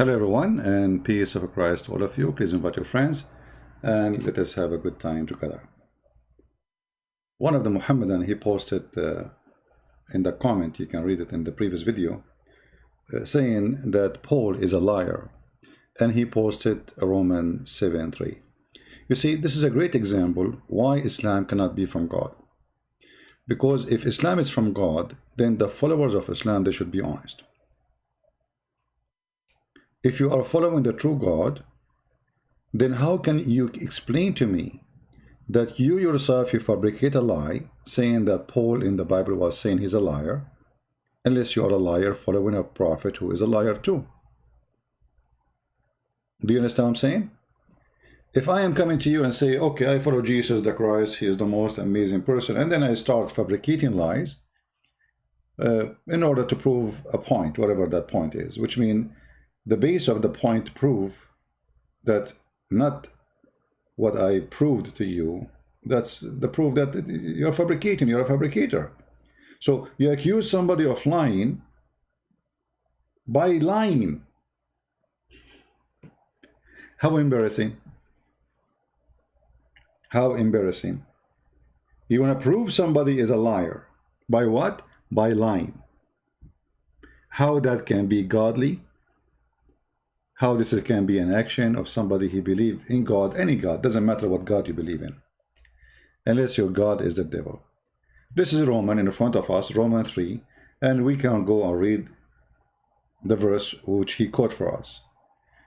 Hello everyone, and peace of Christ to all of you. Please invite your friends and let us have a good time together. One of the Muhammadan, he posted in the comment, you can read it in the previous video, saying that Paul is a liar, and he posted Romans 7:3. You see, this is a great example why Islam cannot be from God. Because if Islam is from God, then the followers of Islam, they should be honest. If you are following the true God, then how can you explain to me that you yourself, you fabricate a lie saying that Paul in the Bible was saying he's a liar, unless you are a liar following a prophet who is a liar too? Do you understand what I'm saying? If I am coming to you and say, okay, I follow Jesus the Christ, he is the most amazing person, and then I start fabricating lies in order to prove a point, whatever that point is, which means the base of the point prove that not what I proved to you, that's the proof that you're fabricating, you're a fabricator. So you accuse somebody of lying by lying. How embarrassing. How embarrassing. You want to prove somebody is a liar. By what? By lying. How that can be godly? How this can be an action of somebody who believes in God, any God, doesn't matter what God you believe in, unless your God is the devil. This is Roman in front of us, Romans 3, and we can go and read the verse which he quote for us.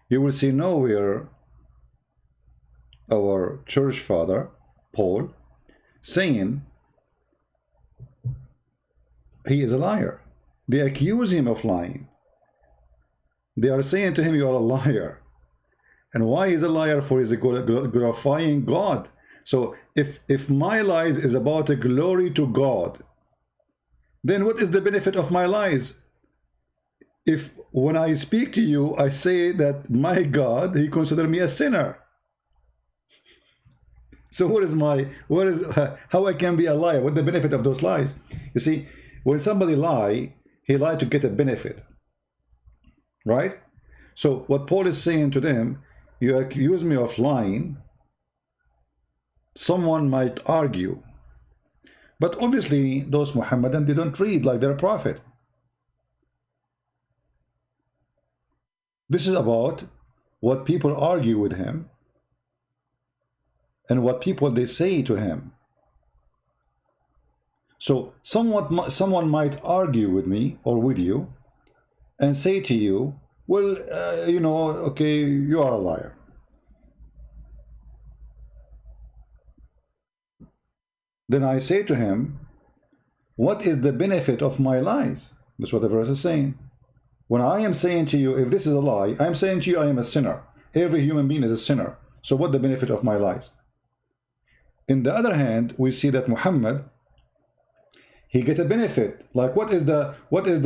You will see nowhere our church father, Paul, saying he is a liar. They accuse him of lying. They are saying to him, you are a liar. And why is a liar? For is glorifying God. So if my lies is about a glory to God, then what is the benefit of my lies? If when I speak to you, I say that my God, he considered me a sinner. So how I can be a liar? What the benefit of those lies? You see, when somebody lie, he lied to get a benefit. Right? So what Paul is saying to them, you accuse me of lying. Someone might argue, but obviously those Muhammadan, they don't read like they're a prophet. This is about what people argue with him and what people they say to him. So someone might argue with me or with you and say to you, well, you know, okay, you are a liar. Then I say to him, what is the benefit of my lies? That's what the verse is saying. When I am saying to you, if this is a lie, I'm saying to you, I am a sinner. Every human being is a sinner. So what the benefit of my lies? In the other hand, we see that Muhammad, he get a benefit. Like what is the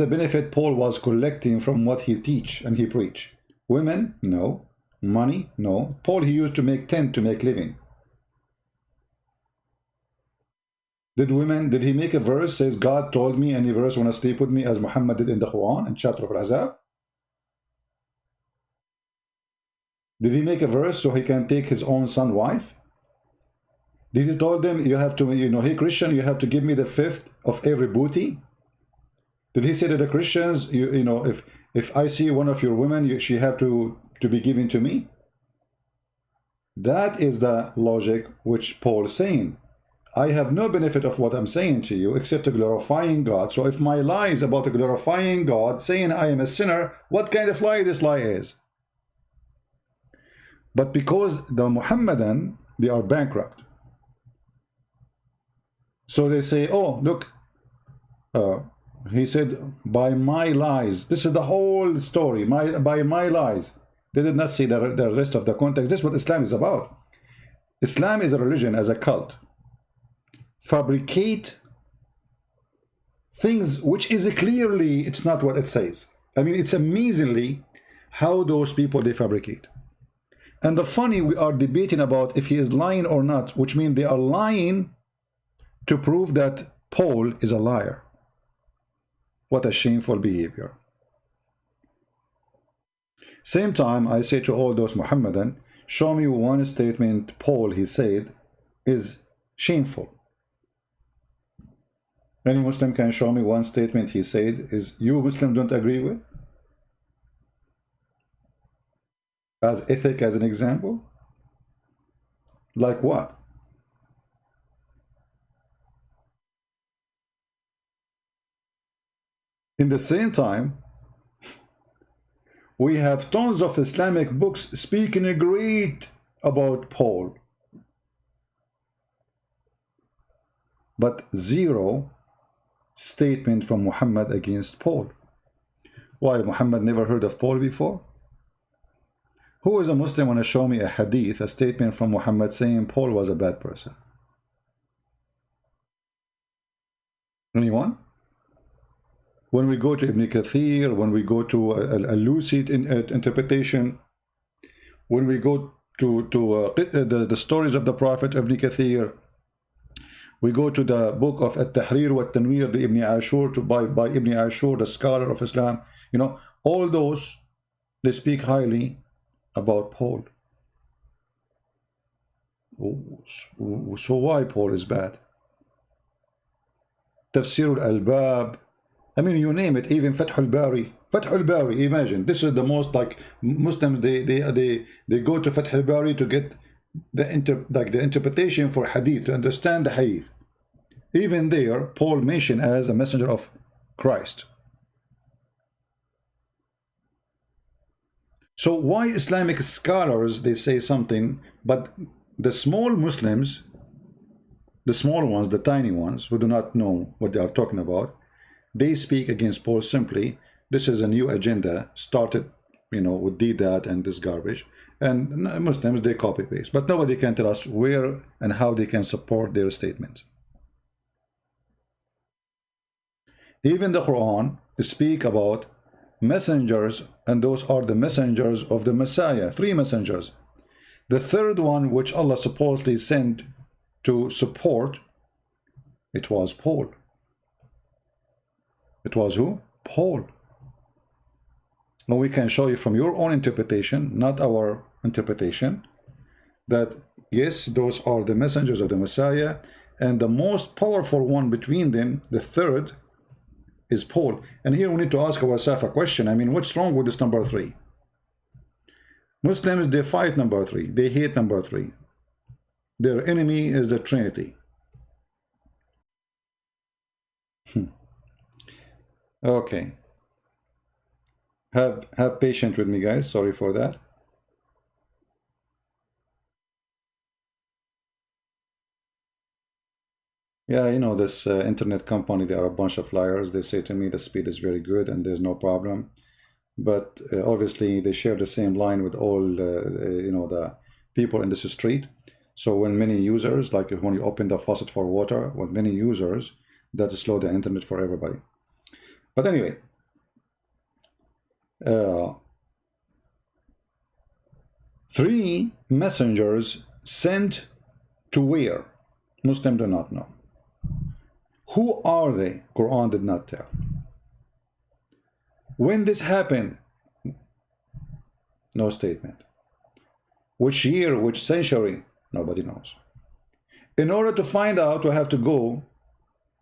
benefit Paul was collecting from what he teach and he preach? Women? No. Money? No. Paul, he used to make tent to make living. Did he make a verse says God told me any verse want to sleep with me as Muhammad did in the Quran in chapter of Al-Ahzab? Did he make a verse so he can take his own son wife? Did he told them you have to, you know, hey Christian, you have to give me the fifth of every booty? Did he say to the Christians, you know, if I see one of your women, she have to be given to me? That is the logic which Paul is saying. I have no benefit of what I'm saying to you except to glorifying God. So if my lie is about glorifying God, saying I am a sinner, what kind of lie this lie is? But because the Muhammadan, they are bankrupt. So they say, oh, look, he said, by my lies. This is the whole story, by my lies. They did not see the rest of the context. This is what Islam is about. Islam is a religion as a cult. Fabricate things which is clearly, it's not what it says. I mean, it's amazingly how those people, they fabricate. And the funny, we are debating about if he is lying or not, which means they are lying to prove that Paul is a liar. What a shameful behavior. Same time, I say to all those Muhammadan, show me one statement Paul he said is shameful. Any Muslim can show me one statement he said is you Muslim don't agree with? As ethic as an example? Like what? In the same time, we have tons of Islamic books speaking great about Paul, but zero statement from Muhammad against Paul. Why, Muhammad never heard of Paul before? Who is a Muslim want to show me a hadith, a statement from Muhammad saying Paul was a bad person? Anyone? When we go to Ibn Kathir, when we go to a lucid interpretation, when we go to the stories of the Prophet Ibn Kathir, we go to the book of At-Tahrir wa Tanwir, the Ibn Ashur, by Ibn Ashur, the scholar of Islam, you know, all those, they speak highly about Paul. So why Paul is bad? Tafsir al-Albab, I mean, you name it, even Fath al-Bari. Fath al-Bari, imagine, this is the most, like, Muslims, they go to Fath al-Bari to get the interpretation for hadith, to understand the hadith. Even there, Paul mentioned as a messenger of Christ. So why Islamic scholars, they say something, but the small Muslims, the small ones, the tiny ones, who do not know what they are talking about, they speak against Paul simply. This is a new agenda started, you know, with that and this garbage. And Muslims, they copy paste. But nobody can tell us where and how they can support their statements. Even the Quran speak about messengers, and those are the messengers of the Messiah. 3 messengers. The third one, which Allah supposedly sent to support, it was Paul. It was who? Paul. Now we can show you from your own interpretation, not our interpretation, that yes, those are the messengers of the Messiah, and the most powerful one between them, the third, is Paul. And here we need to ask ourselves a question. I mean, what's wrong with this number 3? Muslims, they fight number 3. They hate number 3. Their enemy is the Trinity. Okay. Have patience with me, guys. Sorry for that. Yeah, you know, this internet company, they are a bunch of liars. They say to me the speed is very good and there's no problem. But obviously they share the same line with all, you know, the people in this street. So when many users, like when you open the faucet for water, with many users, that slow the internet for everybody. But anyway, 3 messengers sent to where? Muslim do not know. Who are they? Quran did not tell. When this happened? No statement. Which year, which century? Nobody knows. In order to find out, we have to go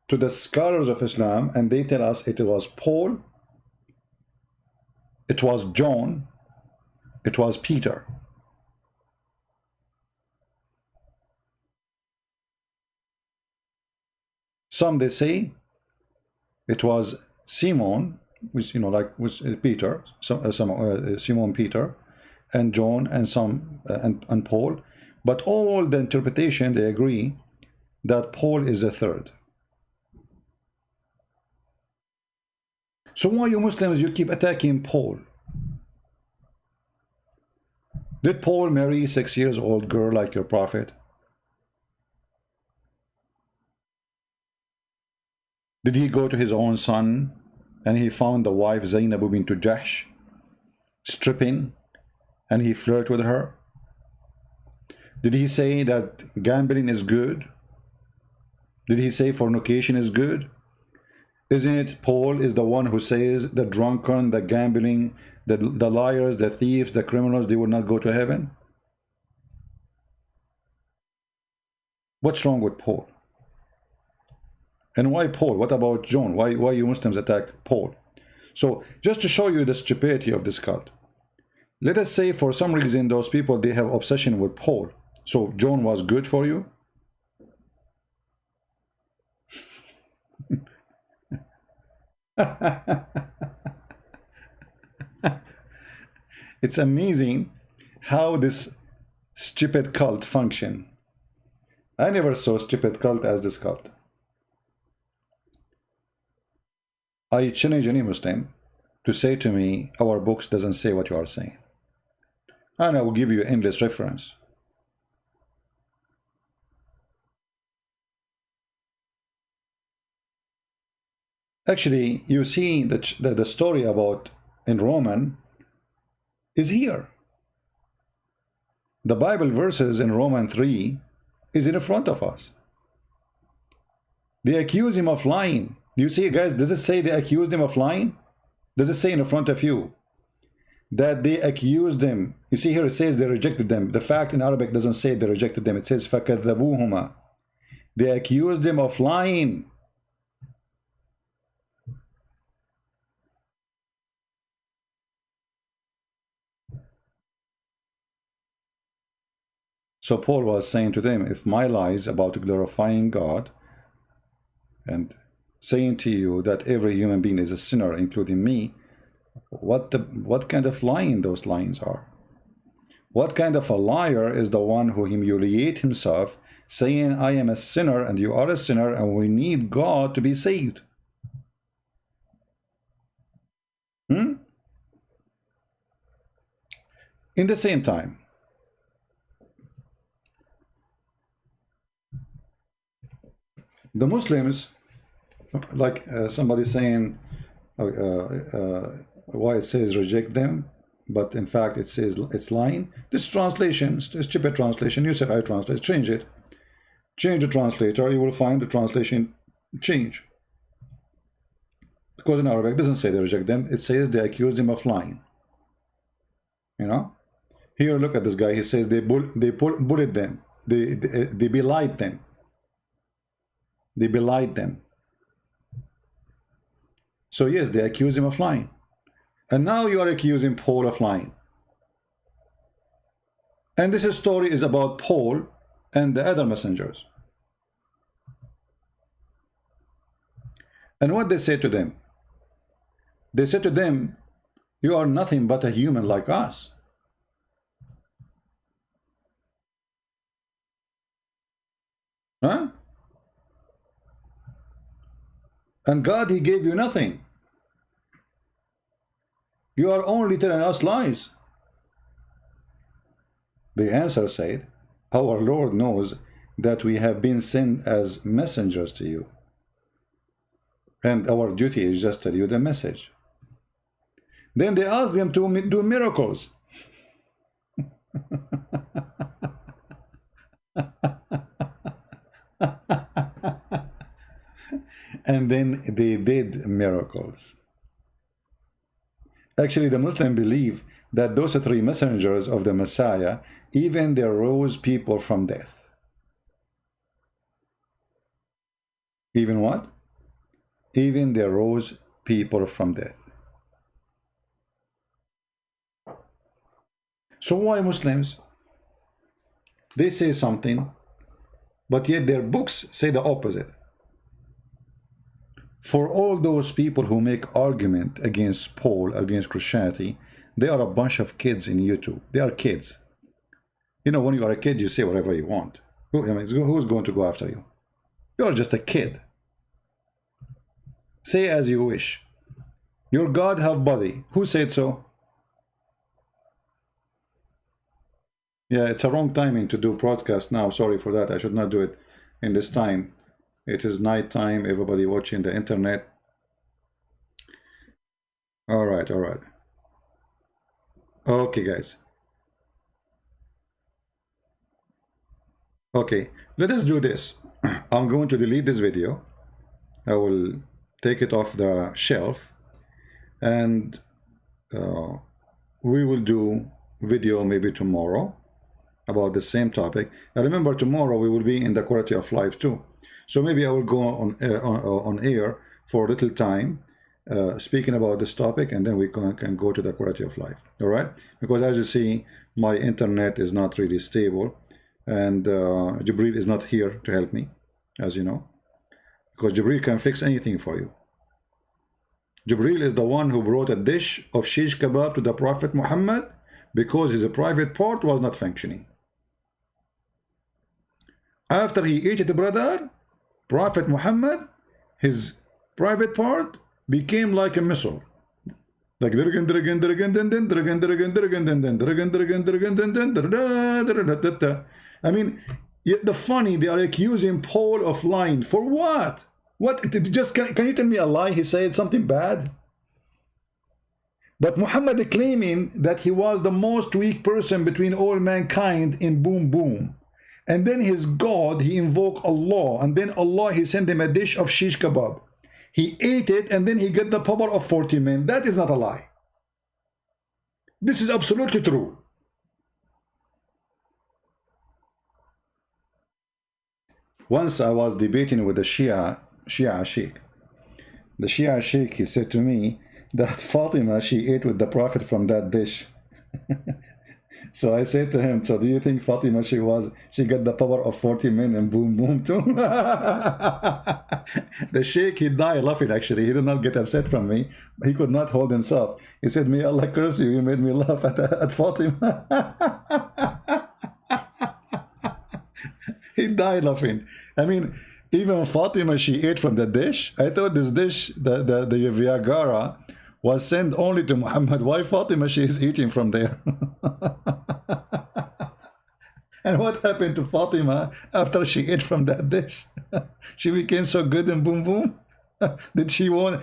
to the scholars of Islam, and they tell us it was Paul, it was John, it was Peter. Some they say it was Simon, which, you know, like was Peter, Simon Peter, and John, and some and Paul. But all the interpretation, they agree that Paul is the third. So why you Muslims, you keep attacking Paul? Did Paul marry a 6-year-old girl like your prophet? Did he go to his own son and he found the wife Zainab bint Jahsh stripping and he flirted with her? Did he say that gambling is good? Did he say fornication is good? Isn't it Paul is the one who says the drunken, the gambling, the liars, the thieves, the criminals, they will not go to heaven? What's wrong with Paul? And why Paul? What about John? Why you Muslims attack Paul? So just to show you the stupidity of this cult, let us say for some reason those people, they have obsession with Paul. So John was good for you? It's amazing how this stupid cult function. I never saw stupid cult as this cult. I challenge any Muslim to say to me, our books doesn't say what you are saying. And I will give you endless reference. Actually, you see that the story about in Roman is here. The Bible verses in Romans 3 is in front of us. They accuse him of lying. Do you see, guys? Does it say they accused him of lying? Does it say in front of you that they accused him? You see here it says they rejected them. The fact in Arabic doesn't say they rejected them. It says فَكَذَّبُوهُمَا. They accused him of lying. So Paul was saying to them, if my lies about glorifying God and saying to you that every human being is a sinner, including me, what kind of lying those lies are? What kind of a liar is the one who humiliates himself, saying, I am a sinner and you are a sinner and we need God to be saved? In the same time, the Muslims, like somebody saying why it says reject them, but in fact it says it's lying. This translation, stupid translation, Yusuf I translate, change it. Change the translator, you will find the translation change. Because in Arabic it doesn't say they reject them, it says they accuse him of lying. You know? Here, look at this guy, he says they bullied them, they belied them. They belied them. So yes, they accuse him of lying. And now you are accusing Paul of lying. And this story is about Paul and the other messengers. And what they say to them? They say to them, you are nothing but a human like us. Huh? And God, he gave you nothing. You are only telling us lies. The answer said, our Lord knows that we have been sent as messengers to you. And our duty is just to tell you the message. Then they asked them to do miracles. And then they did miracles. Actually, the Muslims believe that those three messengers of the Messiah, even they rose people from death. Even what? Even they rose people from death. So why Muslims? They say something, but yet their books say the opposite. For all those people who make argument against Paul, against Christianity, they are a bunch of kids in YouTube. They are kids. You know, when you are a kid, you say whatever you want. Who's going to go after you? You are just a kid. Say as you wish. Your God have body. Who said so? Yeah, it's a wrong timing to do broadcast now. Sorry for that. I should not do it in this time. It is night time. Everybody watching the internet. All right, all right. Okay, guys. Okay, let us do this. I'm going to delete this video. I will take it off the shelf, and we will do video maybe tomorrow about the same topic. And remember, tomorrow we will be in the quality of life too. So maybe I will go on air for a little time, speaking about this topic, and then we can go to the quality of life. All right? Because as you see, my internet is not really stable, and Jibril is not here to help me, as you know, because Jibril can fix anything for you. Jibril is the one who brought a dish of shish kebab to the Prophet Muhammad because his private part was not functioning. After he ate it, brother, Prophet Muhammad, his private part became like a missile. Like I mean, yet the funny, they are accusing Paul of lying. For what? What? Just can you tell me a lie? He said something bad? But Muhammad claiming that he was the most weak person between all mankind in boom boom. And then his God, he invoked Allah. And then Allah, he sent him a dish of shish kebab. He ate it and then he got the power of 40 men. That is not a lie. This is absolutely true. Once I was debating with the Shia Sheikh. The Shia Sheikh, he said to me that Fatima, she ate with the Prophet from that dish. So I said to him, so do you think Fatima, she got the power of 40 men and boom boom too? The Sheikh, he died laughing actually. He did not get upset from me. He could not hold himself. He said, may Allah curse you, you made me laugh at Fatima. He died laughing. I mean, even Fatima, she ate from the dish. I thought this dish, the Viagra, was sent only to Muhammad. Why Fatima, she is eating from there? And what happened to Fatima after she ate from that dish? She became so good and boom boom. Did she win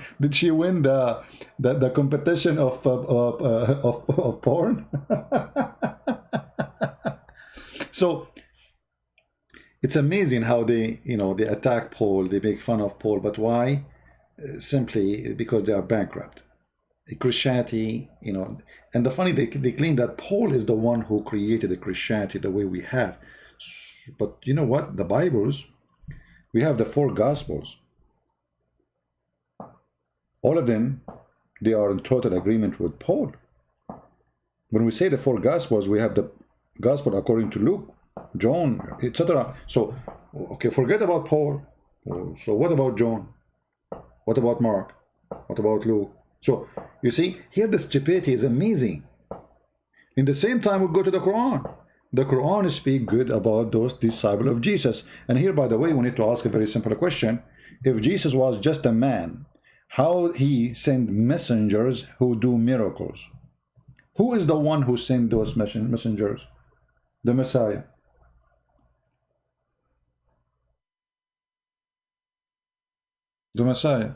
the competition of porn? So it's amazing how they attack Paul, they make fun of Paul, but why? Simply because they are bankrupt. Christianity, and the funny, they claim that Paul is the one who created the Christianity the way we have. But you know what? The Bibles, we have the 4 Gospels. All of them, they are in total agreement with Paul. When we say the 4 Gospels, we have the Gospel according to Luke, John, etc. So, okay, forget about Paul. So what about John? What about Mark? What about Luke? So, you see, here the stupidity is amazing. In the same time, we go to the Quran. The Quran speaks good about those disciples of Jesus. And here, by the way, we need to ask a very simple question. If Jesus was just a man, how he sent messengers who do miracles? Who is the one who sent those messengers? The Messiah. The Messiah.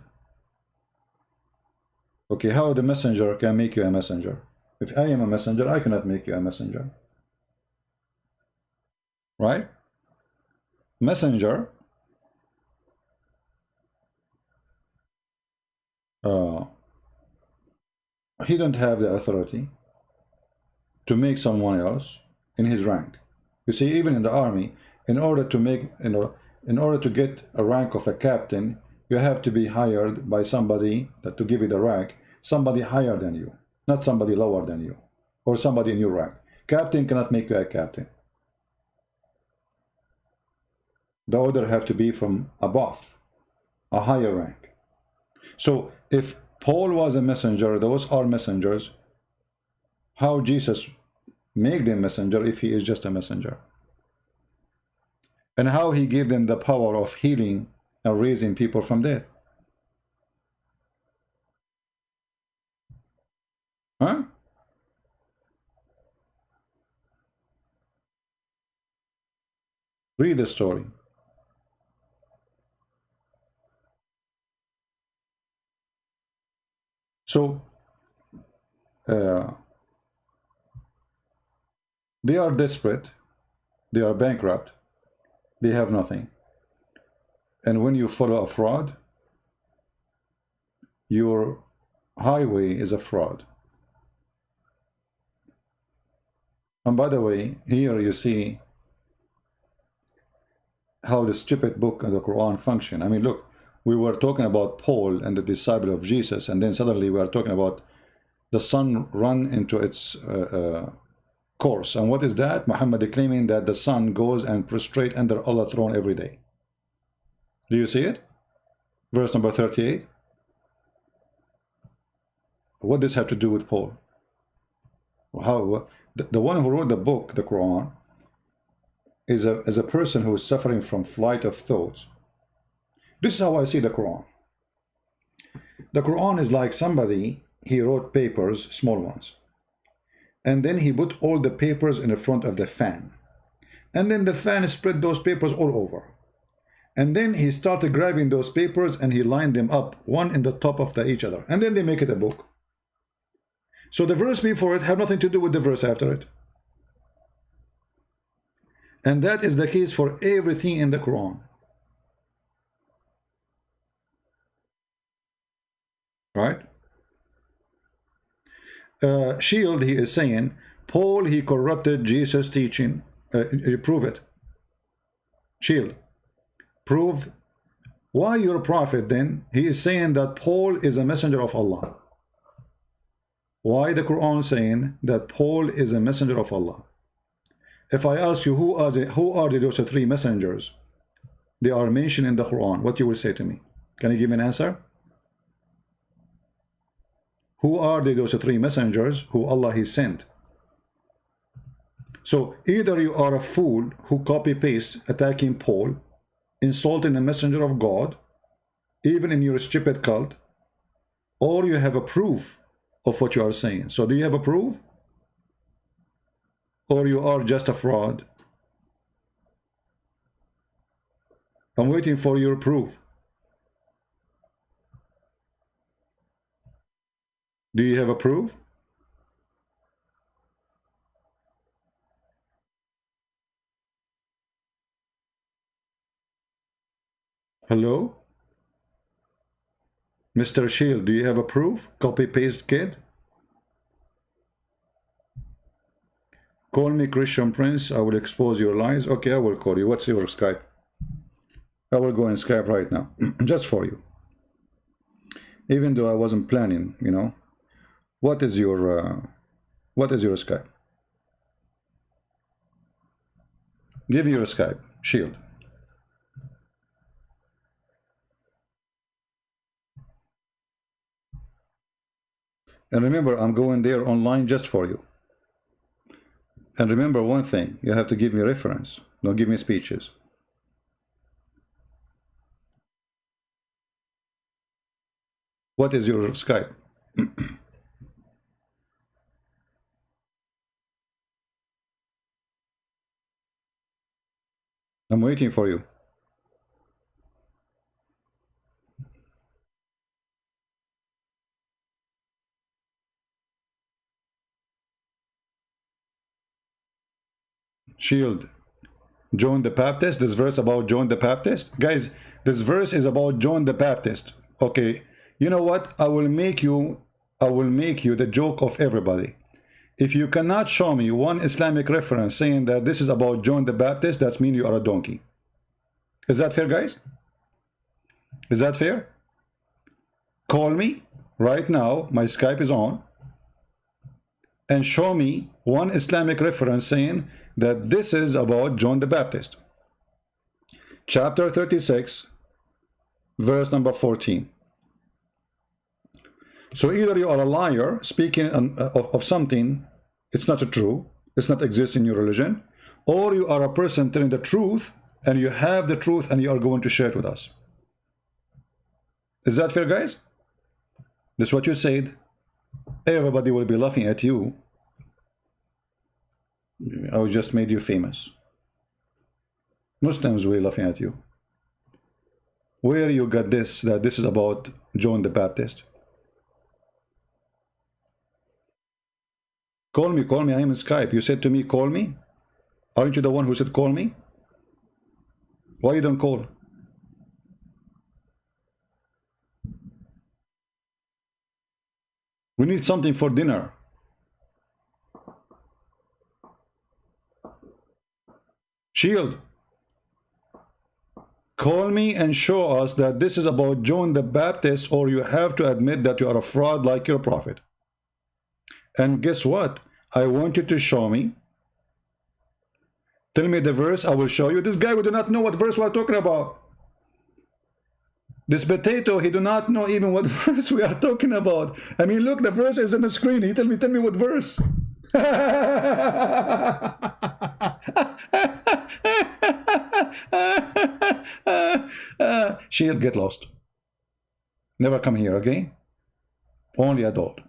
Okay, how the messenger can make you a messenger? If I am a messenger, I cannot make you a messenger. Right? Messenger, he don't have the authority to make someone else in his rank. You see, even in the army, in order to make, in order to get a rank of a captain, you have to be hired by somebody that to give you the rank, somebody higher than you, not somebody lower than you, or somebody in your rank. Captain cannot make you a captain. The order have to be from above, a higher rank. So if Paul was a messenger, those are messengers, how Jesus make them messenger if he is just a messenger? And how he gave them the power of healing and raising people from death? Huh? Read the story. So they are desperate, they are bankrupt, they have nothing. And when you follow a fraud, your highway is a fraud. And by the way, here you see how the stupid book and the Quran function. I mean, look, we were talking about Paul and the disciple of Jesus, and then suddenly we are talking about the sun run into its course. And what is that? Muhammad claiming that the sun goes and prostrate under Allah's throne every day. Do you see it? Verse number 38. What does this have to do with Paul? How the one who wrote the book, the Quran, is a person who is suffering from flight of thoughts. This is how I see the Quran. The Quran is like somebody, he wrote papers, small ones, and then he put all the papers in the front of the fan, and then the fan spread those papers all over, and then he started grabbing those papers and he lined them up one in the top of each other, and then they make it a book. So the verse before it have nothing to do with the verse after it. And that is the case for everything in the Quran. Right? Shield, he is saying, Paul, he corrupted Jesus' teaching. Prove it. Shield. Prove. Why your prophet then? He is saying that Paul is a messenger of Allah. Why the Quran saying that Paul is a messenger of Allah? If I ask you who are those three messengers, they are mentioned in the Quran, what you will say to me? Can you give me an answer? Who are those three messengers who Allah he sent? So either you are a fool who copy paste attacking Paul, insulting a messenger of God, even in your stupid cult, or you have a proof of what you are saying. So do you have a proof? Or you are just a fraud? I'm waiting for your proof. Do you have a proof? Hello? Mr. Shield, do you have a proof? Copy-paste kid? Call me Christian Prince. I will expose your lies. Okay, I will call you. What's your Skype? I will go in Skype right now. Just for you. Even though I wasn't planning, you know. What is your Skype? Give me your Skype. Shield. And remember, I'm going there online just for you. And remember one thing, you have to give me reference. Don't give me speeches. What is your Skype? I'm waiting for you. Shield. John the Baptist. This verse about John the Baptist. Guys, this verse is about John the Baptist. Okay. You know what? I will make you the joke of everybody. If you cannot show me one Islamic reference saying that this is about John the Baptist, that means you are a donkey. Is that fair, guys? Is that fair? Call me right now. My Skype is on. And show me one Islamic reference saying that this is about John the Baptist. Chapter 36, verse number 14. So either you are a liar speaking of something, it's not true, it's not exist in your religion, or you are a person telling the truth and you have the truth and you are going to share it with us. Is that fair, guys? That's what you said. Everybody will be laughing at you. I just made you famous. Muslims will be laughing at you. Where you got this, that this is about John the Baptist? Call me, I am in Skype. You said to me, call me? Aren't you the one who said call me? Why you don't call? We need something for dinner. Shield, call me and show us that this is about John the Baptist, or you have to admit that you are a fraud like your prophet. And guess what? I want you to show me. Tell me the verse, I will show you. This guy, we do not know what verse we are talking about. This potato, he do not know even what verse we are talking about. I mean, look, the verse is on the screen. He tell me what verse. She'll get lost. Never come here, okay? Only adult.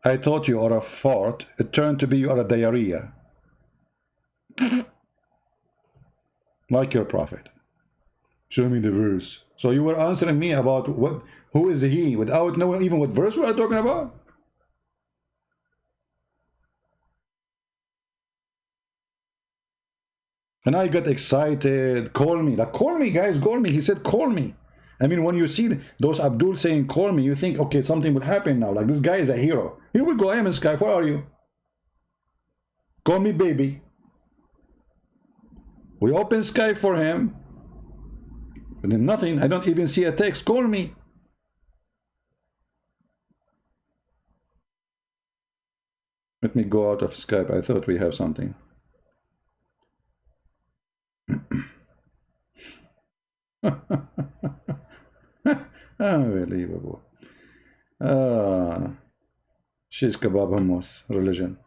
I thought you are a fart. It turned to be you are a diarrhea. Like your prophet. Show me the verse. So you were answering me about what, who is he, without knowing even what verse we are talking about? And I got excited. Call me. Like, call me, guys, call me. He said, call me. I mean, when you see those Abdul saying, call me, you think, okay, something would happen now. Like, this guy is a hero. Here we go. I am in Skype. Where are you? Call me, baby. We open Skype for him. And then nothing. I don't even see a text. Call me. Let me go out of Skype. I thought we have something. Unbelievable. Shish kebab hummus religion.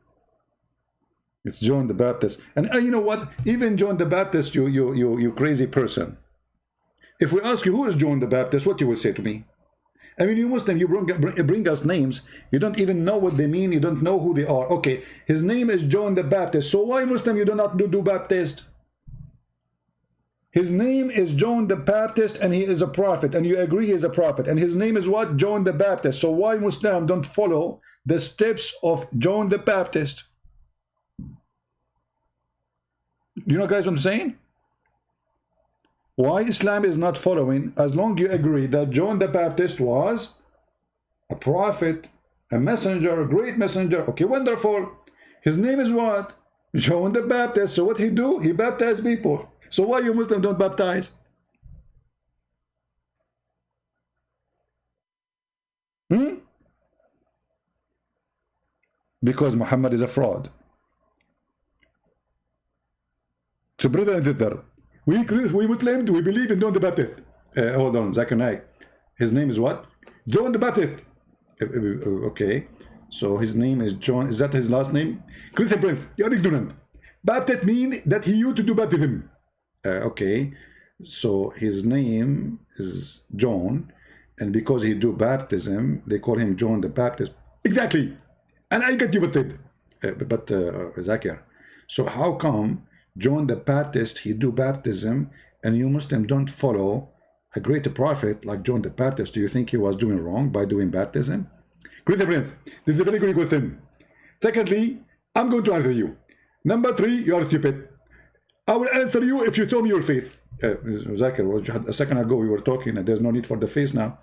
It's John the Baptist. And you know what? Even John the Baptist, you crazy person. If we ask you who is John the Baptist, what you will say to me? I mean, you Muslim, you bring us names. You don't even know what they mean. You don't know who they are. Okay, his name is John the Baptist. So why Muslim you do not do Baptist? His name is John the Baptist, and he is a prophet, and you agree he is a prophet, and his name is what? John the Baptist. So why Muslim don't follow the steps of John the Baptist? You know, guys, what I'm saying? Why Islam is not following, as long as you agree that John the Baptist was a prophet, a messenger, a great messenger. Okay, wonderful. His name is what? John the Baptist. So what he do? He baptized people. So why you Muslims don't baptize? Because Muhammad is a fraud. So brother and sister, we Muslims, we believe in John the Baptist. Hold on, Zakir Naik. His name is what? John the Baptist. Okay, so his name is John. Is that his last name? Christian Prince, you're ignorant. Baptist mean that he used to do baptism. Okay, so his name is John, and because he do baptism, they call him John the Baptist. Exactly, and I get you with it. But Zakir, so how come John the Baptist, he do baptism, and you Muslim don't follow a great prophet like John the Baptist? Do you think he was doing wrong by doing baptism? Great friend, this is a very good question. Secondly, I'm going to answer you. Number 3, you are stupid. I will answer you if you tell me your faith. Zakir, a second ago we were talking, and there's no need for the face now.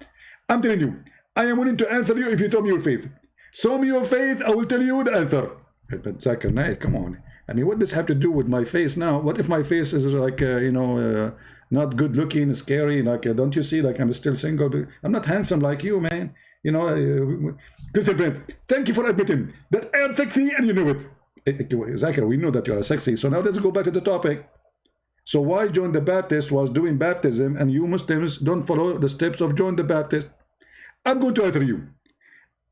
I'm telling you, I am willing to answer you if you tell me your faith. Show me your faith, I will tell you the answer. But Zakir, nah, come on. I mean, what does this have to do with my face now? What if my face is like, not good looking, scary? Like, don't you see, like, I'm still single? I'm not handsome like you, man. You know, thank you for admitting that I am sexy and you know it. Zakir, we know that you are sexy. So now let's go back to the topic. So why John the Baptist was doing baptism and you Muslims don't follow the steps of John the Baptist? I'm going to answer you.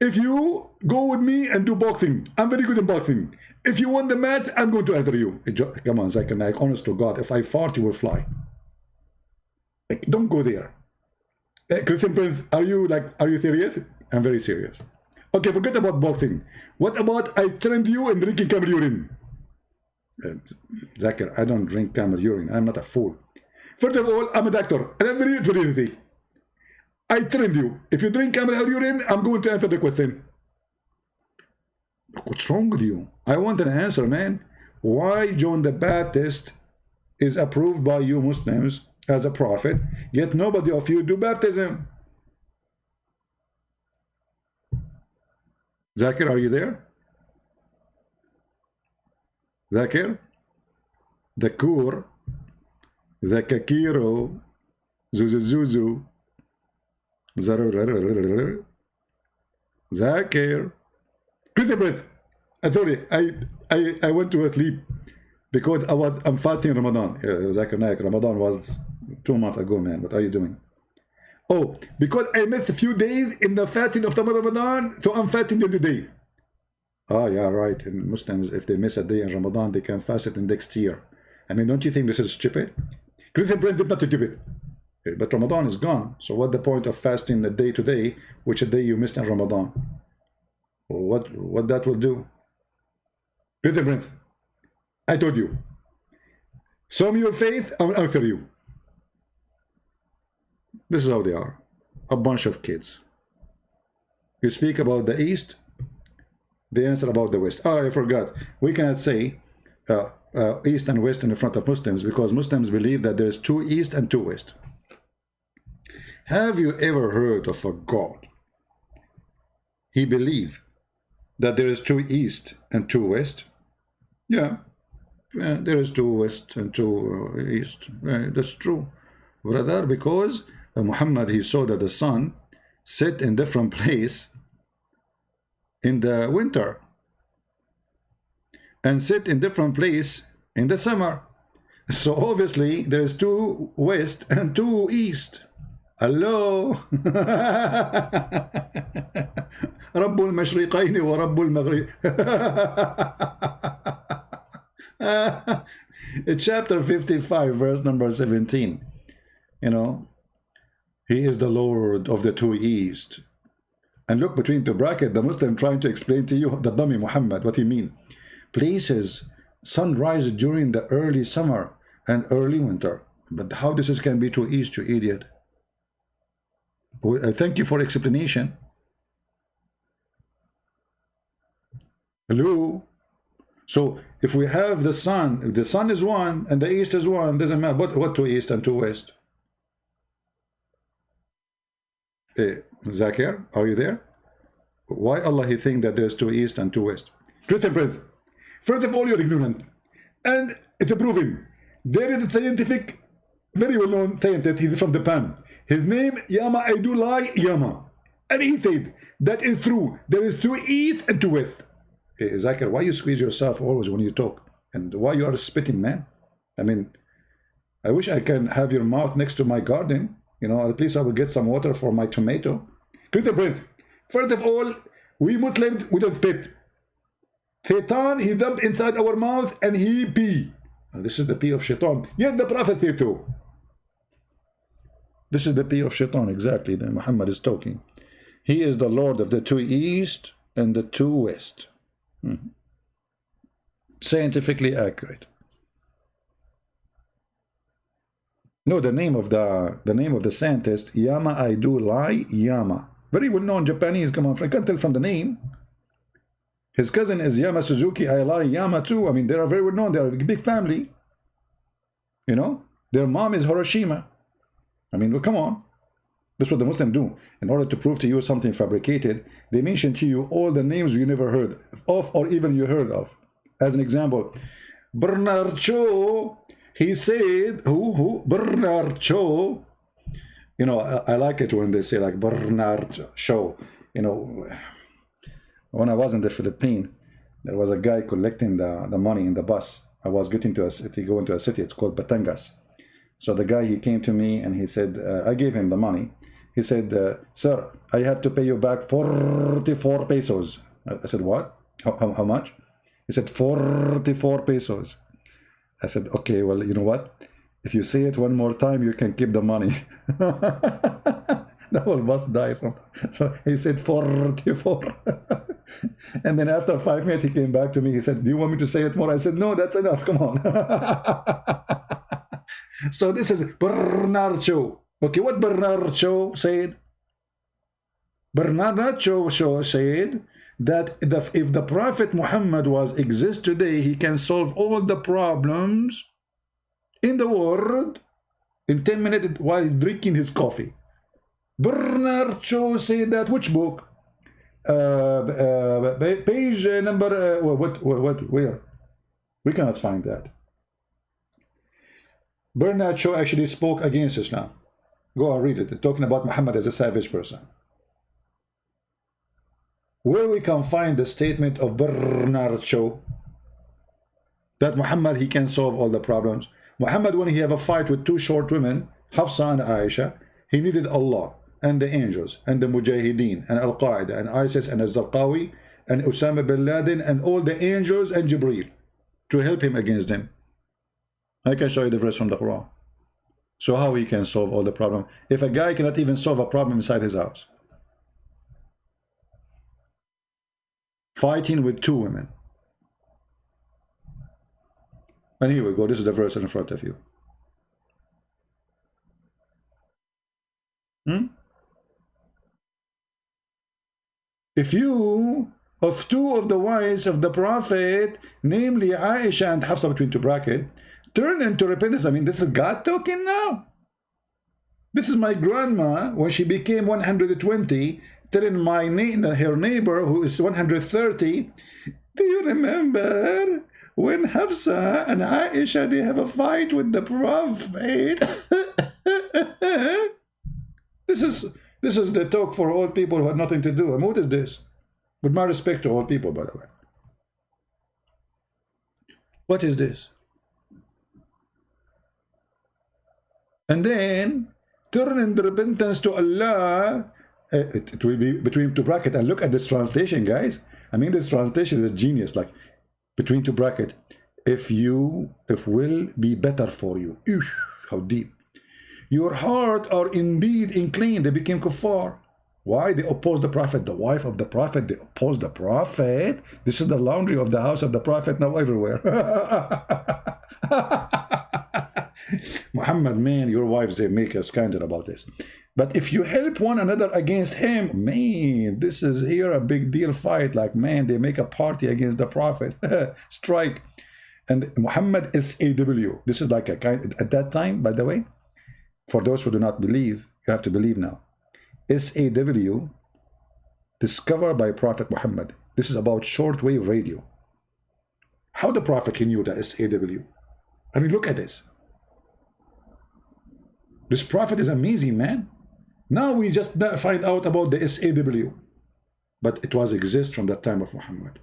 If you go with me and do boxing, I'm very good in boxing. If you want the match, I'm going to answer you. Come on, Zakir Naik, honest to God, if I fart, you will fly. Don't go there. Christian Prince, are you serious? I'm very serious. Okay, forget about boxing. What about I trained you in drinking camel urine? Zakir, I don't drink camel urine. I'm not a fool. First of all, I'm a doctor, and I'm very easy. I trained you. If you drink camel urine, I'm going to answer the question. What's wrong with you? I want an answer, man. Why John the Baptist is approved by you Muslims as a prophet, yet nobody of you do baptism? Zakir, are you there? Zakir? the Kur, the Kakiro, Zuzuzuzu, Zakir. Take a breath. I thought I went to sleep because I'm fighting Ramadan. Zakir Naik, Ramadan was 2 months ago, man. What are you doing? Oh, because I missed a few days in the fasting of Ramadan, so I'm fasting every day. Ah, yeah, right. And Muslims, if they miss a day in Ramadan, they can fast it in next year. I mean, don't you think this is stupid? Christian Brand did not do it. But Ramadan is gone. So what's the point of fasting the day to day, which a day you missed in Ramadan? Well, what that will do? Christian Brand, I told you. Show me your faith, I'll answer you. This is how they are. A bunch of kids. You speak about the East, they answer about the West. Oh, I forgot. We cannot say East and West in front of Muslims because Muslims believe that there is 2 East and 2 West. Have you ever heard of a God? He believed that there is 2 East and 2 West. Yeah, there is 2 West and 2 East. That's true, brother, because Muhammad, he saw that the sun set in different place in the winter and sit in different place in the summer. So obviously there is 2 West and 2 East. Hello. رب المشرقين ورب المغرب. Chapter 55 verse number 17. You know, he is the Lord of the 2 East. And look between the bracket, the Muslim trying to explain to you, the dummy Muhammad, what he mean. Places, sunrise during the early summer and early winter. But how this can be 2 East, you idiot? Thank you for explanation. Hello? So if we have the sun, if the sun is 1 and the East is 1, doesn't matter. What 2 East and 2 West? Zakir, are you there? Why Allah he think that there's 2 East and 2 West? Christian breath. First of all, you're ignorant. And it's proven. There is a scientific, very well-known scientist, he's from Japan. His name, Yama Aidulai Yama. And he said, that is true. There is 2 East and 2 West. Zakir, why you squeeze yourself always when you talk? And why you are spitting, man? I mean, I wish I can have your mouth next to my garden. You know, at least I will get some water for my tomato. Christian breath. First of all, we Muslims, we don't spit. Shaitan, he dumped inside our mouth and he pee. This is the pee of Shaitan. Yet the Prophet said so. This is the pee of Shaitan, exactly, that Muhammad is talking. He is the Lord of the 2 East and the 2 West. Scientifically accurate. No, the name of the scientist, Yama Aidulai Yama. Very well known Japanese, come on, I can't tell from the name. His cousin is Yama Suzuki Ailai Yama too. I mean, they are very well known, they are a big family. You know, their mom is Hiroshima. I mean, well, come on. That's what the Muslims do. In order to prove to you something fabricated, they mention to you all the names you never heard of or even you heard of. As an example, Bernard Shaw, he said, who? Bernard Shaw. You know, I like it when they say like Bernard Shaw. You know, when I was in the Philippines, there was a guy collecting the money in the bus. I was getting to a city, going to a city, it's called Batangas. So the guy, he came to me and he said, I gave him the money. He said, sir, I have to pay you back 44 pesos. I said, what? How much? He said, 44 pesos. I said, okay, well, you know what? If you say it one more time, you can keep the money. The whole bus died. So he said 44. And then after 5 minutes, he came back to me. He said, do you want me to say it more? I said, no, that's enough. Come on. So this is Bernard Shaw. Okay, what Bernard Shaw said? Bernard Shaw said that if the Prophet Muhammad exists today, he can solve all the problems in the world in 10 minutes while drinking his coffee. Bernard Shaw said that. Which book? Page number where? We cannot find that. Bernard Shaw actually spoke against Islam. Go and read it, talking about Muhammad as a savage person. Where we can find the statement of Bernard Shaw that Muhammad, he can solve all the problems. Muhammad, when he have a fight with two short women, Hafsa and Aisha, he needed Allah and the angels and the Mujahideen and Al-Qaeda and ISIS and Al-Zarqawi and Osama bin Laden and all the angels and Jibreel to help him against them. I can show you the verse from the Quran. So how he can solve all the problem if a guy cannot even solve a problem inside his house? Fighting with two women. And here we go. This is the verse in front of you. If you, of two of the wives of the Prophet, namely Aisha and Hafsa between two brackets, turn into repentance. I mean, this is God talking now. This is my grandma when she became 120, telling her neighbor who is 130, do you remember when Hafsa and Aisha, they have a fight with the Prophet? This is the talk for old people who have nothing to do. And what is this? With my respect to old people, by the way. What is this? And then turn in the repentance to Allah. It will be between two brackets. And look at this translation, guys. I mean, this translation is genius. Like between two brackets. If will be better for you. Ew, how deep. Your heart are indeed inclined. They became kuffar. Why? They oppose the Prophet. The wife of the Prophet, they oppose the Prophet. This is the laundry of the house of the Prophet now everywhere. Muhammad, man, your wives, they make us scandal about this. But if you help one another against him, man, this is here a big deal fight. Like, man, they make a party against the Prophet. Strike. And Muhammad is SAW. This is like a kind, at that time, by the way, for those who do not believe, you have to believe now. SAW, discovered by Prophet Muhammad. This is about shortwave radio. How the Prophet knew the SAW? I mean, look at this. This Prophet is amazing, man. Now we just find out about the SAW. But it was exist from that time of Muhammad.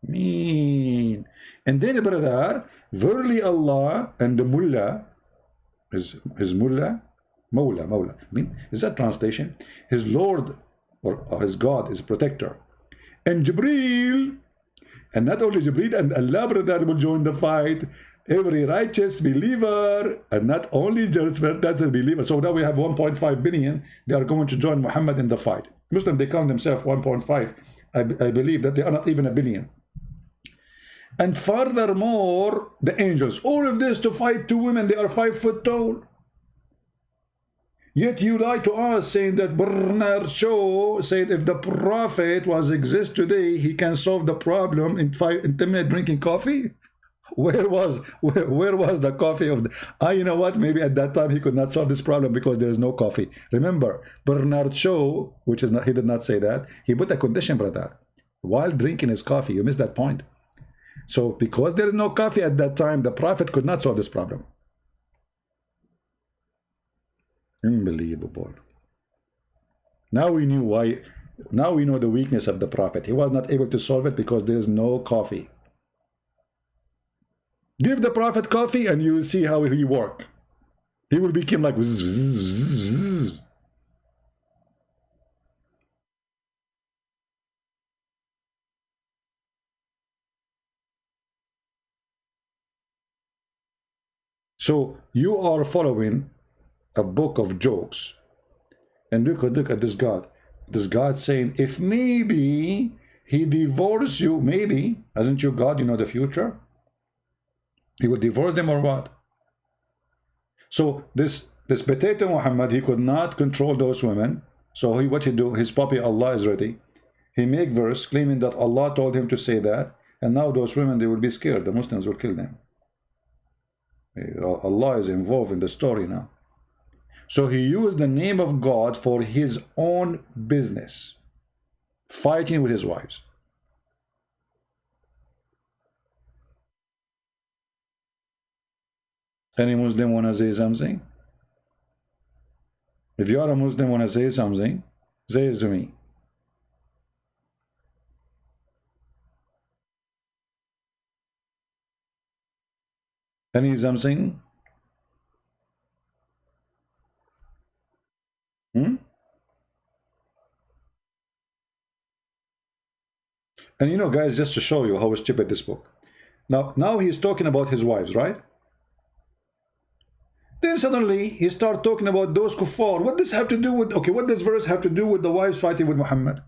Mean. And then, brother, verily Allah and the mullah, his mullah, Mawla. I mean, is that translation? His Lord or his God is a protector. And Jibreel, and not only Jibreel, and Allah, brother, will join the fight. Every righteous believer, and not only just that's a believer. So now we have 1.5 billion. They are going to join Muhammad in the fight. Muslim, they count themselves 1.5. I believe that they are not even a billion. And furthermore, the angels. All of this to fight two women. They are 5 foot tall. Yet you lie to us, saying that Bernard Shaw said if the Prophet was exist today, he can solve the problem in 10 minutes drinking coffee. Where was the coffee of the... you know what? Maybe at that time he could not solve this problem because there is no coffee. Remember, Bernard Shaw, which is not, he did not say that. He put a condition, brother. While drinking his coffee, you missed that point. So because there is no coffee at that time, the Prophet could not solve this problem. Unbelievable. Now we knew why. Now we know the weakness of the Prophet. He was not able to solve it because there is no coffee. Give the Prophet coffee and you will see how he work. He will become like zzz, zzz, zzz. So you are following a book of jokes. And look at this God. This God saying, if maybe he divorce you, maybe, hasn't you God, you know the future? He would divorce them or what? So this potato Muhammad, he could not control those women. So what he do? His puppy Allah is ready. He make verse claiming that Allah told him to say that. And now those women, they will be scared. The Muslims will kill them. Allah is involved in the story now. So he used the name of God for his own business, fighting with his wives. Any Muslim want to say something? If you are a Muslim want to say something, say it to me. Any something? Hmm? And you know, guys, just to show you how stupid this book. Now he's talking about his wives, right? Then suddenly he start talking about those kuffar. What does have to do with, okay, what does verse have to do with the wives fighting with Muhammad?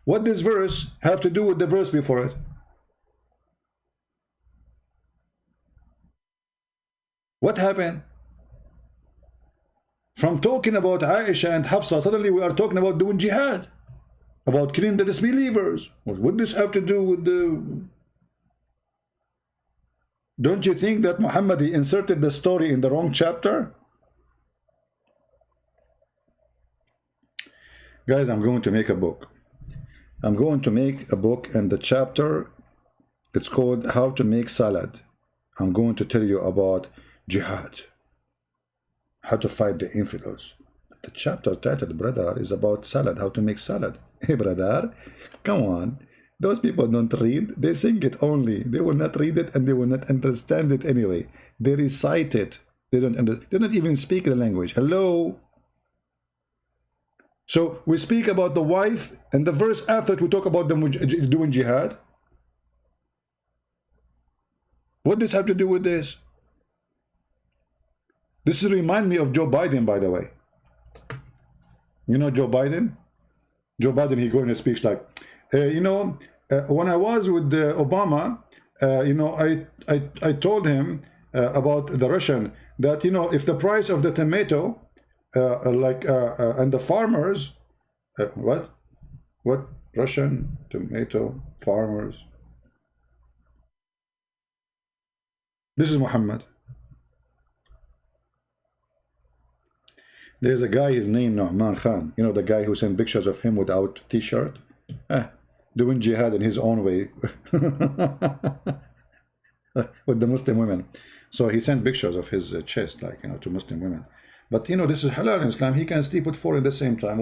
What does verse have to do with the verse before it? What happened? From talking about Aisha and Hafsa, suddenly we are talking about doing jihad, about killing the disbelievers. What does have to do with the... Don't you think that Muhammad inserted the story in the wrong chapter? Guys, I'm going to make a book. I'm going to make a book, and the chapter, it's called How to Make Salad. I'm going to tell you about jihad, how to fight the infidels. The chapter titled, brother, is about salad, how to make salad. Hey, brother, come on. Those people don't read, they sing it only. They will not read it and they will not understand it anyway. They recite it. They don't even speak the language. Hello? So we speak about the wife, and the verse after it we talk about them doing jihad. What does have to do with this? This remind me of Joe Biden, by the way. You know Joe Biden? Joe Biden, he go in a speech like, when I was with Obama, I told him about the Russian, that, if the price of the tomato, and the farmers, what Russian tomato farmers? This is Muhammad. There's a guy, his name Nu'man Khan. You know, the guy who sent pictures of him without t-shirt, doing jihad in his own way with the Muslim women. So he sent pictures of his chest, like, to Muslim women. But this is halal in Islam. He can sleep with 4 at the same time.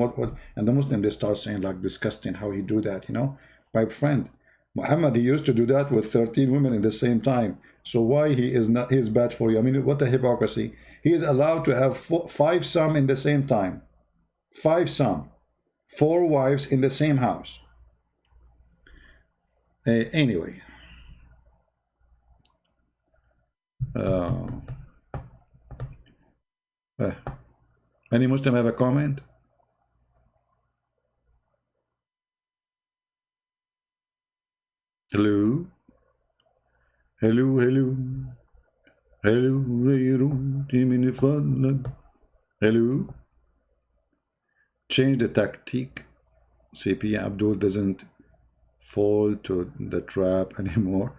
And the Muslim, they start saying like disgusting how he do that. My friend Muhammad, he used to do that with 13 women in the same time. So why he is not? He is bad for you. I mean, what a hypocrisy. He is allowed to have 5 some in the same time. 5 some, 4 wives in the same house. Anyway. Any Muslim have a comment? Hello? Hello, hello. Hello? Change the tactic. CP Abdul doesn't fall to the trap anymore.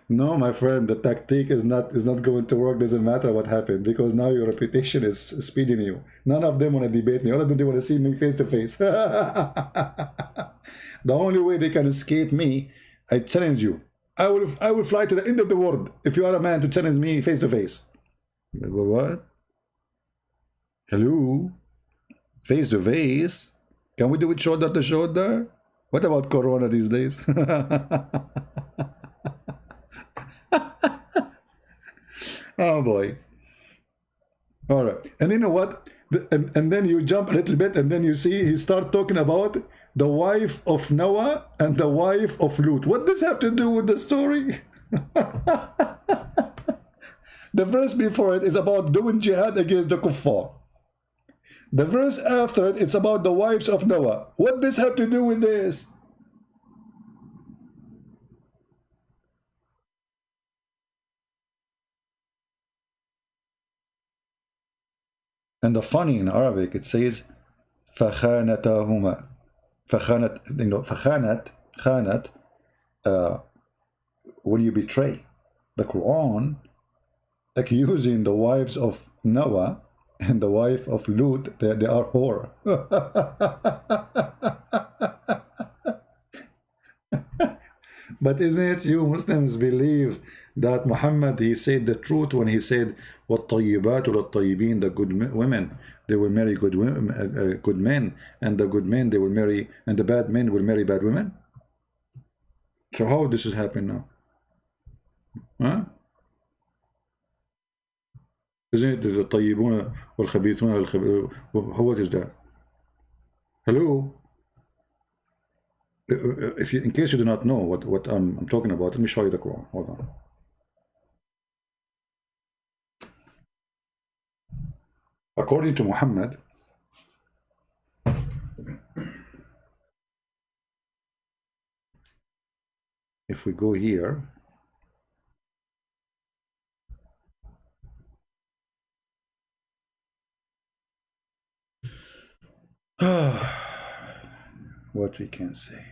No, my friend, the tactic is not going to work. Doesn't matter what happened, because now your reputation is speeding you. None of them want to debate me. All of them, they want to see me face to face. The only way they can escape me, I challenge you. I will fly to the end of the world if you are a man to challenge me face to face. What? Hello? Face to face? Can we do it shoulder to shoulder? What about Corona these days? Oh boy. All right. And you know what? And then you jump a little bit, and then you see he start talking about the wife of Noah and the wife of Lut. What does have to do with the story? The verse before it is about doing jihad against the kuffar. The verse after it, it's about the wives of Noah. What does have to do with this? And the funny in Arabic, it says فَخَانَتَهُمَا. Khanat, when you betray. The Quran accusing the wives of Noah and the wife of Lut, they are whore. But isn't it you Muslims believe that Muhammad, he said the truth when he said وَالطَّيِّبَاتُ لِلطَّيِّبِينَ, the good women, they will marry good women, good men, and the good men they will marry, and the bad men will marry bad women? So how this is happening now? Huh? Isn't it the الطيبون والخبيثون what is that? Hello? If you, in case you do not know what I'm talking about, let me show you the Quran. Hold on. According to Muhammad, if we go here, what we can say.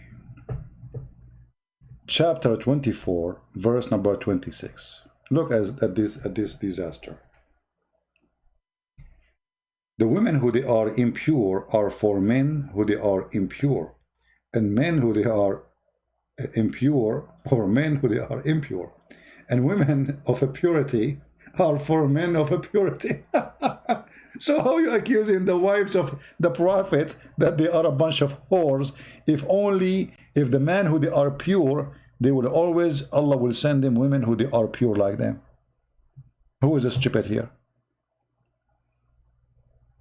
Chapter 24, verse number 26. Look at this disaster. The women who they are impure are for men who they are impure, and men who they are impure for men who they are impure, and women of a purity are for men of a purity. So how are you accusing the wives of the prophet that they are a bunch of whores? If the men who they are pure, they will always, Allah will send them women who they are pure like them. Who is the stupid here?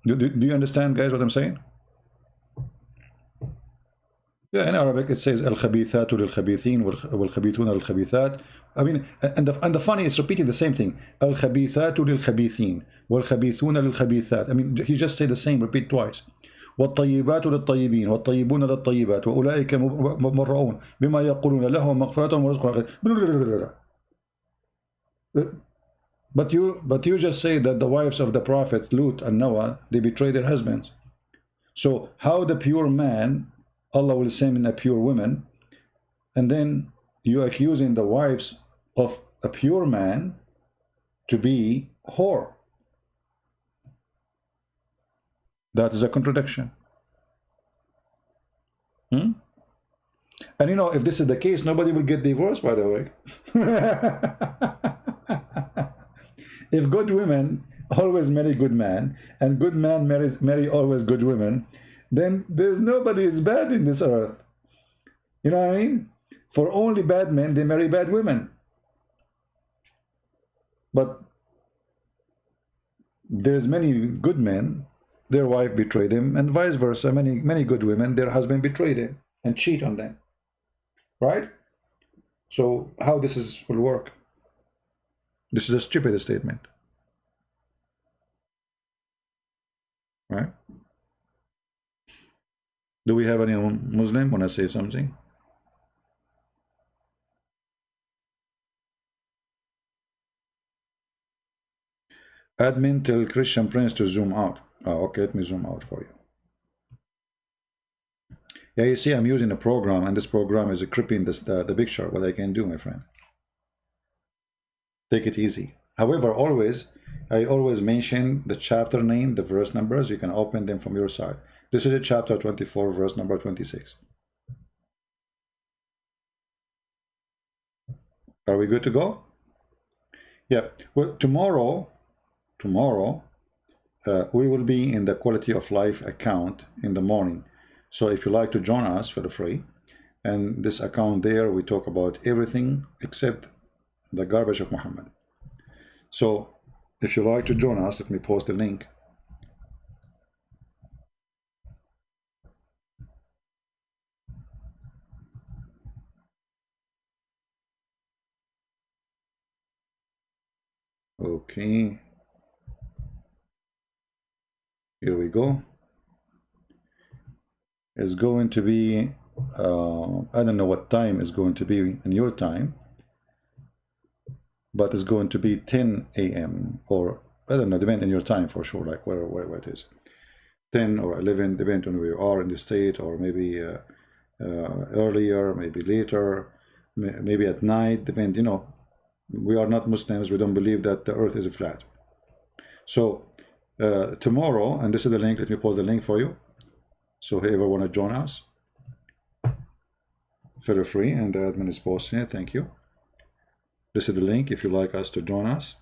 Do you understand, guys, what I'm saying? Yeah, in Arabic it says al-khabithatu lil-khabithin wal-khabithuna lil-khabithat. I mean, and the funny is repeating the same thing. Al-khabithatu lil-khabithin wal-khabithuna lil-khabithat. I mean, he just said the same, repeat twice. وَالطَّيِّبَاتُ لِلطَّيِّبِينَ وَالطَّيِّبُونَ لِلطَّيِّبَاتِ وَأُولَٰئِكَ مُبَرَّؤُونَ بِمَا يَقُولُونَ لَهُمْ مَغْفِرَةٌ وَرِزْقٌ. But you just say that the wives of the prophet Lut and Noah, they betrayed their husbands. So how the pure man, Allah will send in a pure woman, and then you accusing the wives of a pure man to be whore. That is a contradiction. And you know, if this is the case, nobody will get divorced, by the way. If good women always marry good men, and good man marry always good women, then there's nobody is bad in this earth. You know what I mean? For only bad men, they marry bad women. But there's many good men, their wife betrayed them, and vice versa. Many good women, their husband betrayed them and cheat on them. Right? So how this will work? This is a stupid statement. Right? Do we have any Muslim want to say something? Admin, tell Christian Prince to zoom out. Oh, okay, let me zoom out for you. Yeah, you see, I'm using a program, and this program is cripping the picture. What I can do, my friend. Take it easy. However, I always mention the chapter name, the verse numbers. You can open them from your side. This is a chapter 24, verse number 26. Are we good to go? Yeah. Well, tomorrow, we will be in the quality of life account in the morning. So if you like to join us for the free, and this account there, we talk about everything except the garbage of Muhammad. So if you like to join us, let me post the link. Okay, here we go. It's going to be I don't know what time is going to be in your time, but it's going to be 10 a.m. or I don't know, depending on your time for sure, like where it is, 10 or 11, depending on where you are in the state, or maybe earlier, maybe later, maybe at night, depend. You know, we are not Muslims, we don't believe that the earth is flat. So tomorrow, and this is the link, let me post the link for you, so whoever want to join us, feel free, and the admin is posting it. Thank you. This is the link if you like us to join us.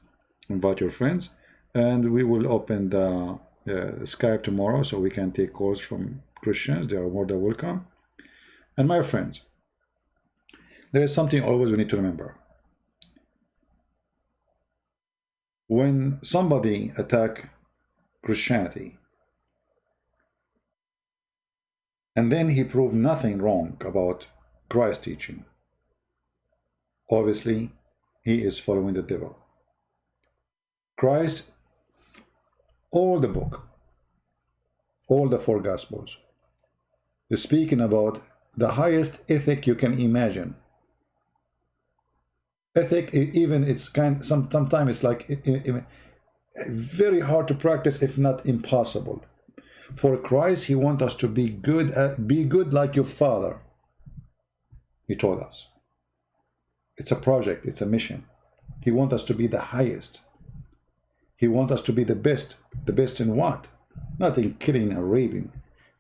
Invite your friends, and we will open the Skype tomorrow so we can take calls from Christians. They are more than welcome. And my friends, there is something always we need to remember. When somebody attacks Christianity, and then he proved nothing wrong about Christ's teaching, obviously he is following the devil. Christ, all the book, all the four gospels, is speaking about the highest ethic you can imagine. Ethic, even it's sometimes it's like very hard to practice, if not impossible. For Christ, he wants us to be good like your Father. He told us. It's a project, it's a mission. He wants us to be the highest. He wants us to be the best. The best in what? Not in killing or raping.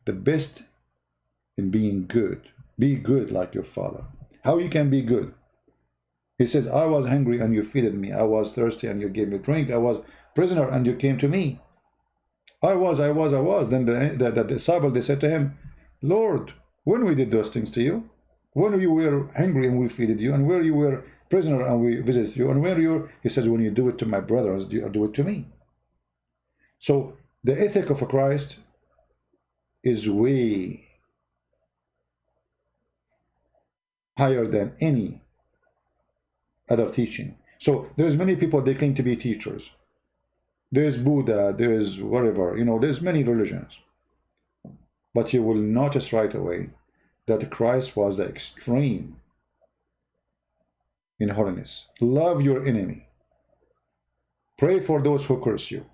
The best in being good. Be good like your Father. How you can be good? He says, I was hungry and you fed me. I was thirsty and you gave me drink. I was prisoner and you came to me. I was. Then the disciple, they said to him, Lord, when we did those things to you? When you were hungry and we fed you, and where you were prisoner and we visited you, and where you, he says, when you do it to my brothers, you do it to me. So the ethic of a Christ is way higher than any other teaching. So there's many people, they claim to be teachers. There's Buddha, there's whatever, you know, there's many religions. But you will notice right away that Christ was the extreme in holiness. Love your enemy. Pray for those who curse you.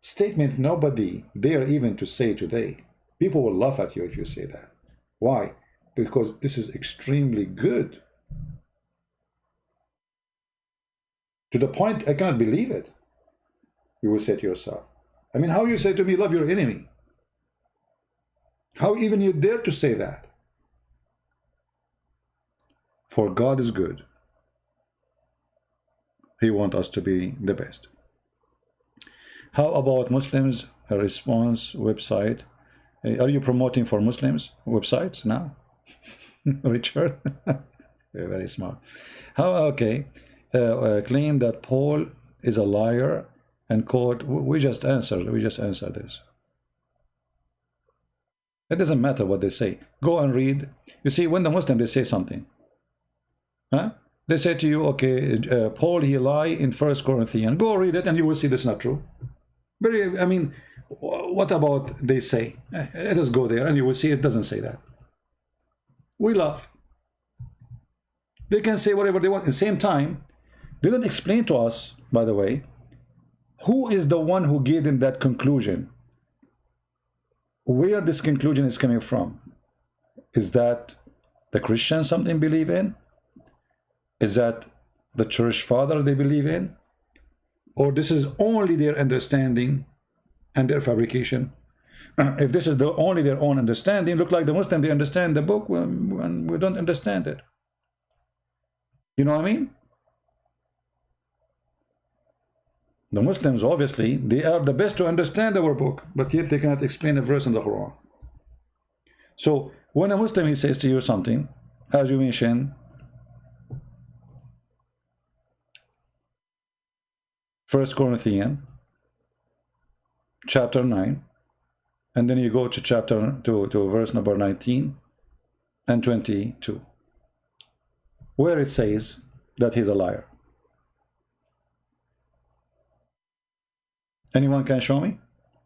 Statement nobody dare even to say today. People will laugh at you if you say that. Why? Because this is extremely good. To the point I cannot believe it. You will say to yourself, I mean, how you say to me, love your enemy? How even you dare to say that? For God is good. He wants us to be the best. How about Muslims? A response website. Are you promoting for Muslims websites now? Richard? Very smart. How, okay. Claim that Paul is a liar and quote, we just answered this. It doesn't matter what they say. Go and read. You see, when the Muslim, they say something, huh? They say to you, okay, Paul, he lied in 1 Corinthians. Go read it and you will see that's not true. Very, I mean, what about they say? Let us go there and you will see it doesn't say that. We laugh. They can say whatever they want. At the same time, they don't explain to us, by the way, who is the one who gave them that conclusion? Where this conclusion is coming from? Is that the Christians something believe in? Is that the church father they believe in? Or this is only their understanding and their fabrication? If this is only their own understanding, look like the Muslim, they understand the book when we don't understand it. You know what I mean? The Muslims, obviously, they are the best to understand our book, but yet they cannot explain a verse in the Quran. So when a Muslim, he says to you something, as you mentioned, 1 Corinthians chapter 9, and then you go to to verse number 19 and 22, where it says that he's a liar. Anyone can show me?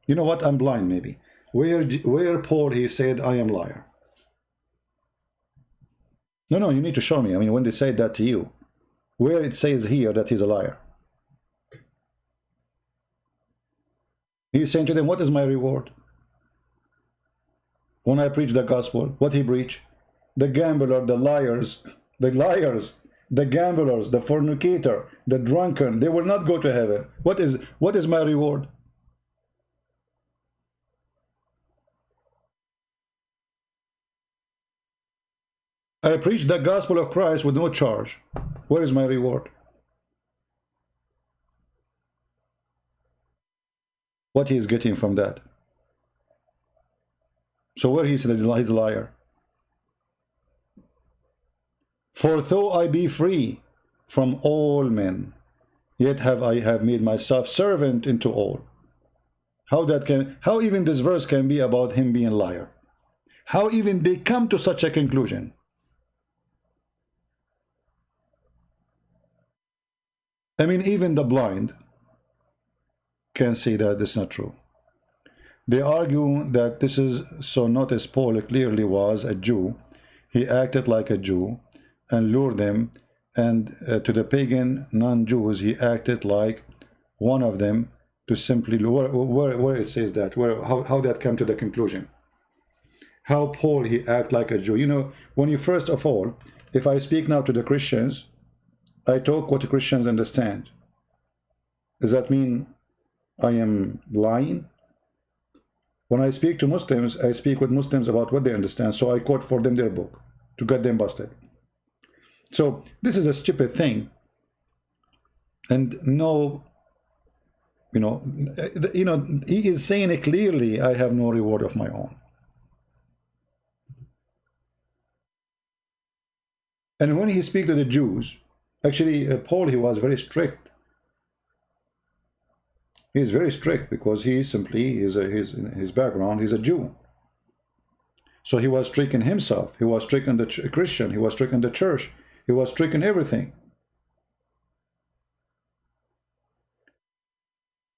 You know what? I'm blind, maybe. Where Paul, he said, I am liar. No, you need to show me. I mean, when they say that to you, where it says here that he's a liar. He's saying to them, what is my reward? When I preach the gospel, what he preach? The gambler, the liars, the gamblers, the fornicator, the drunken, they will not go to heaven. What is my reward? I preach the gospel of Christ with no charge. What is my reward? what he is getting from that. So where he's a liar. For though I be free from all men, yet I have made myself servant unto all. How even this verse can be about him being a liar? How even they come to such a conclusion? I mean, even the blind can say that it's not true. They argue that this is so. Notice Paul clearly was a Jew. He acted like a Jew and lured them, and to the pagan non-Jews he acted like one of them, to simply where it says that, how that come to the conclusion. How Paul he act like a Jew. You know, when you first of all, if I speak now to the Christians, I talk what the Christians understand. Does that mean I am lying? When I speak to Muslims, I speak with Muslims about what they understand, so I quote for them their book to get them busted. So this is a stupid thing, and no, you know, he is saying it clearly. I have no reward of my own. And when he speaks to the Jews, actually, Paul, he was very strict. He's very strict because he simply is his background. He's a Jew. So he was strict in himself. He was strict in the Christian. He was strict in the church. He was strict in everything.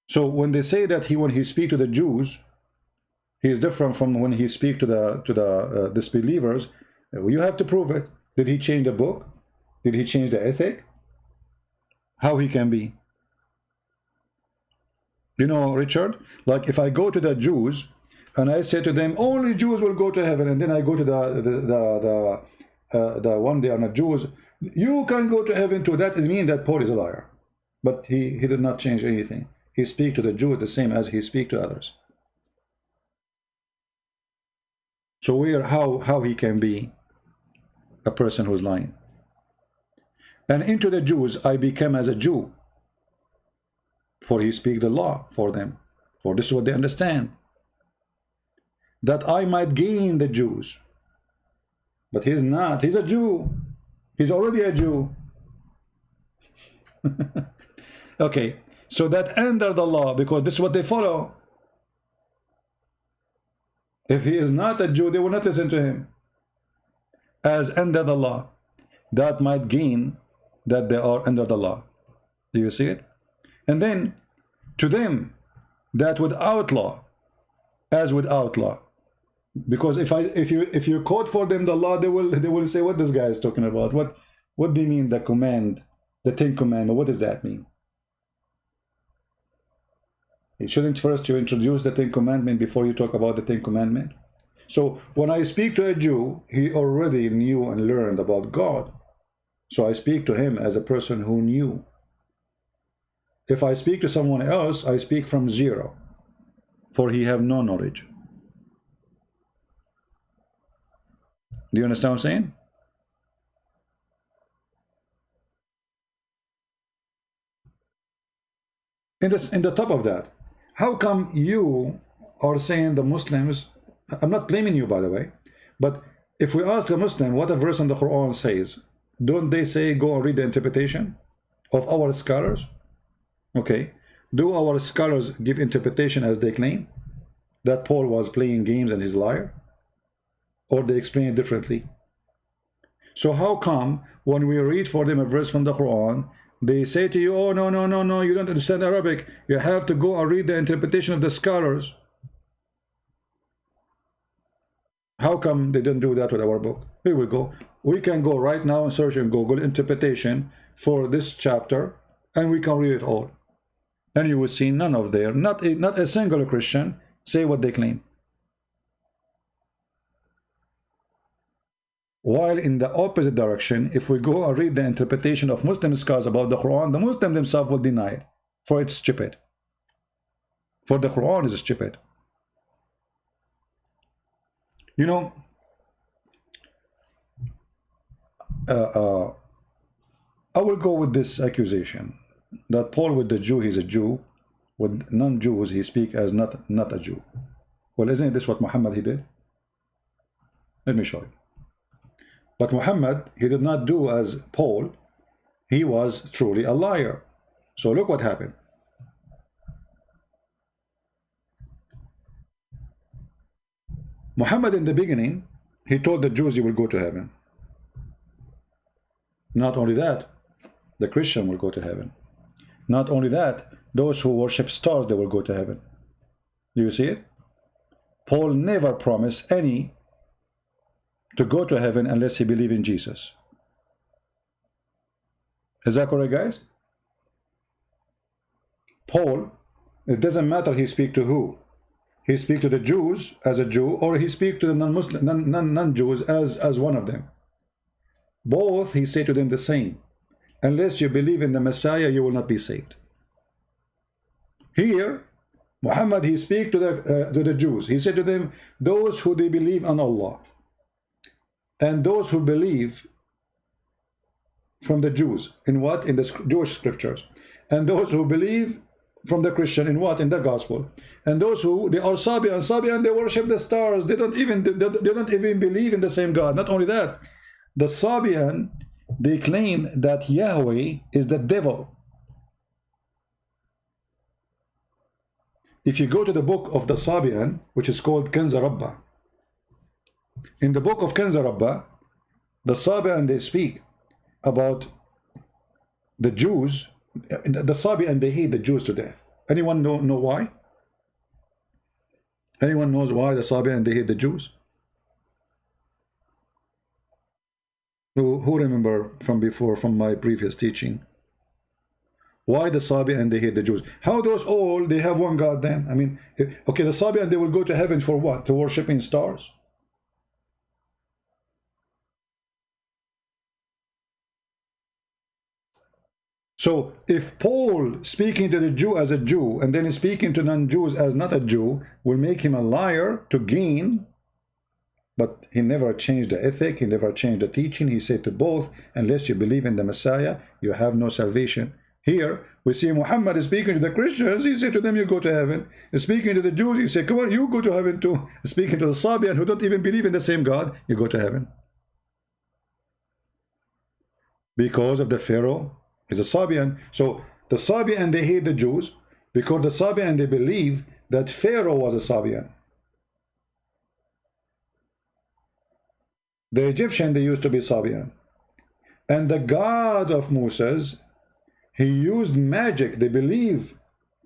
So when they say that when he speaks to the Jews, he is different from when he speaks to the disbelievers, you have to prove it. Did he change the book? Did he change the ethic? How he can be? You know, Richard, like if I go to the Jews and I say to them, only Jews will go to heaven, and then I go to the one they are not Jews, you can go to heaven too. That means that Paul is a liar. But he did not change anything. He speaks to the Jews the same as he speaks to others. So how he can be a person who's lying? And into the Jews I became as a Jew, for he speak the law for them, for this is what they understand, that I might gain the Jews. But he's not. He's a Jew. He's already a Jew. Okay, so that under the law, because this is what they follow. If he is not a Jew, they will not listen to him. As under the law, that might gain that they are under the law. Do you see it? And then to them that without law, as without law. Because if you quote for them the law, they will say what this guy is talking about. What do you mean the command, the 10 commandments? What does that mean? Shouldn't first you introduce the 10 commandments before you talk about the 10 commandments? So when I speak to a Jew, he already knew and learned about God. So I speak to him as a person who knew. If I speak to someone else, I speak from zero, for he have no knowledge. Do you understand what I'm saying? In the top of that, how come you are saying the Muslims, I'm not blaming you by the way, but if we ask a Muslim what a verse in the Quran says, don't they say go and read the interpretation of our scholars? Okay, do our scholars give interpretation as they claim that Paul was playing games and he's a liar? Or they explain it differently? So how come when we read for them a verse from the Quran, they say to you, oh no, you don't understand Arabic, you have to go and read the interpretation of the scholars? How come they didn't do that with our book? Here we go. We can go right now and search in Google interpretation for this chapter, and we can read it all. And you will see none of there, not a single Christian say what they claim. While in the opposite direction, if we go and read the interpretation of Muslim scholars about the Quran, the Muslims themselves will deny it, for it's stupid. For the Quran is stupid. You know, I will go with this accusation that Paul with the Jew, he's a Jew, with non-Jews he speak as not a Jew. Well, isn't this what Muhammad he did? Let me show you. But Muhammad, he did not do as Paul. He was truly a liar. So look what happened. Muhammad in the beginning, he told the Jews you will go to heaven. Not only that, the Christian will go to heaven. Not only that, those who worship stars, they will go to heaven. Do you see it? Paul never promised any to go to heaven unless he believe in Jesus. Is that correct, guys? Paul, it doesn't matter he speak to who. He speak to the Jews as a Jew, or he speak to the non-Muslim, non-Jews as one of them. Both, he said to them the same. Unless you believe in the Messiah, you will not be saved. Here, Muhammad, he speak to the Jews. He said to them, those who they believe on Allah, and those who believe from the Jews, in what? In the Jewish scriptures. And those who believe from the Christian, in what? In the gospel. And those who, they are Sabian, they worship the stars. They don't even believe in the same God. Not only that, the Sabian, they claim that Yahweh is the devil. If you go to the book of the Sabian, which is called Kanza Rabba, in the book of Kanza Rabba, the Sabian, they speak about the Jews. The Sabian, they hate the Jews to death. Anyone know why? Anyone knows why the Sabian, they hate the Jews? Who remember from before, from my previous teaching? Why the Sabian, they hate the Jews? How those all, they have one God then? I mean, okay, the Sabian, they will go to heaven for what? To worshiping stars? So if Paul speaking to the Jew as a Jew and then speaking to non-Jews as not a Jew will make him a liar to gain, but he never changed the ethic, he never changed the teaching. He said to both, unless you believe in the Messiah, you have no salvation. Here we see Muhammad is speaking to the Christians. He said to them, you go to heaven. He's speaking to the Jews. He said, come on, you go to heaven too. Speaking to the Sabian who don't even believe in the same God, you go to heaven. Because of the Pharaoh is a Sabian. So the Sabian, they hate the Jews because the Sabian, they believe that Pharaoh was a Sabian. The Egyptian, they used to be Sabian. And the God of Moses, he used magic. They believe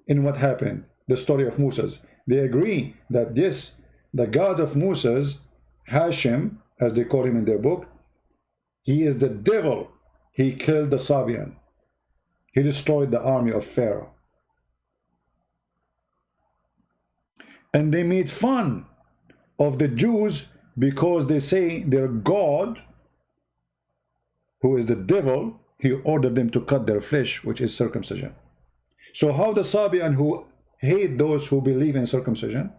in what happened, the story of Moses. They agree that this, the God of Moses, Hashem, as they call him in their book, he is the devil. He killed the Sabian. He destroyed the army of Pharaoh. And they made fun of the Jews because they say their God, who is the devil, he ordered them to cut their flesh, which is circumcision. So how the Sabian who hate those who believe in circumcision,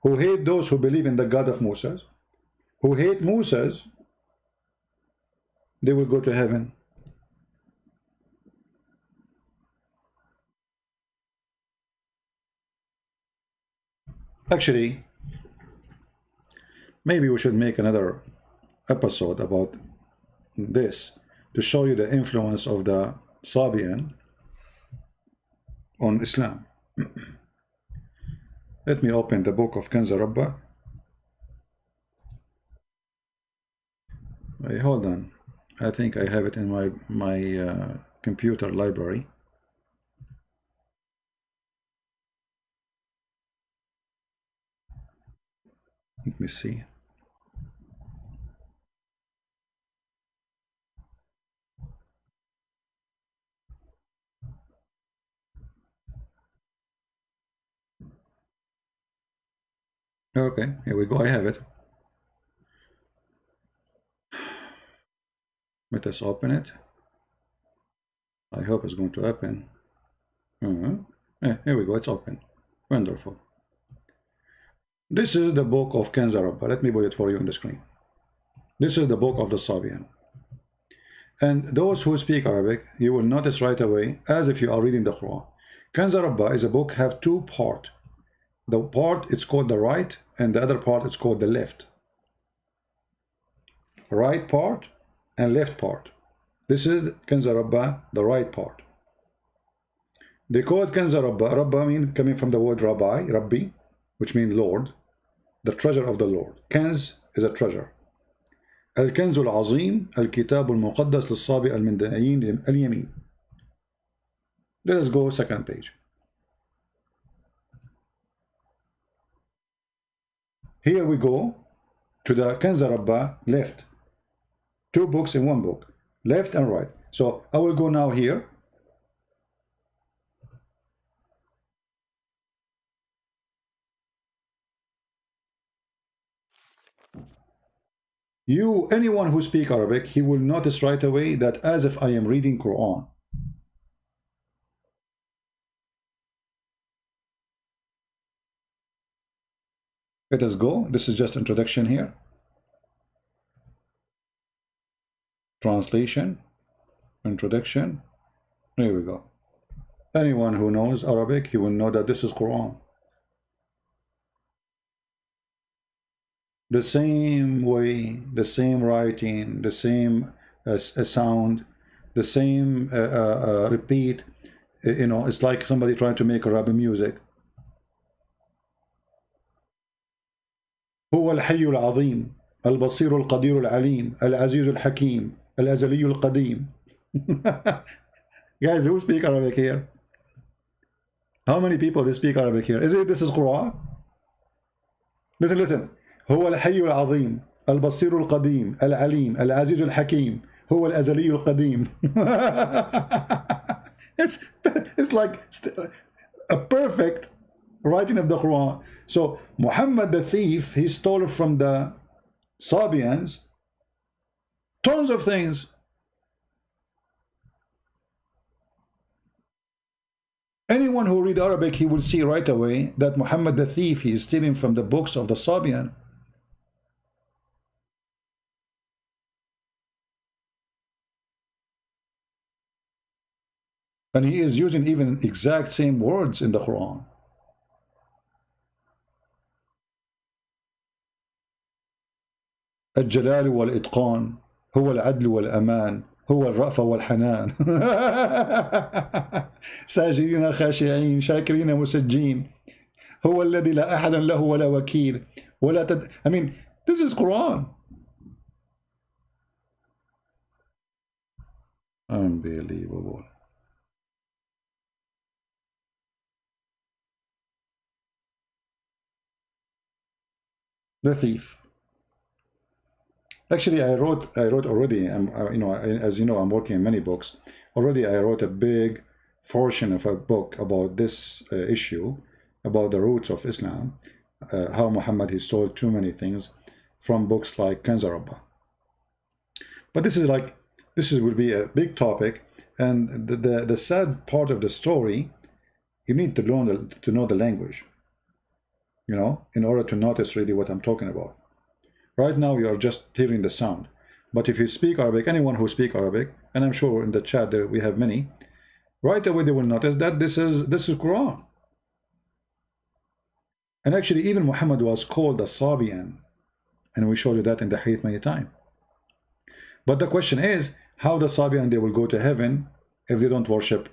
who hate those who believe in the God of Moses, who hate Moses, they will go to heaven. Actually, maybe we should make another episode about this to show you the influence of the Sabian on Islam. Let me open the book of Kanza Rabba. Wait, hold on. I think I have it in my computer library. Let me see. Okay, here we go. I have it. Let us open it. I hope it's going to open. Here we go. It's open. Wonderful. This is the book of Kanza Rabba. Let me put it for you on the screen. This is the book of the Sabian. And those who speak Arabic, you will notice right away, as if you are reading the Quran, Kanza Rabba is a book have two part. The part it's called the right, and the other part it's called the left. Right part and left part. This is Kanza Rabba, the right part. They call it Kanza Rabba. Rabba mean coming from the word Rabbi, Rabbi, which means Lord, the treasure of the Lord. Kanz is a treasure. الكنز العظيم الكتاب المقدس للصابئ المندائين اليمين. Let us go second page. Here we go to the Kanza Rabba left. Two books in one book, left and right. So I will go now here. Anyone who speak Arabic, he will notice right away that as if I am reading Quran. Let us go. This is just introduction here. Translation, introduction. Here we go. Anyone who knows Arabic, he will know that this is Quran. The same way, the same writing, the same sound, the same repeat. You know, it's like somebody trying to make Arabic music. هو الحي العظيم البصير القدير العليم العزيز الحكيم الأزلي القديم. Guys, who speak Arabic here? How many people speak Arabic here? This is Quran? Listen. هو الحي العظيم البصير القديم العليم العزيز الحكيم هو الأزلي القديم. it's like a perfect writing of the Quran. So Muhammad the thief, he stole from the Sabians tons of things. Anyone who read Arabic, he will see right away that Muhammad the thief, he is stealing from the books of the Sabian. And he is using even exact same words in the Quran. الجلال والإتقان هو العدل والأمان هو الرأفة والحنان. ساجدين خاشعين شاكرين مسجين هو الذي لا أحد له ولا وكيل ولا I mean, this is Quran. Unbelievable. The thief. Actually, I wrote already. You know, as you know, I'm working on many books. Already, I wrote a big portion of a book about this issue, about the roots of Islam, how Muhammad he stole too many things from books like Kanza Rabba. But this will be a big topic, and the sad part of the story, you need to learn to know the language, you know, in order to notice really what I'm talking about. Right now, you are just hearing the sound. But if you speak Arabic, anyone who speaks Arabic, and I'm sure in the chat there we have many, right away they will notice that this is Quran. And actually, even Muhammad was called a Sabian, and we showed you that in the hadith many times. But the question is, how the Sabian they will go to heaven if they don't worship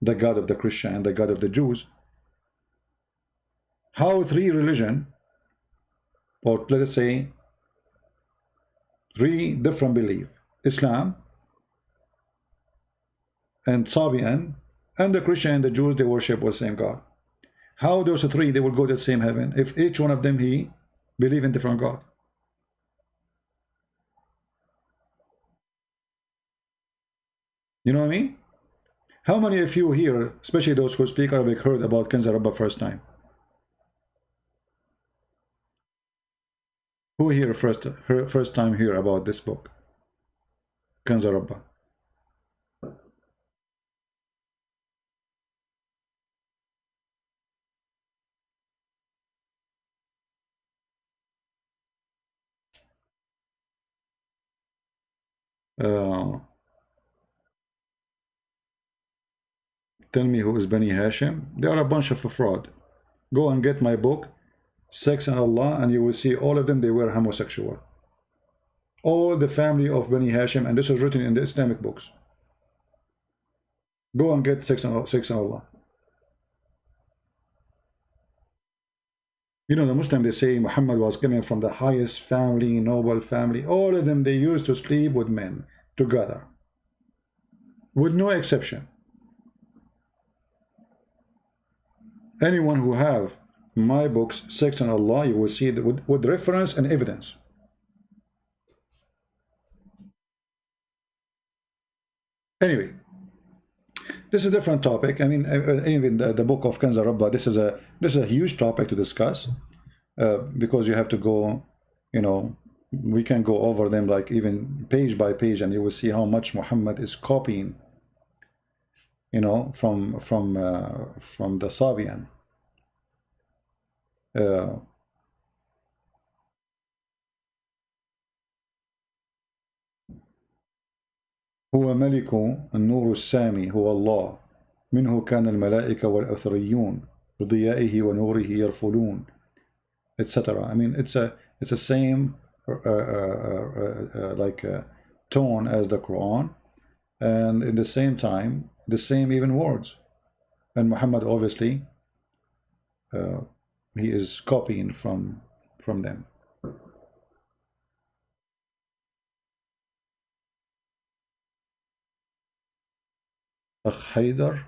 the God of the Christian and the God of the Jews? How three religion, or let us say three different beliefs, Islam and Sabian and the Christian and the Jews, they worship the same God. How those three they will go to the same heaven if each one of them he believe in different God? You know what I mean? How many of you here, especially those who speak Arabic, heard about Kanza Rabba first time? Who here first time hear about this book, Kanza Rabba? Uh, Tell me who is Bani Hashim. They are a bunch of fraud. Go and get my book, Sex and Allah, and you will see all of them, they were homosexual. All the family of Bani Hashim, and this is written in the Islamic books. Go and get Sex and Allah. You know, the Muslim, they say Muhammad was coming from the highest family, noble family. All of them, they used to sleep with men together, with no exception. Anyone who have my books, Sex and Allah, you will see that with reference and evidence. Anyway, this is a different topic. I mean, even the book of Kanz Rabba, this is a huge topic to discuss, because you have to go, you know, we can go over them like even page by page, and you will see how much Muhammad is copying, you know, from the Sabian. هو ملك النور السامي هو الله منه كان الملائكة والأثريون بضيائه ونوره يرفلون, etc. I mean, it's a same like tone as the Quran, and in the same time the same even words. And Muhammad obviously he is copying from them. Akh Haydar?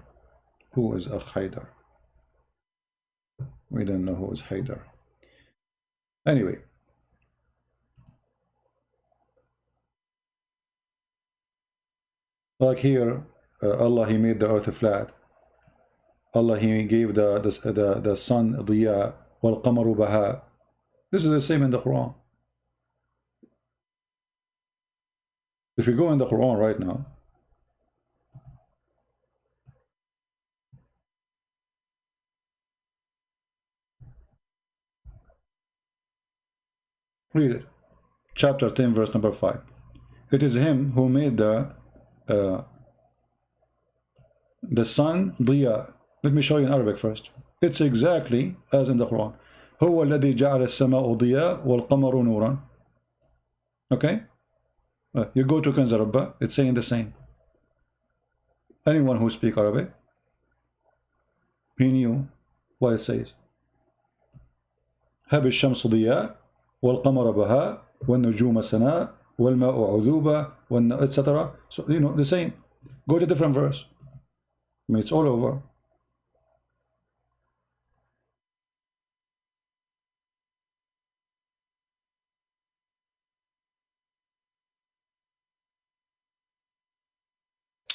Who is Akh Haydar? We don't know who is Haydar. Anyway, like here, Allah, he made the earth flat. Allah, he gave the sun Diya wal Qamaru Baha. This is the same in the Quran. If you go in the Quran right now, read it. Chapter 10, verse number 5. It is him who made the sun Diya. Let me show you in Arabic first. It's exactly as in the Quran. هو الذي جعل السماء ضياء والقمر نورا. Okay? You go to Kanz Rabba, it's saying the same. Anyone who speaks Arabic, he knew what it says. هب الشمس ضياء والقمر بهاء والنجوم سناء والماء عذوبة etc. So, you know, the same. Go to different verse. I mean, it's all over.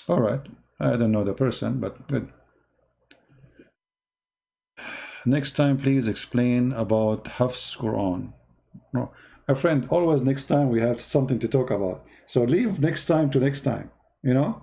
All right. I don't know the person, but good. Next time, please explain about Hafs Quran. No, my friend, always next time we have something to talk about. So leave next time to next time, you know.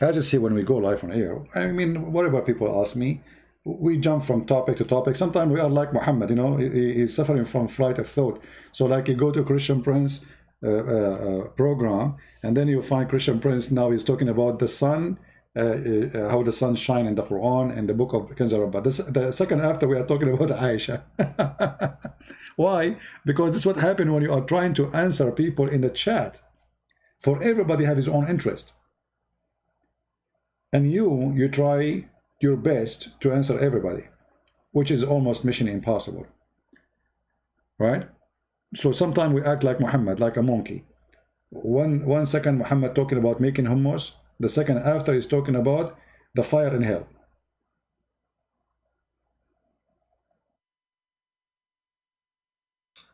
I just say when we go live on air, I mean, whatever people ask me, we jump from topic to topic. Sometimes we are like Muhammad, you know, he's suffering from flight of thought. So like you go to Christian Prince program, and then you find Christian Prince now he's talking about the sun, how the sun shine in the Quran and the book of Kanz Rabba. The second after we are talking about Aisha. Why? Because this is what happens when you are trying to answer people in the chat. For everybody have his own interest, and you try your best to answer everybody, which is almost mission impossible, right? So sometimes we act like Muhammad, like a monkey. One second Muhammad talking about making hummus, the second after is talking about the fire in hell.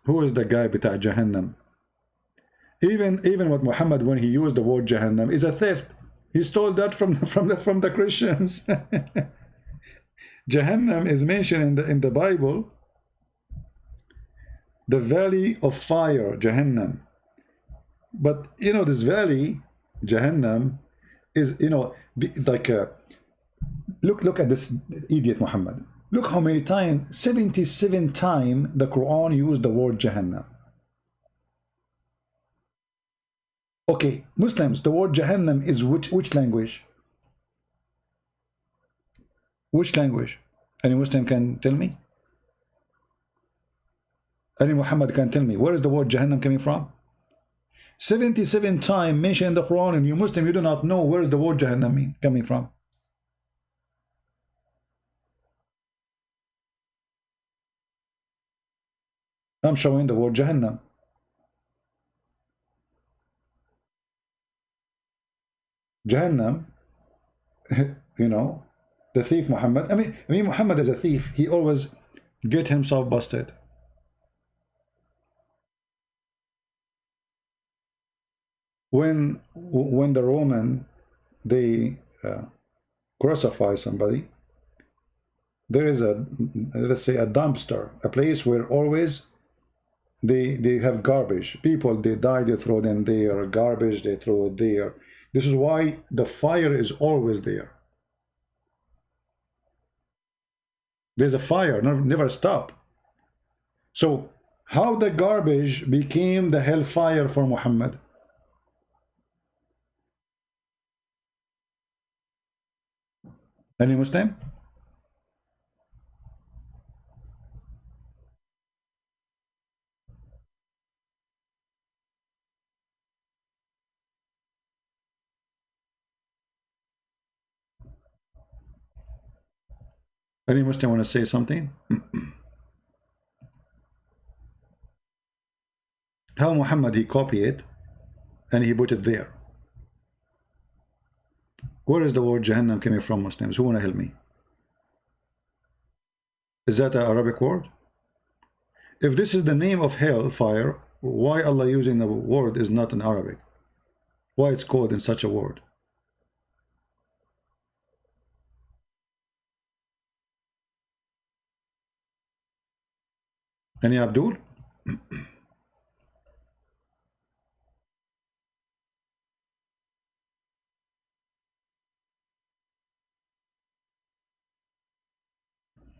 Who is the guy bita Jahannam? Even with Muhammad, when he used the word Jahannam, is a theft. He stole that from the Christians. Jahannam is mentioned in the Bible, the valley of fire, Jahannam. But you know, this valley, Jahannam, is, you know, like look at this idiot Muhammad. Look how many times, 77 times the Quran used the word Jahannam. Okay, Muslims, the word Jahannam is which language? Which language? Any Muslim can tell me? Any Muhammad can tell me where is the word Jahannam coming from? 77 times mentioned in the Quran, and you Muslim, you do not know where is the word Jahannam coming from. I'm showing the word Jahannam. Jahannam, you know, the thief Muhammad. I mean Muhammad is a thief. He always get himself busted. When the Roman they crucify somebody, there is a, let's say, a dumpster, a place where always they have garbage. People, they die, they throw them there. Garbage, they throw it there. This is why the fire is always there. There's a fire, never stop. So how the garbage became the hellfire for Muhammad? Any Muslim? Any Muslim want to say something? How Muhammad he copied it and he put it there? Where is the word Jahannam coming from, Muslims? Who want to help me? Is that an Arabic word? If this is the name of hell, fire, why Allah using the word is not in Arabic? Why it's called in such a word? Any Abdul?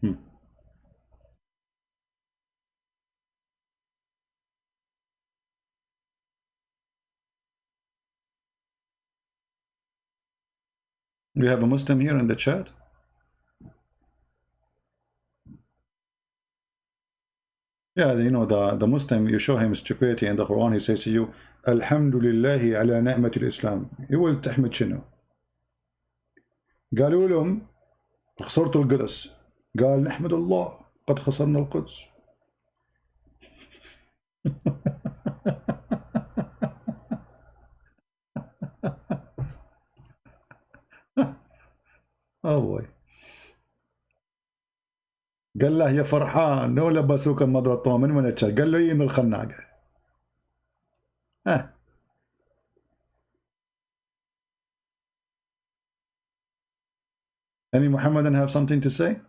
Hmm. We have a Muslim here in the chat. Yeah, you know, the Muslim, you show him stupidity in the Quran, he says to you, Alhamdulillahi ala ni'matil Islam. You will تحمد شنو؟ قالوا لهم خسرتوا القدس. قال نحمد الله قد خسرنا القدس. Oh boy. قال له يا فرحان لو لبسوك المضرة من وين تشال؟ قال له من الخناقة. Any Muhammadan have something to say?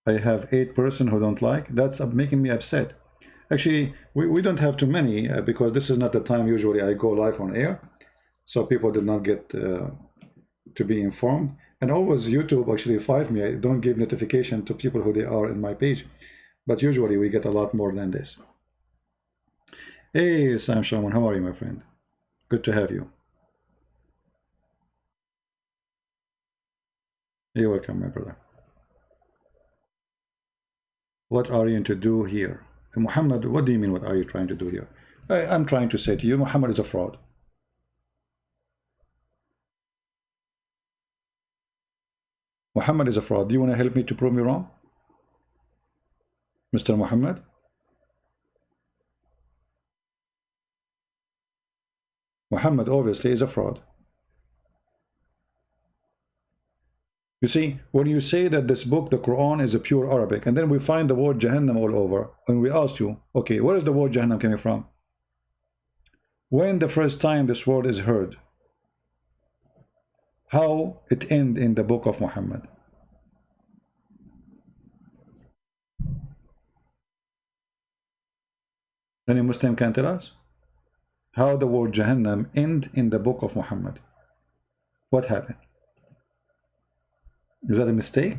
I have 8 person who don't like. That's making me upset. Actually, we don't have too many because this is not the time usually I go live on air. So people did not get to be informed. And always YouTube actually fight me. I don't give notification to people who they are in my page. But usually we get a lot more than this. Hey, Sam Shaman, how are you, my friend? Good to have you. You're welcome, my brother. What are you to do here? Muhammad, what do you mean, what are you trying to do here? I'm trying to say to you, Muhammad is a fraud. Muhammad is a fraud. Do you want to help me to prove me wrong? Mr. Muhammad? Muhammad obviously is a fraud. You see, when you say that this book, the Quran, is a pure Arabic, and then we find the word Jahannam all over, and we ask you, okay, where is the word Jahannam coming from? When the first time this word is heard? How it end in the book of Muhammad? Any Muslim can tell us? how the word Jahannam end in the book of Muhammad? What happened? Is that a mistake?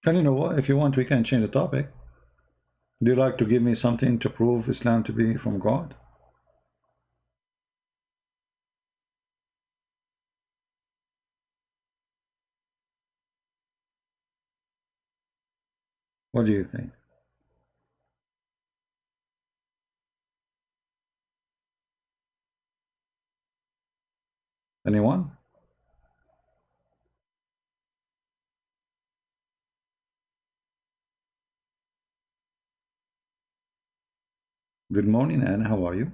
And you know what? If you want, we can change the topic. Do you like to give me something to prove Islam to be from God? What do you think? Anyone? Good morning, Anna. How are you?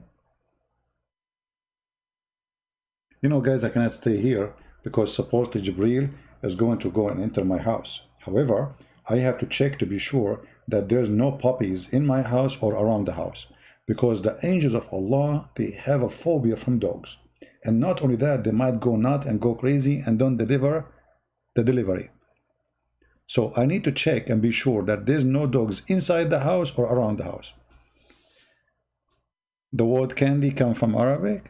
You know, guys, I cannot stay here because supposedly Jibril is going to go and enter my house. However, I have to check to be sure that there's no puppies in my house or around the house, because the angels of Allah, they have a phobia from dogs. And not only that, they might go nut and go crazy and don't deliver the delivery. So I need to check and be sure that there's no dogs inside the house or around the house. The word candy comes from Arabic.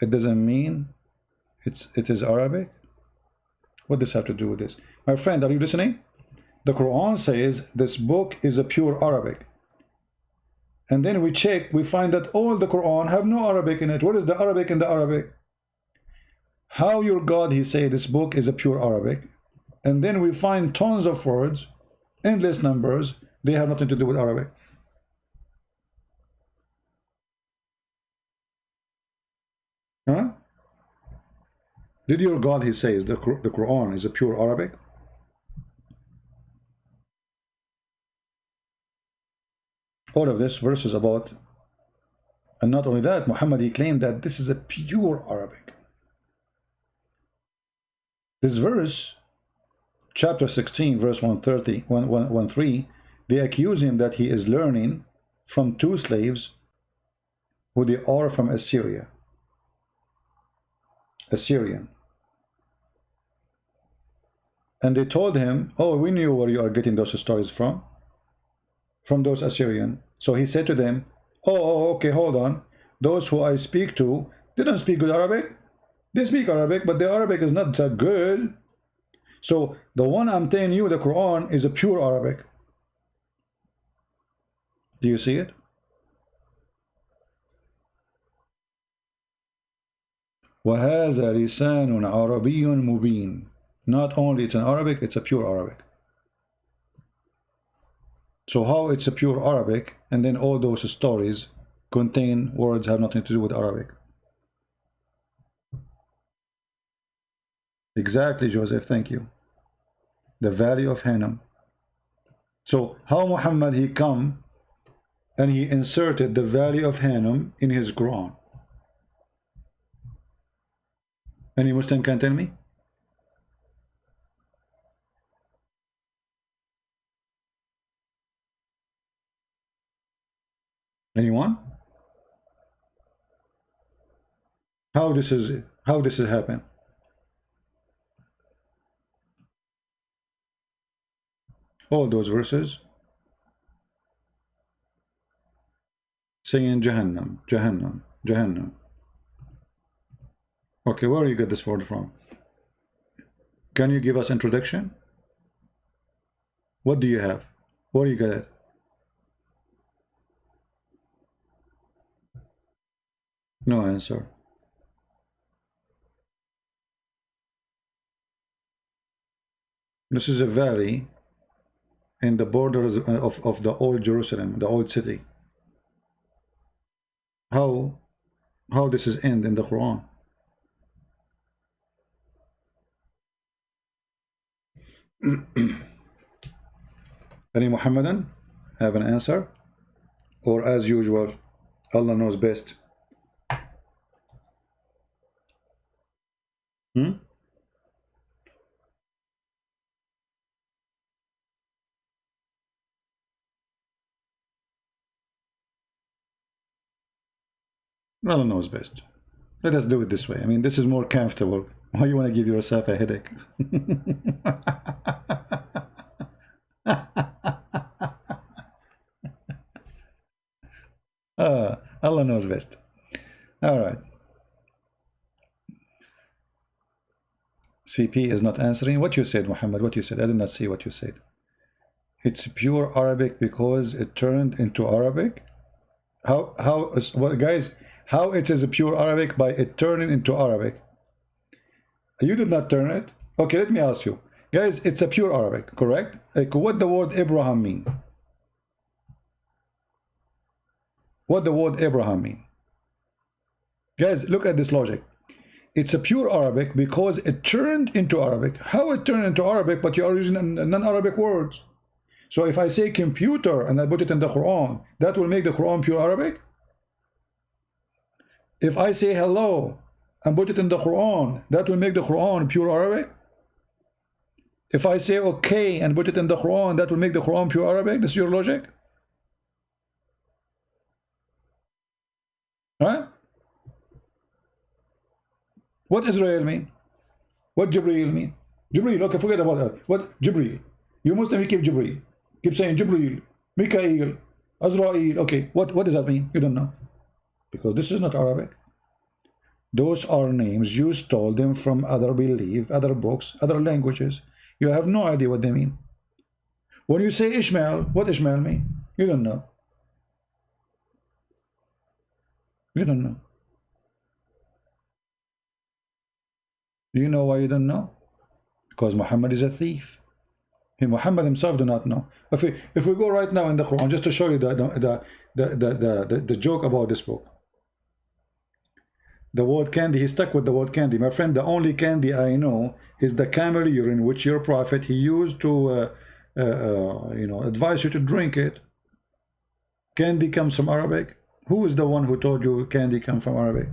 It doesn't mean it is Arabic. What does have to do with this? My friend, are you listening? The Quran says this book is a pure Arabic. And then we check, we find that all the Quran have no Arabic in it. What is the Arabic in the Arabic? How your God, he say this book is a pure Arabic. And then we find tons of words, endless numbers, they have nothing to do with Arabic. Huh? Did your God, he says, the Quran is a pure Arabic? All of this verse is about, and not only that, Muhammad, he claimed that this is a pure Arabic. This verse, chapter 16, verse 130, 113, they accuse him that he is learning from two slaves who they are from Assyria. Assyrian. And they told him, oh, we knew where you are getting those stories from those Assyrian. So he said to them, oh, okay, hold on. Those who I speak to, they don't speak good Arabic. They speak Arabic, but their Arabic is not that good. So the one I'm telling you, the Quran, is a pure Arabic. Do you see it? وَهَذَا لِسَانٌ عَرَبِيٌّ مُبِينٌ. Not only it's an Arabic, it's a pure Arabic. So how it's a pure Arabic, and then all those stories contain words have nothing to do with Arabic? Exactly, Joseph, thank you. The Valley of Hinnom. So how Muhammad, he come and he inserted the Valley of Hinnom in his Quran? Any Muslim can tell me? Anyone? How this is happen? All those verses saying Jahannam, Jahannam, Jahannam. Okay, where you get this word from? Can you give us introduction? What do you have? Where do you get it? No answer. This is a valley in the borders of the old Jerusalem, the old city. How this is end in the Quran? Any Muhammadan have an answer? Or as usual, Allah knows best? Hmm? Allah knows best. Let us do it this way. I mean, this is more comfortable. Why you want to give yourself a headache? Allah knows best. All right. CP is not answering. What you said, Muhammad? What you said? I did not see what you said. It's pure Arabic because it turned into Arabic. Well, guys, how it is a pure Arabic? By it turning into Arabic. You did not turn it. Okay, let me ask you, guys. It's a pure Arabic, correct? Like, what the word Abraham mean? What the word Abraham mean? Guys, look at this logic. It's a pure Arabic because it turned into Arabic. How it turned into Arabic, but you are using non-Arabic words. So if I say computer and I put it in the Quran, that will make the Quran pure Arabic? If I say hello and put it in the Quran, that will make the Quran pure Arabic? If I say okay and put it in the Quran, that will make the Quran pure Arabic? This is your logic? Right? What Israel mean? What Jibreel mean? Jibreel, okay, forget about that. What Jibreel? You Muslim keep Jibreel. Keep saying Jibreel, Mikael, Azrael. Okay, what does that mean? You don't know. Because this is not Arabic. Those are names. You stole them from other belief, other books, other languages. You have no idea what they mean. When you say Ishmael, what Ishmael mean? You don't know. You don't know. Do you know why you don't know? Because Muhammad is a thief. Muhammad himself do not know. If we go right now in the Quran, just to show you the joke about this book. The word candy, he stuck with the word candy. My friend, the only candy I know is the camel urine, which your prophet he used to advise you to drink it. Candy comes from Arabic. Who is the one who told you candy comes from Arabic?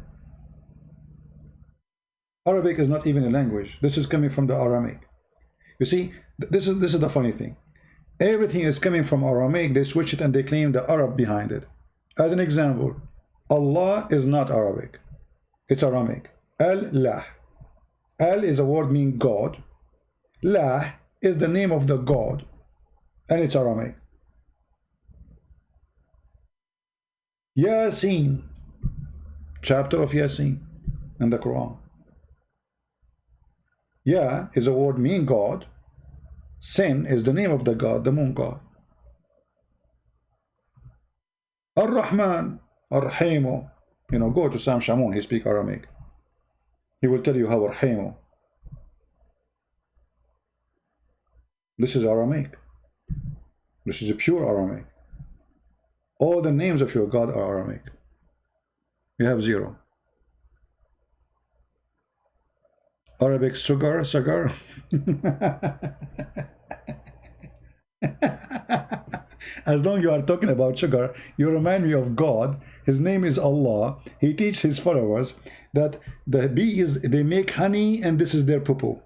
Arabic is not even a language. This is coming from the Aramaic. You see, this is the funny thing. Everything is coming from Aramaic. They switch it and they claim the Arab behind it. As an example, Allah is not Arabic. It's Aramaic. Al-Lah. Al is a word meaning God. Lah is the name of the God. And it's Aramaic. Yasin. Chapter of Yasin in the Quran. Ya is a word meaning God. Sin is the name of the God, the moon God. Ar-Rahman, Ar-Rahimu. Go to Sam Shamoun, he speaks Aramaic. He will tell you how Ar-Rahimu. This is Aramaic. This is a pure Aramaic. All the names of your God are Aramaic. You have zero. Arabic sugar. As long as you are talking about sugar, you remind me of God. His name is Allah. He teaches his followers that the bees, they make honey and this is their poo-poo.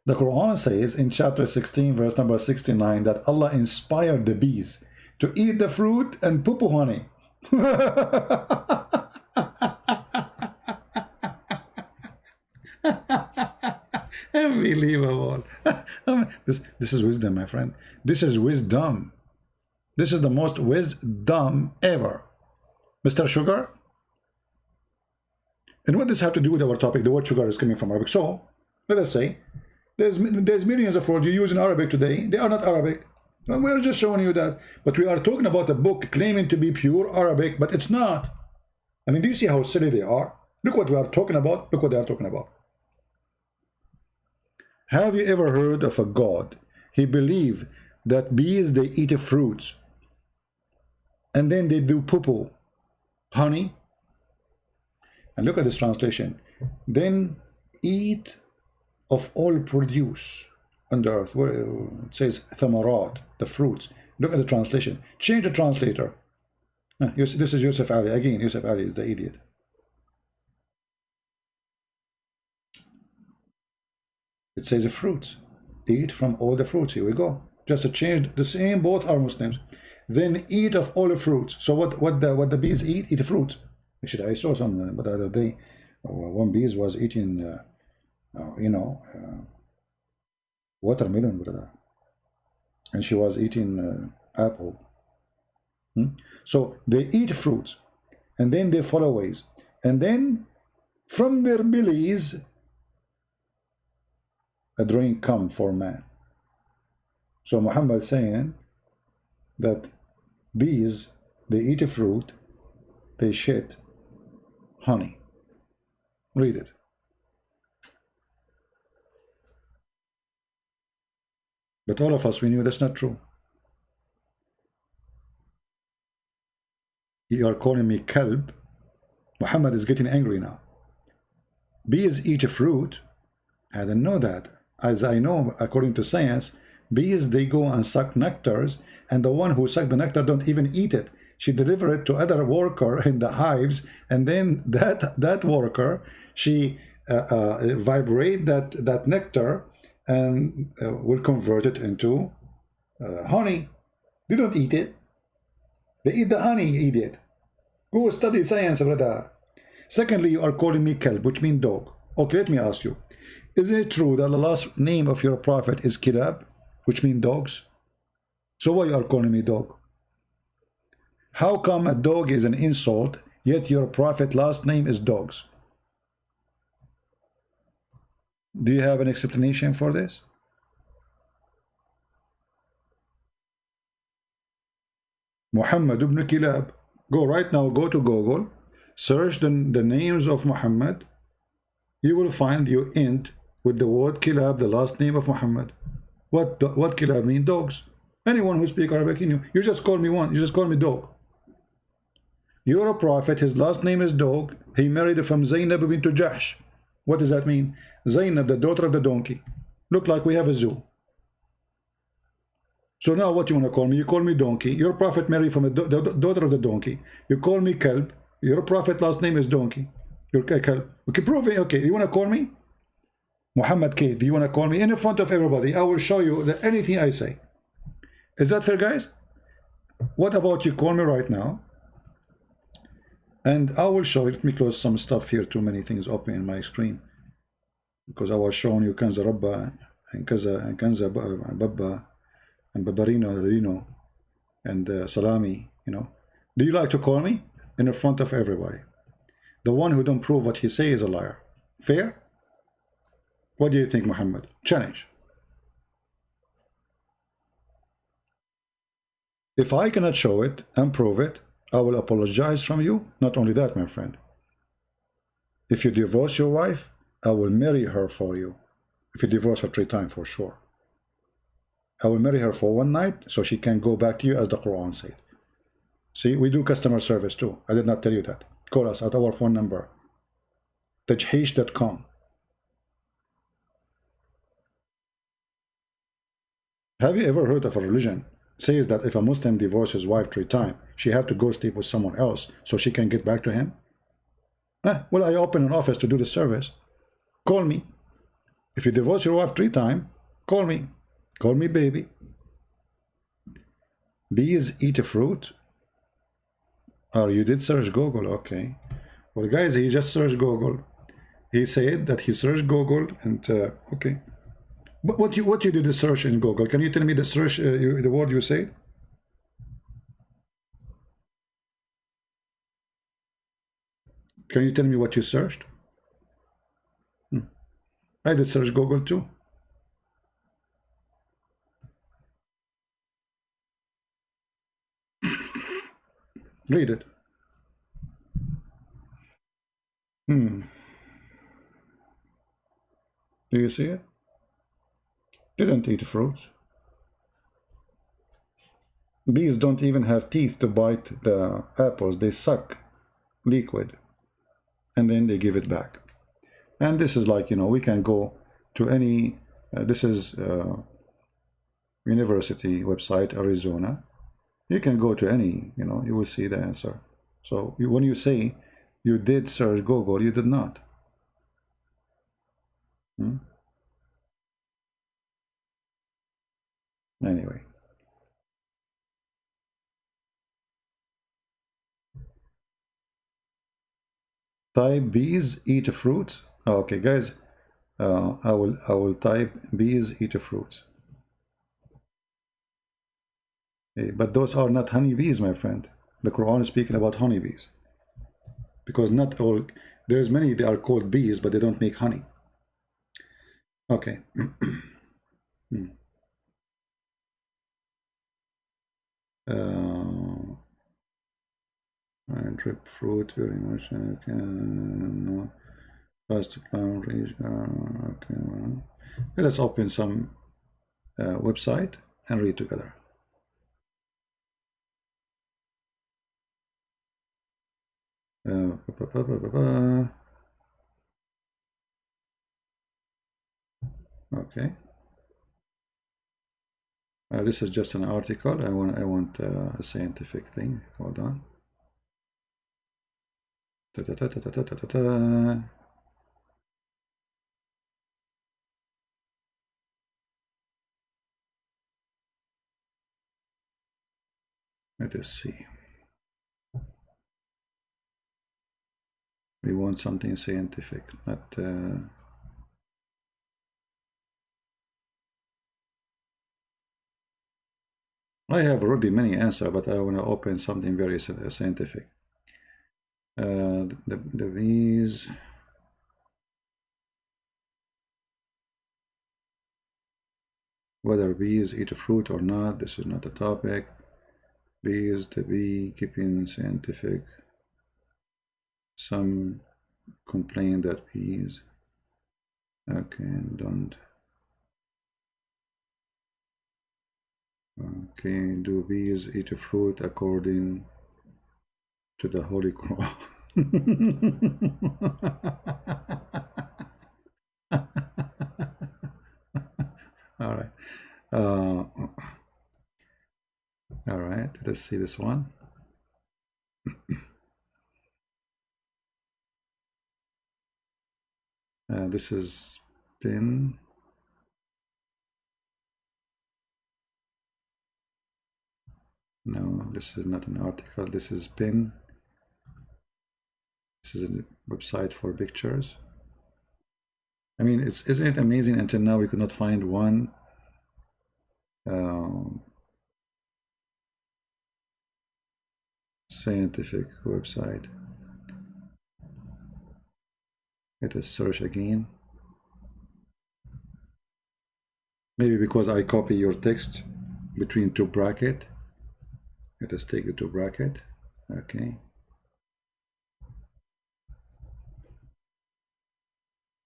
The Quran says in chapter 16 verse number 69 that Allah inspired the bees to eat the fruit and poo-poo honey. Unbelievable. This is wisdom, my friend. This is wisdom. This is the most wisdom ever. Mr. Sugar? And what does this have to do with our topic? The word sugar is coming from Arabic. So, let us say, there's millions of words you use in Arabic today. They are not Arabic. We're just showing you that. But we are talking about a book claiming to be pure Arabic, but it's not. I mean, do you see how silly they are? Look what we are talking about. Look what they are talking about. Have you ever heard of a God? He believed that bees, they eat fruits. And then they do poo-poo. Honey. And look at this translation. Then eat of all produce on the earth, where it says thamarat, the fruits. Look at the translation. Change the translator. This is Yusuf Ali. Again, Yusuf Ali is the idiot. It says fruits. Eat from all the fruits. Here we go. Just to change the same, both are Muslims. Then eat of all the fruits. So what the bees eat? Eat fruits. Actually, I saw some but the other day. One bees was eating, watermelon, brother, and she was eating apple. So they eat fruits, and then they follow ways, and then from their bellies a drink come for man. So Muhammad saying that bees, they eat a fruit, they shit honey. Read it. But all of us, we knew that's not true. You are calling me kalb. Muhammad is getting angry now. Bees eat a fruit. I didn't know that. As I know, according to science, bees, they go and suck nectars, and the one who suck the nectar don't even eat it. She deliver it to other worker in the hives, and then that worker, she vibrate that nectar and will convert it into honey. They don't eat it. They eat the honey, idiot. Go study science, brother. Secondly, you are calling me kelb, which means dog. Okay, let me ask you. Isn't it true that the last name of your prophet is Kilab, which means dogs? So why you are calling me dog? How come a dog is an insult, yet your prophet last name is dogs? Do you have an explanation for this? Muhammad ibn Kilab. Go right now, go to Google, search the names of Muhammad. You will find you end with the word Kilab, the last name of Muhammad. What Kilab mean? Dogs. Anyone who speaks Arabic, you just call me one. You just call me dog. You're a prophet. His last name is dog. He married from Zainab bint Jahsh. What does that mean? Zainab, the daughter of the donkey. Look like we have a zoo. So now what you want to call me? You call me donkey. Your prophet married from the daughter of the donkey. You call me kalb. Your prophet last name is donkey. You're kalb. Okay, prove it. Okay, you want to call me Muhammad K? Do you want to call me in front of everybody? I will show you that anything I say. Is that fair, guys? What about you call me right now? And I will show you. Let me close some stuff here. Too many things open in my screen because I was showing you Kanza Rabba and Kanza Babba and Babarino, Rino, and Salami, Do you like to call me in front of everybody? The one who don't prove what he say is a liar. Fair? What do you think, Muhammad? Challenge. If I cannot show it and prove it, I will apologize from you. Not only that, my friend. If you divorce your wife, I will marry her for you. If you divorce her 3 times, for sure. I will marry her for 1 night so she can go back to you as the Quran said. See, we do customer service too. I did not tell you that. Call us at our phone number, tajheesh.com. Have you ever heard of a religion says that if a Muslim divorces his wife 3 times, she have to go sleep with someone else so she can get back to him? Well, I open an office to do the service. Call me. If you divorce your wife 3 times, call me. Call me baby. Bees eat a fruit? Oh, you did search Google, okay. Well, guys, he just searched Google. He said that he searched Google and, okay. But what you did the search in Google? Can you tell me the search, the word you said? Can you tell me what you searched? I did search Google too. Read it. Do you see it? Didn't eat fruits. Bees don't even have teeth to bite the apples. They suck liquid and then they give it back. And this is like, we can go to any, this is university website, Arizona. You can go to any, you will see the answer. So when you say you did search Google, you did not. Anyway. Type bees eat fruits. Okay, guys, I will type bees eat fruits. But those are not honeybees, my friend. The Quran is speaking about honeybees. Because not all, there's many, they are called bees, but they don't make honey. Okay. I drip fruit very much. Okay. No. First plant. Okay. Let's open some website and read together. Okay. This is just an article. I want a scientific thing. Hold on. Ta -ta -ta -ta -ta -ta -ta -ta. Let us see. We want something scientific, not. I have already many answers, but I want to open something very scientific. The bees. Whether bees eat fruit or not, this is not a topic. Bees, the beekeeping scientific. Some complain that bees. Okay, don't. Okay, do bees eat fruit according to the Holy Quran? All right. All right, let's see this one. This is pin. No, this is not an article. This is pin. This is a website for pictures. I mean, isn't it amazing? Until now, we could not find one scientific website. Let us search again. Maybe because I copy your text between two brackets. Let us take the two bracket. Okay.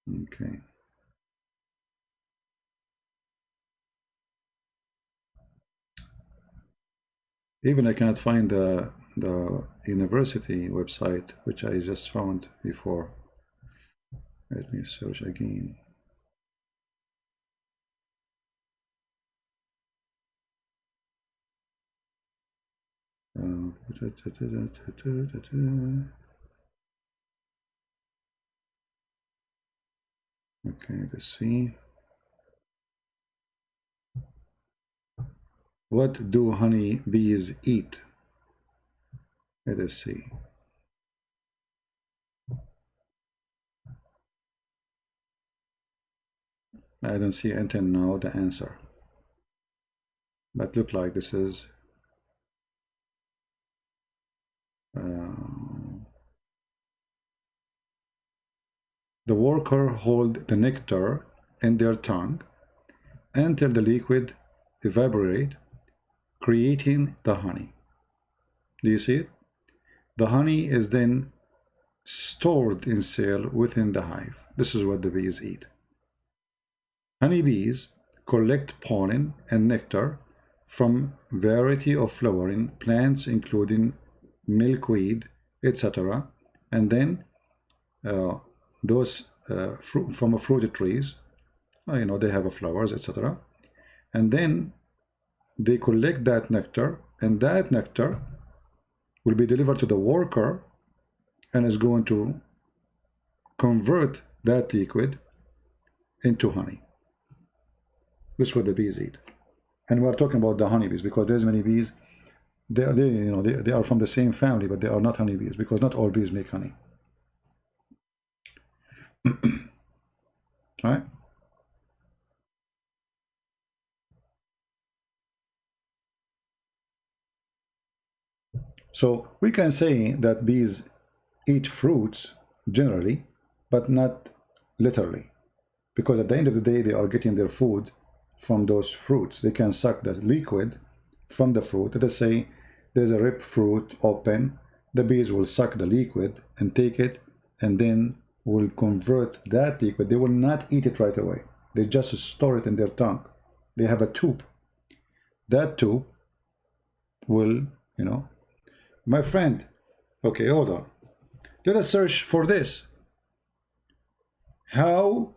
Okay. Even I cannot find the university website, which I just found before. Let me search again. Okay, let's see. What do honey bees eat? Let us see. I don't see until now the answer. But look like this is the worker hold the nectar in their tongue until the liquid evaporate, creating the honey. Do you see it? The honey is then stored in cell within the hive. This is what the bees eat. Honeybees collect pollen and nectar from variety of flowering plants, including milkweed, etc., and then those from fruited trees, you know, they have flowers, etc., and then they collect that nectar, and that nectar will be delivered to the worker and is going to convert that liquid into honey. This is what the bees eat. And we're talking about the honeybees, because there's many bees. They are from the same family, but they are not honeybees, because not all bees make honey. Right? So we can say that bees eat fruits generally, but not literally, because at the end of the day they are getting their food from those fruits. They can suck the liquid from the fruit. Let us say there's a ripe fruit open, the bees will suck the liquid and take it, and then will convert that liquid. They will not eat it right away. They just store it in their tongue. They have a tube. That tube will, my friend, okay, hold on. Let us search for this. How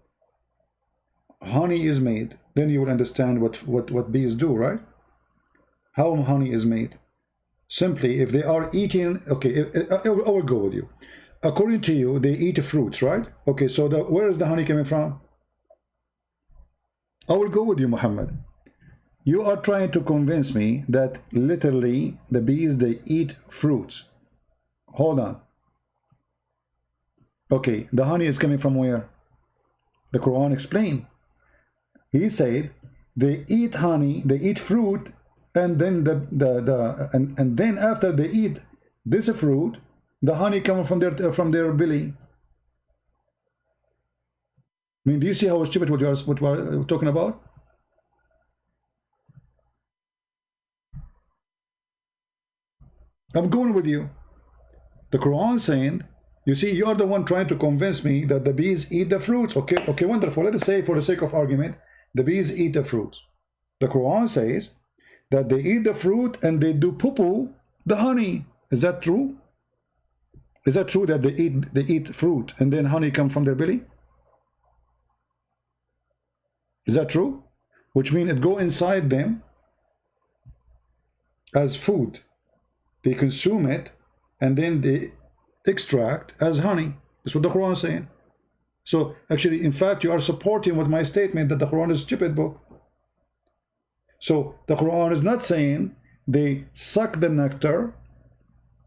honey is made. Then you will understand what bees do, right? How honey is made. Simply, if they are eating, okay, I will go with you. According to you, they eat fruits, right? Okay, so where is the honey coming from? I will go with you, Muhammad. You are trying to convince me that literally the bees, they eat fruits. Hold on. Okay, the honey is coming from where? The Quran explained. He said they eat honey, they eat fruit, and then and then after they eat this fruit, the honey comes from their belly. I mean, do you see how stupid what we're talking about? I'm going with you. The Quran saying, you see, you are the one trying to convince me that the bees eat the fruits. Okay, wonderful. Let us say, for the sake of argument, the bees eat the fruits. The Quran says that they eat the fruit and they do poo-poo the honey. Is that true? Is that true that they eat fruit and then honey comes from their belly? Is that true? Which means it go inside them as food. They consume it and then they extract as honey. That's what the Quran is saying. So actually, in fact, you are supporting with my statement that the Quran is a stupid book. So the Quran is not saying they suck the nectar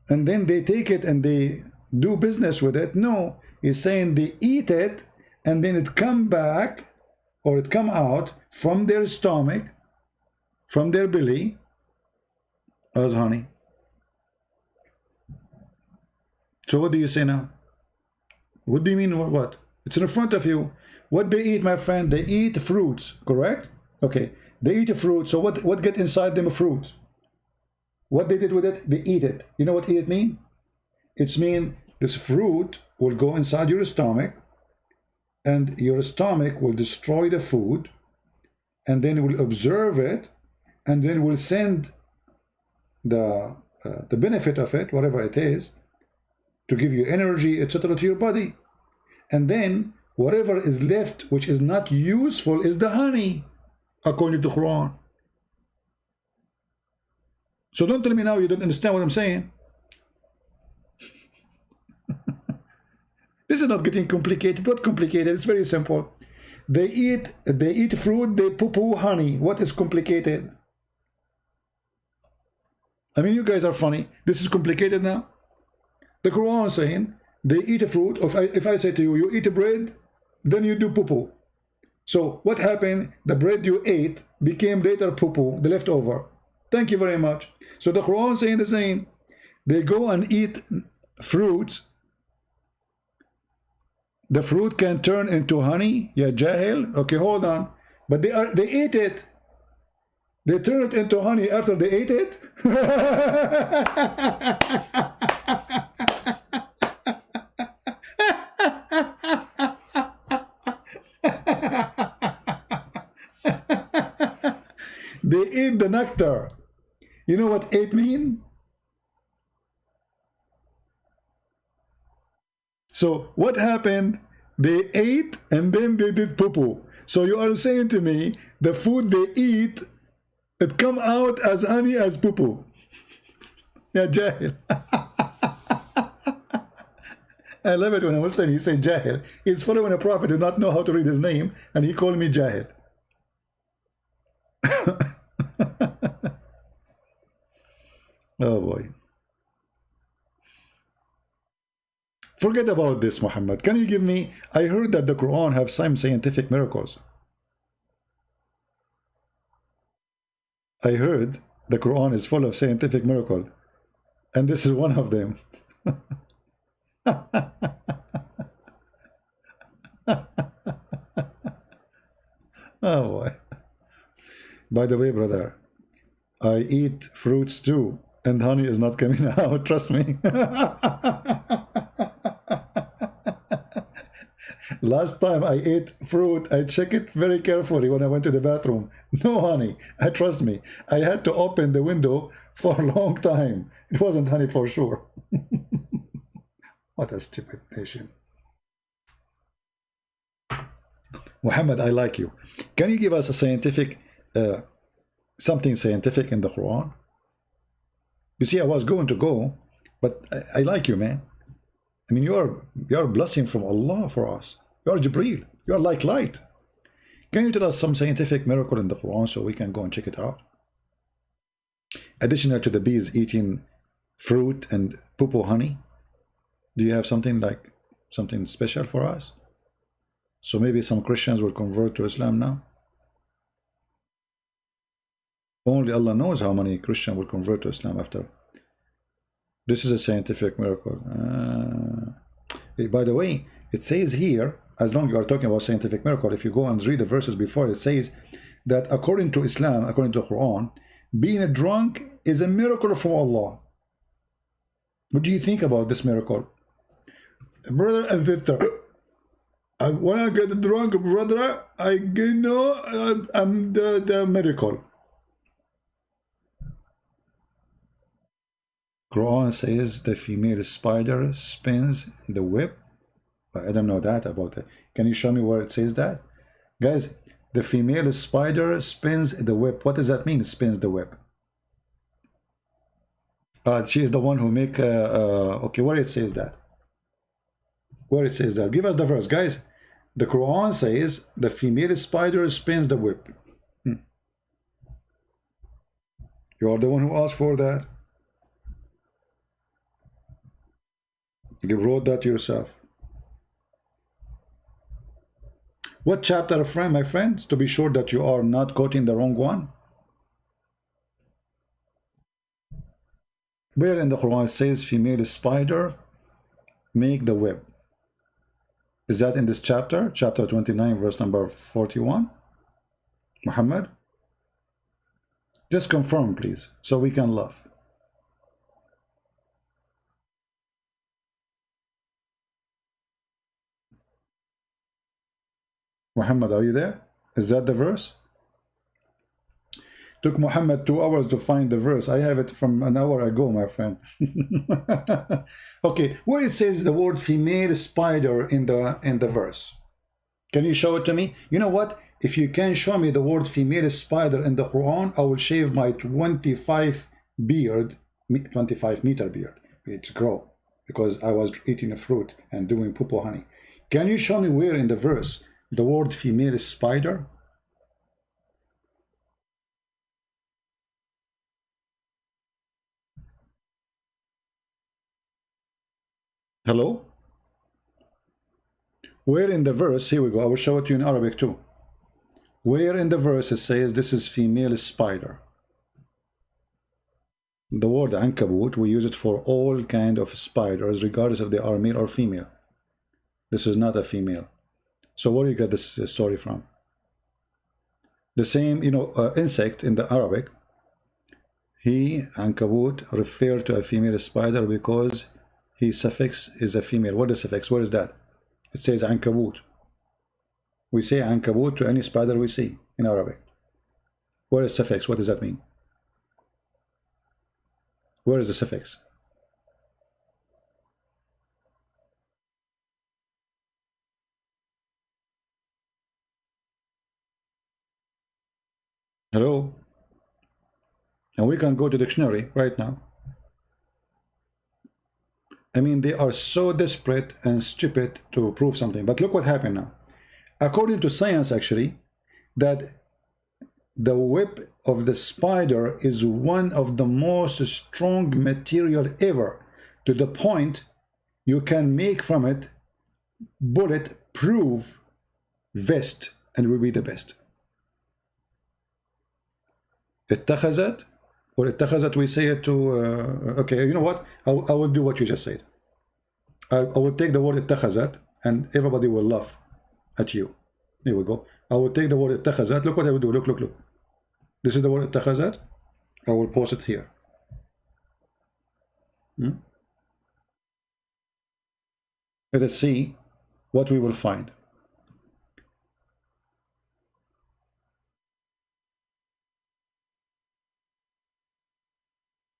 and then they take it and they do business with it. No, it's saying they eat it and then it come back, or it come out from their stomach, from their belly, as honey. So what do you say now? What do you mean what? It's in front of you. What they eat, my friend? They eat fruits, correct? Okay, they eat a fruit. So what get inside them fruits? What they did with it? They eat it. You know what eat it mean? It's mean this fruit will go inside your stomach, and your stomach will destroy the food, and then will observe it, and then will send the benefit of it, whatever it is, to give you energy, etc., to your body. And then whatever is left, which is not useful, is the honey, according to the Quran. So don't tell me now you don't understand what I'm saying. This is not getting complicated. What complicated? It's very simple. They eat fruit, they poo-poo honey. What is complicated? I mean, you guys are funny. This is complicated now. The Quran is saying they eat a fruit. If I say to you, you eat a bread, then you do poo-poo. So what happened? The bread you ate became later poo-poo, the leftover. Thank you very much. So the Quran is saying the same. They go and eat fruits. The fruit can turn into honey. Yeah, jahil. Okay, hold on. But they ate it. They turn it into honey after they ate it. They ate the nectar. You know what ate mean? So what happened? They ate and then they did poo-poo. So you are saying to me the food they eat, it come out as honey as poo-poo. Yeah, jahil. I love it when a Muslim, he say jahil. He's following a prophet, did not know how to read his name, and he called me jahil. Oh boy. Forget about this, Muhammad. Can you give me, I heard that the Quran have some scientific miracles. I heard the Quran is full of scientific miracle, and this is one of them. Oh boy. By the way, brother, I eat fruits too, and honey is not coming out, trust me. Last time I ate fruit, I checked it very carefully when I went to the bathroom. No honey, trust me. I had to open the window for a long time. It wasn't honey for sure. What a stupid nation. Muhammad, I like you. Can you give us a scientific, something scientific in the Quran? You see, I was going to go, but I like you, man. I mean, you are a blessing from Allah for us. You are Jibreel. You are like light. Can you tell us some scientific miracle in the Quran so we can go and check it out? Additional to the bees eating fruit and poo honey, do you have something like something special for us? So maybe some Christians will convert to Islam now? Only Allah knows how many Christians will convert to Islam after. This is a scientific miracle. By the way, it says here, as long as you are talking about scientific miracle, if you go and read the verses before, it says that according to Islam, according to the Quran, being a drunk is a miracle from Allah. What do you think about this miracle? Brother and sister, when I get drunk, brother, I know I'm the miracle. Quran says the female spider spins the web. I don't know that about it. Can you show me where it says that? Guys, the female spider spins the web. What does that mean, spins the web? She is the one who make, okay, where it says that? Where it says that? Give us the verse, guys. The Quran says the female spider spins the web. You are the one who asked for that. You wrote that yourself. What chapter, friend, my friends, to be sure that you are not quoting the wrong one? Where in the Quran it says female spider make the web? Is that in this chapter? Chapter 29, verse number 41? Muhammad? Just confirm, please, so we can laugh. Muhammad, are you there? Is that the verse? Took Muhammad 2 hours to find the verse. I have it from an hour ago, my friend. Okay, where it says the word female spider in the verse. Can you show it to me? You know what? If you can show me the word female spider in the Quran, I will shave my 25 meter beard. It's grow because I was eating a fruit and doing poo honey. Can you show me where in the verse the word female spider? Hello? Where in the verse, here we go, I will show it to you in Arabic too. Where in the verse it says this is female spider? The word ankabut, we use it for all kind of spiders, regardless if they are male or female. This is not a female. So where do you get this story from? The same, you know, insect in the Arabic, he, ankabut, referred to a female spider because his suffix is a female. What is suffix? Where is that? It says ankabut. We say ankabut to any spider we see in Arabic. Where is suffix? What does that mean? Where is the suffix? Hello? And we can go to dictionary right now. I mean, they are so desperate and stupid to prove something. But look what happened now. According to science, actually, that the web of the spider is one of the most strong material ever, to the point you can make from it bullet-proof vest and will be the best. اتخذت, or اتخذت, we say it to, okay, you know what? I will do what you just said. I will take the word اتخذت and everybody will laugh at you. Here we go. I will take the word اتخذت. Look what I will do. Look, look, look. This is the word اتخذت. I will post it here. Let us see what we will find.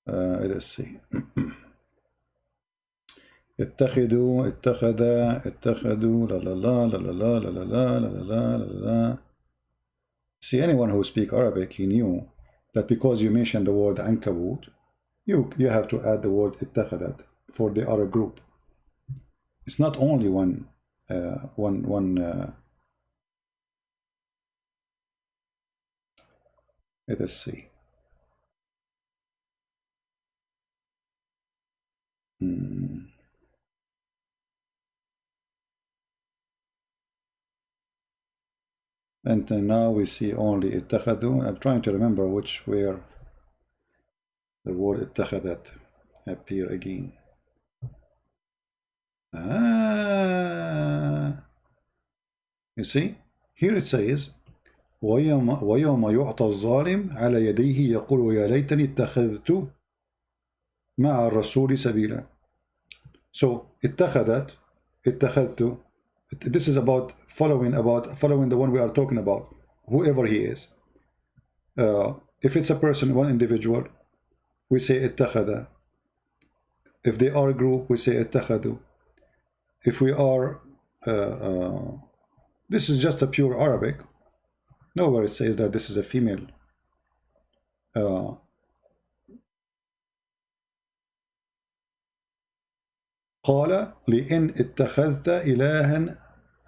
Let us see. اتخذوا, اتخذ, اتخذوا, la la la la la la la la la la la la. See, anyone who speaks Arabic, he knew that because you mentioned the word ankabut, you have to add the word اتخذت for the other group. It's not only one. Let us see. And now we see only اتخذوا. I'm trying to remember where the word اتخذت appear again. You see, here it says ويوم يعطى الظالم على يديه يقول يا ليتني اتخذت مع الرسول سبيلا. So اتخذت, اتخذت, this is about following the one we are talking about, whoever he is. If it's a person, one individual, we say اتخذ. If they are a group, we say اتخذوا. If we are this is just a pure Arabic. Nowhere it says that this is a female. قال لئن اتخذت إلها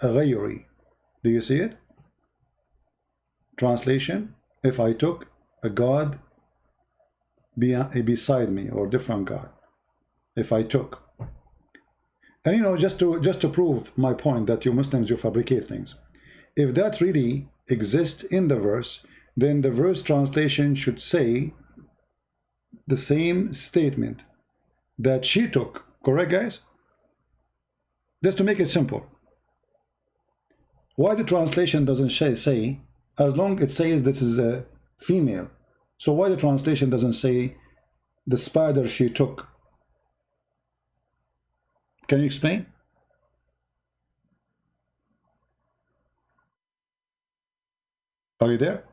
غيري. Do you see it? Translation: if I took a god beside me, or different god. If I took. And you know, just to prove my point that you Muslims, you fabricate things. If that really exists in the verse, then the verse translation should say the same statement that she took. Correct, guys? Just to make it simple. Why the translation doesn't say, as long as it says this is a female, so why the translation doesn't say the spider she took? Can you explain? Are you there?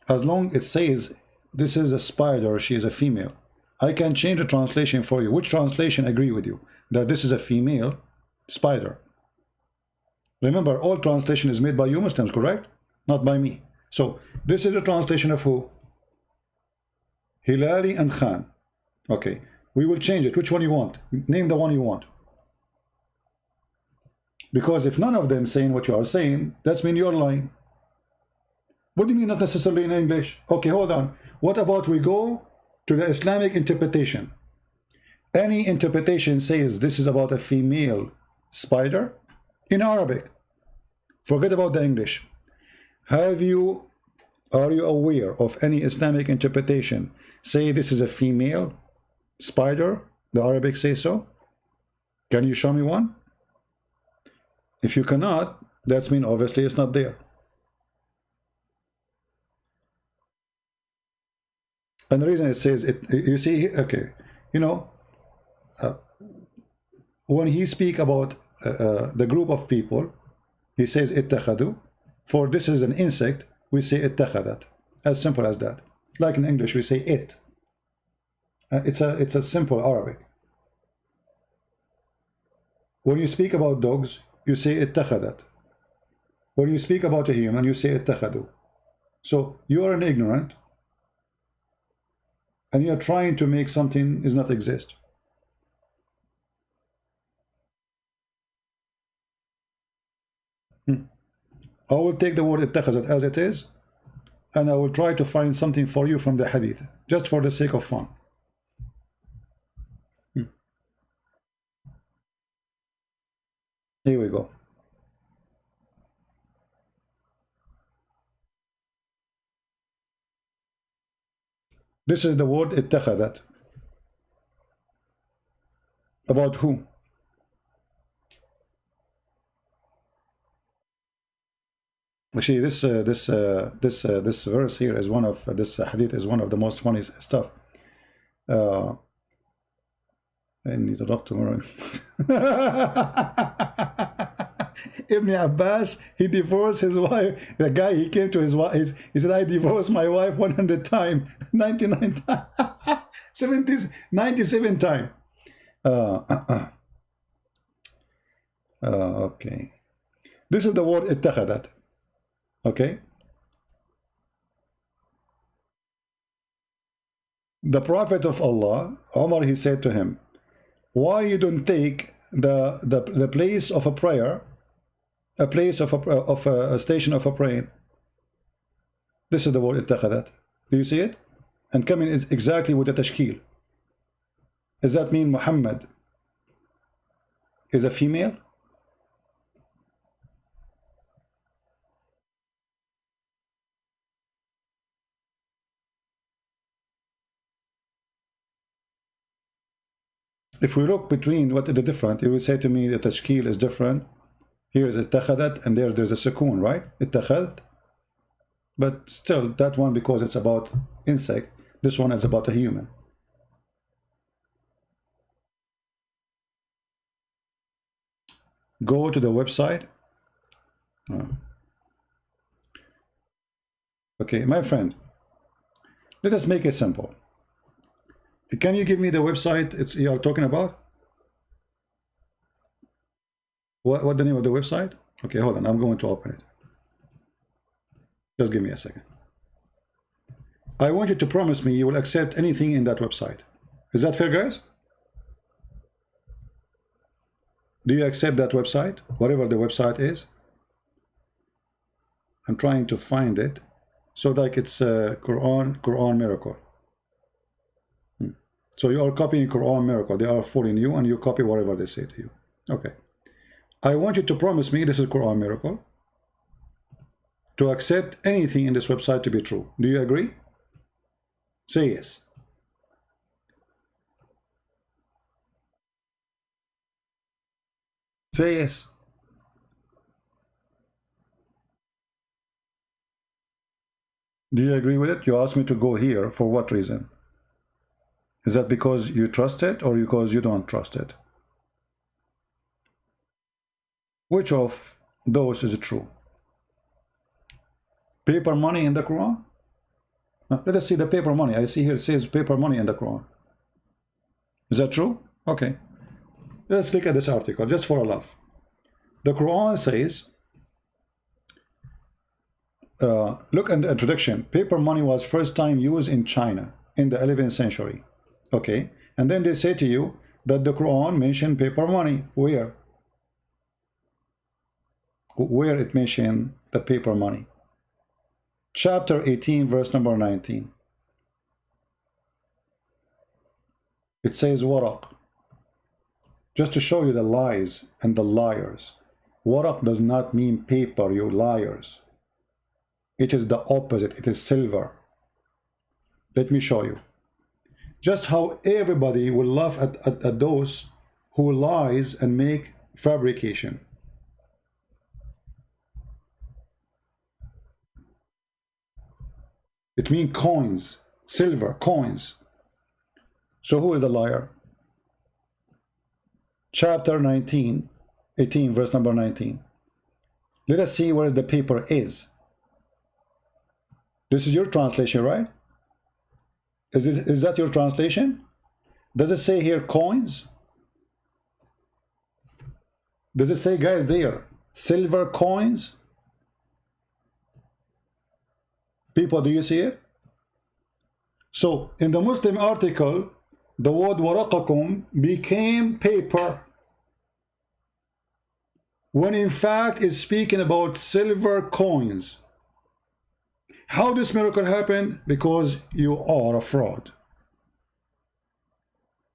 As long as it says this is a spider, she is a female, I can change the translation for you. Which translation agree with you that this is a female spider? Remember, all translation is made by you Muslims, correct? Not by me. So this is a translation of who? Hilali and Khan. Okay, we will change it. Which one you want? Name the one you want. Because if none of them saying what you are saying, that's mean you're lying. What do you mean not necessarily in English? Okay, hold on. What about we go to the Islamic interpretation? Any interpretation says this is about a female spider in Arabic. Forget about the English. Are you aware of any Islamic interpretation say this is a female spider? The Arabic say so? Can you show me one? If you cannot, that's mean obviously it's not there. And the reason it says it, you see, okay, you know, when he speak about the group of people, he says اتخذوا. For this is an insect, we say اتخذت. As simple as that. Like in English, we say it. It's a simple Arabic. When you speak about dogs, you say اتخذت. When you speak about a human, you say اتخذوا. So you are an ignorant, and you are trying to make something does not exist. I will take the word اتخذت as it is, and I will try to find something for you from the hadith, just for the sake of fun. Here we go. This is the word اتخذت. About who? Actually, this verse here is one of this hadith is one of the most funny stuff. I need to talk tomorrow. Ibn Abbas, he divorced his wife. The guy, he came to his wife, he said, I divorced my wife 100 times, 99 times, 97 times. Okay. This is the word اتخذت. Okay. The Prophet of Allah, Umar, he said to him, why you don't take the place of a prayer, a place of a station of a praying? This is the word اتخذت. Do you see it? And coming is exactly with the tashkil. Does that mean Muhammad is a female? If we look between what is the different, you will say to me that tashkil is different. Here is اتخذت, and there's a sukoon, right? اتخذت. But still, that one, because it's about insect, this one is about a human. Go to the website. Okay, my friend, let us make it simple. Can you give me the website you are talking about? What the name of the website? Okay, hold on, I'm going to open it. Just give me a second. I want you to promise me you will accept anything in that website. Is that fair, guys? Do you accept that website, whatever the website is? I'm trying to find it. So like it's Quran Miracle. So you are copying Quran Miracle. They are fooling you, and you copy whatever they say to you. Okay. I want you to promise me, this is Quran Miracle, to accept anything in this website to be true. Do you agree? Say yes. Say yes. Do you agree with it? You asked me to go here. For what reason? Is that because you trust it or because you don't trust it? Which of those is true? Paper money in the Quran? Let us see the paper money. I see here it says paper money in the Quran. Is that true? Okay. Let's click at this article just for a laugh. The Quran says, look at the introduction. Paper money was first time used in China in the 11th century. Okay. And then they say to you that the Quran mentioned paper money. Where? Where it mentioned the paper money? Chapter 18, verse number 19. It says waraq. Just to show you the lies and the liars. Waraq does not mean paper, you liars. It is the opposite. It is silver. Let me show you. Just how everybody will laugh at those who lies and make fabrication. It means coins, silver, coins. So who is the liar? Chapter 18, verse number 19. Let us see where the paper is. This is your translation, right? Is that your translation? Does it say here coins? Does it say, guys, there, silver coins? People, do you see it? So, in the Muslim article, the word waraqakum became paper, when in fact it's speaking about silver coins. How this miracle happened? Because you are a fraud.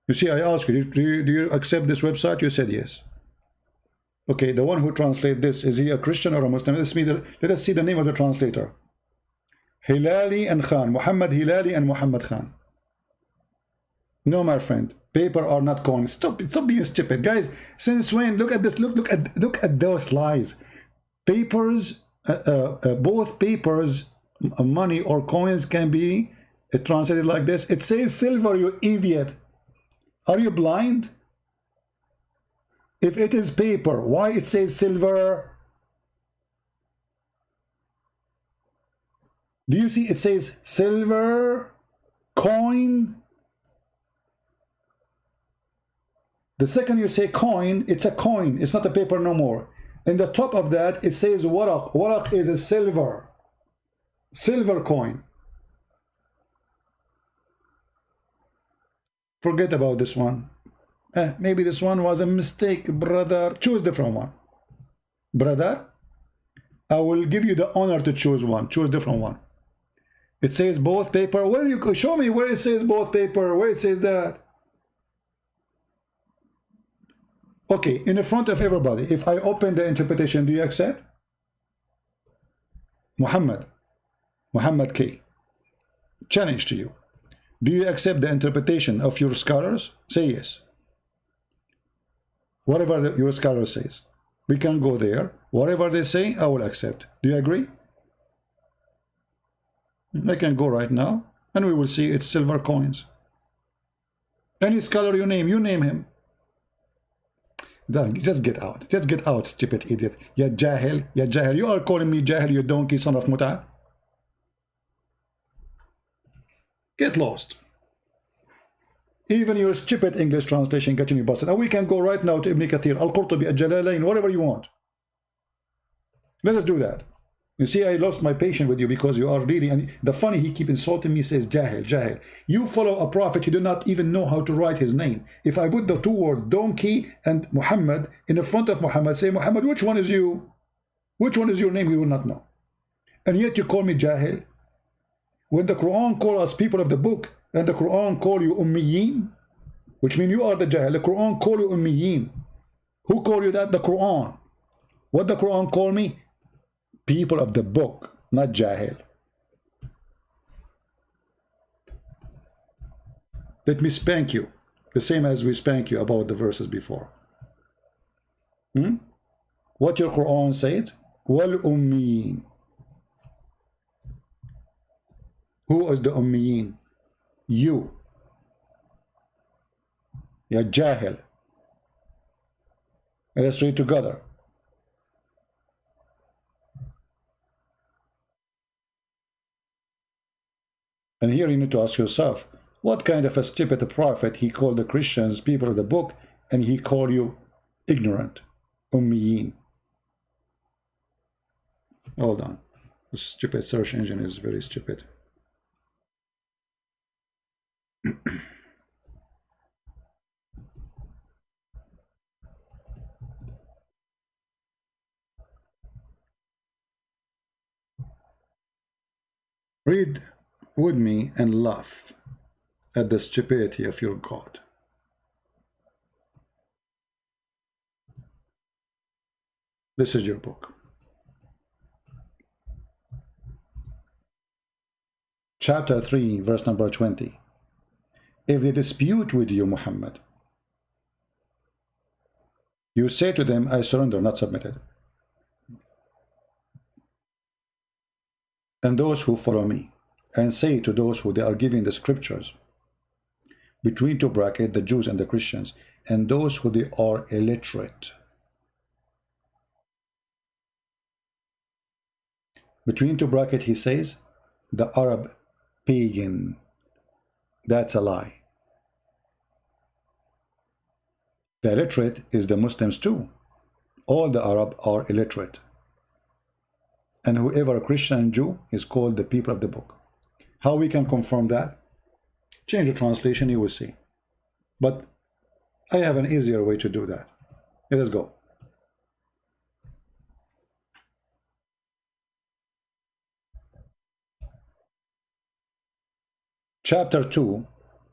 You see, I asked you, do you accept this website? You said yes. Okay, the one who translated this, is he a Christian or a Muslim? Let us see the name of the translator. Hilali and Khan. Muhammad Hilali and Muhammad Khan. No, my friend. Paper are not coins. Stop being stupid. Guys, since when? Look at this. Look at those lies. Papers, both papers, money or coins can be translated like this. It says silver, you idiot. Are you blind? If it is paper, why it says silver? Do you see it says silver coin? The second you say coin, it's a coin. It's not a paper no more. In the top of that, it says waraq. Waraq is a silver coin. Forget about this one. Maybe this one was a mistake, brother. Choose different one. Brother, I will give you the honor to choose one. Choose different one. It says both paper. Where you show me where it says both paper? Where it says that? Okay, in the front of everybody, if I open the interpretation, do you accept? Muhammad K. Challenge to you. Do you accept the interpretation of your scholars? Say yes. Whatever your scholar says, we can go there. Whatever they say, I will accept. Do you agree? I can go right now, and we will see it's silver coins. Any scholar you name him. Then just get out. Just get out, stupid idiot. Ya jahil, ya jahil. You are calling me jahil, you donkey, son of muta. Get lost. Even your stupid English translation getting you busted. And we can go right now to Ibn Kathir, Al-Qurtubi, Al-Jalalain, whatever you want. Let us do that. You see, I lost my patience with you because you are really, and the funny, he keep insulting me, says jahil, jahil. You follow a prophet, you do not even know how to write his name. If I put the two words donkey and Muhammad in the front of Muhammad, say, Muhammad, which one is you? Which one is your name? We will not know. And yet you call me jahil. When the Quran call us people of the book, and the Quran call you ummiyin, which means you are the jahil. The Quran call you ummiyin. Who call you that? The Quran. What the Quran call me? People of the book, not jahil. Let me spank you, the same as we spank you about the verses before. What your Quran said? Wal ummiyin. Who is the ummiyin? You. Ya jahil. Let us read together. And here you need to ask yourself, what kind of a stupid prophet he called the Christians people of the book, and he called you ignorant, ummiyin. Hold on. This stupid search engine is very stupid. Read with me and laugh at the stupidity of your God. This is your book. Chapter 3, verse number 20. If they dispute with you, Muhammad, you say to them, I surrender, not submitted. And those who follow me, and say to those who they are giving the scriptures, between two brackets, the Jews and the Christians, and those who they are illiterate. Between two brackets, he says, the Arab pagan. That's a lie. The illiterate is the Muslims too. All the Arab are illiterate. And whoever Christian and Jew is called the people of the book. How we can confirm that? Change the translation, you will see. But I have an easier way to do that. Let us go. Chapter 2,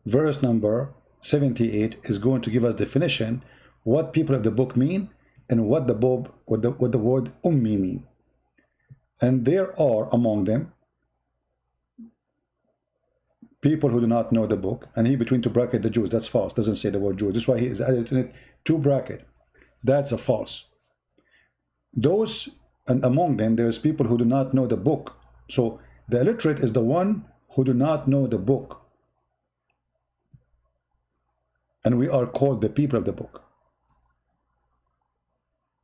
verse number 78 is going to give us definition what people of the book mean and what the word ummi mean. And there are among them people who do not know the book, and he between two bracket the Jews. That's false. Doesn't say the word Jews. That's why he is added in it two bracket. That's a false. Those, and among them there is people who do not know the book. So the illiterate is the one who do not know the book, and we are called the people of the book,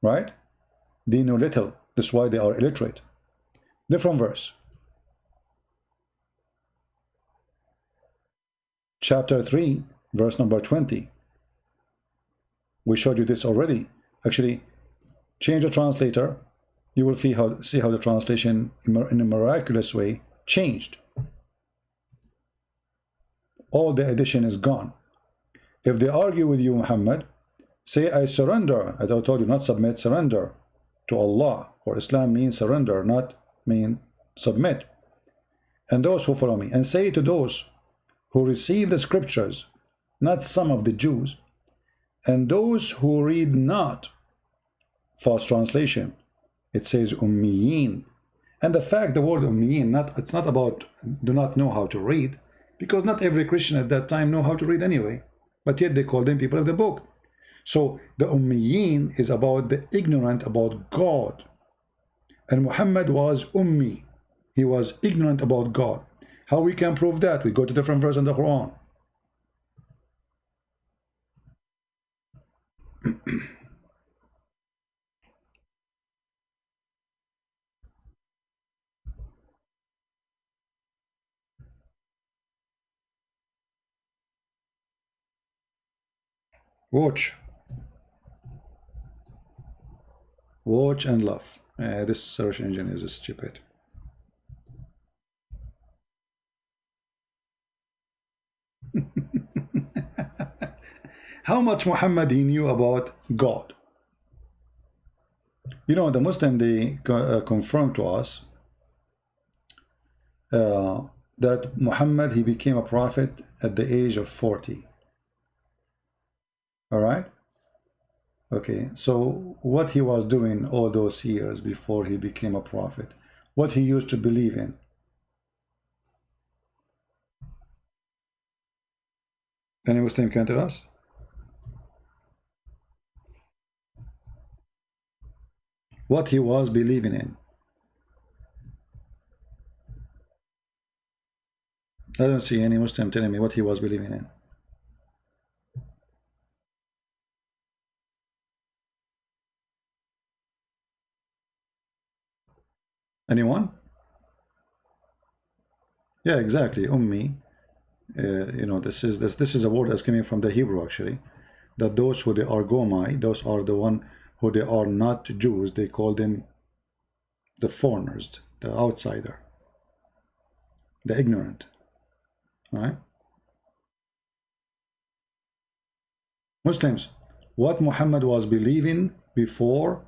right? They know little. That's why they are illiterate. Different verse. Chapter 3, verse number 20. We showed you this already. Actually, change the translator. You will see how the translation in a miraculous way changed. All the addition is gone. If they argue with you, Muhammad, say, I surrender. As I told you, not submit, surrender to Allah. For Islam means surrender, not mean submit. And those who follow me. And say to those who receive the scriptures, not some of the Jews, and those who read not, false translation, it says ummiyin. And the fact the word ummiyin, it's not about do not know how to read, because not every Christian at that time know how to read anyway, but yet they call them people of the book. So the ummiyin is about the ignorant about God, and Muhammad was ummi. He was ignorant about God. How we can prove that? We go to different verse in the Quran. Watch and love. This search engine is stupid. How much Muhammad he knew about God? You know, the Muslim, they confirm to us that Muhammad, he became a prophet at the age of 40. All right? Okay, so what he was doing all those years before he became a prophet, what he used to believe in. Any Muslim can tell us? What he was believing in. I don't see any Muslim telling me what he was believing in. Anyone? Yeah, exactly. Ummi. You know, this is a word that's coming from the Hebrew actually. That those who they are Gomai, those are the one who they are not Jews. They call them the foreigners, the outsider, the ignorant. Right? Muslims, what Muhammad was believing before,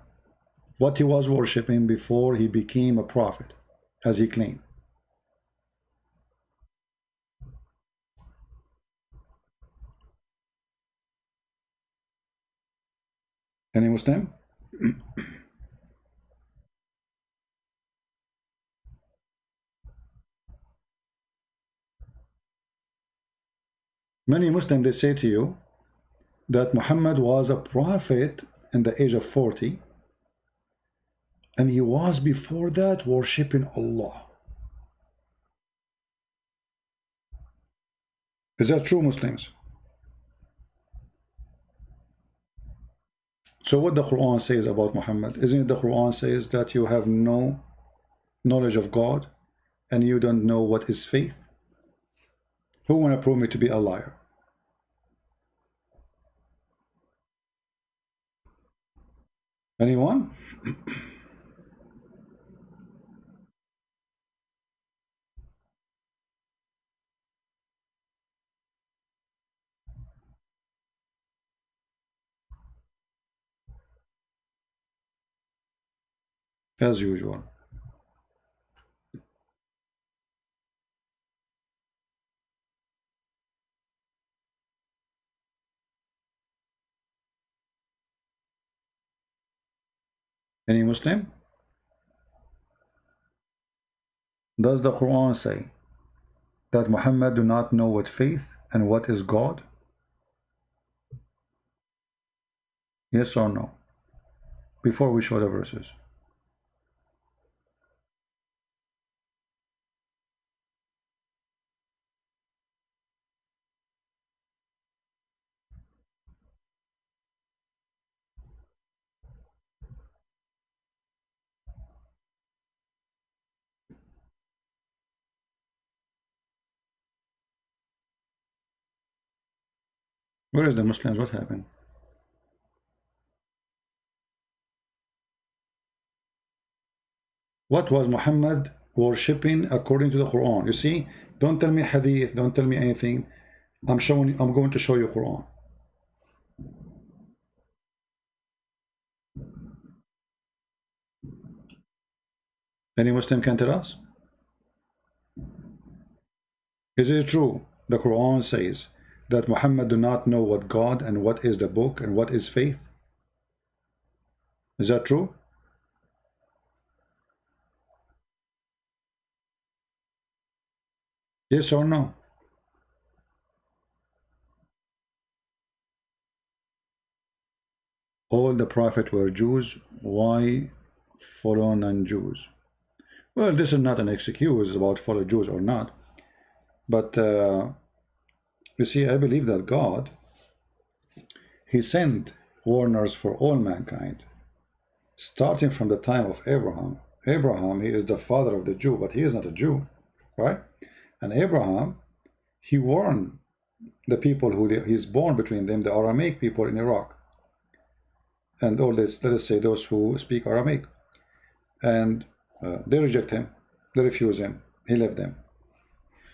what he was worshipping before he became a prophet, as he claimed. Any Muslim? Many Muslims, they say to you that Muhammad was a prophet in the age of 40, and he was before that worshipping Allah. Is that true, Muslims? So what the Quran says about Muhammad, isn't it the Quran says that you have no knowledge of God and you don't know what is faith? Who want to prove me to be a liar? Anyone? As usual. Any Muslim? Does the Quran say that Muhammad do not know what faith and what is God? Yes or no? Before we show the verses. Where is the Muslims? What happened? What was Muhammad worshipping according to the Quran? You see, don't tell me hadith, don't tell me anything. I'm going to show you Quran. Any Muslim can tell us? Is it true the Quran says that Muhammad do not know what God and what is the book and what is faith? Is that true? Yes or no? All the prophets were Jews. Why follow non-Jews? Well, this is not an excuse about follow Jews or not. But you see, I believe that God, He sent warners for all mankind, starting from the time of Abraham. Abraham, he is the father of the Jew, but he is not a Jew, right? And Abraham, he warned the people who he's born between them, the Aramaic people in Iraq, and all this, let us say those who speak Aramaic, and they reject him, they refuse him, he left them.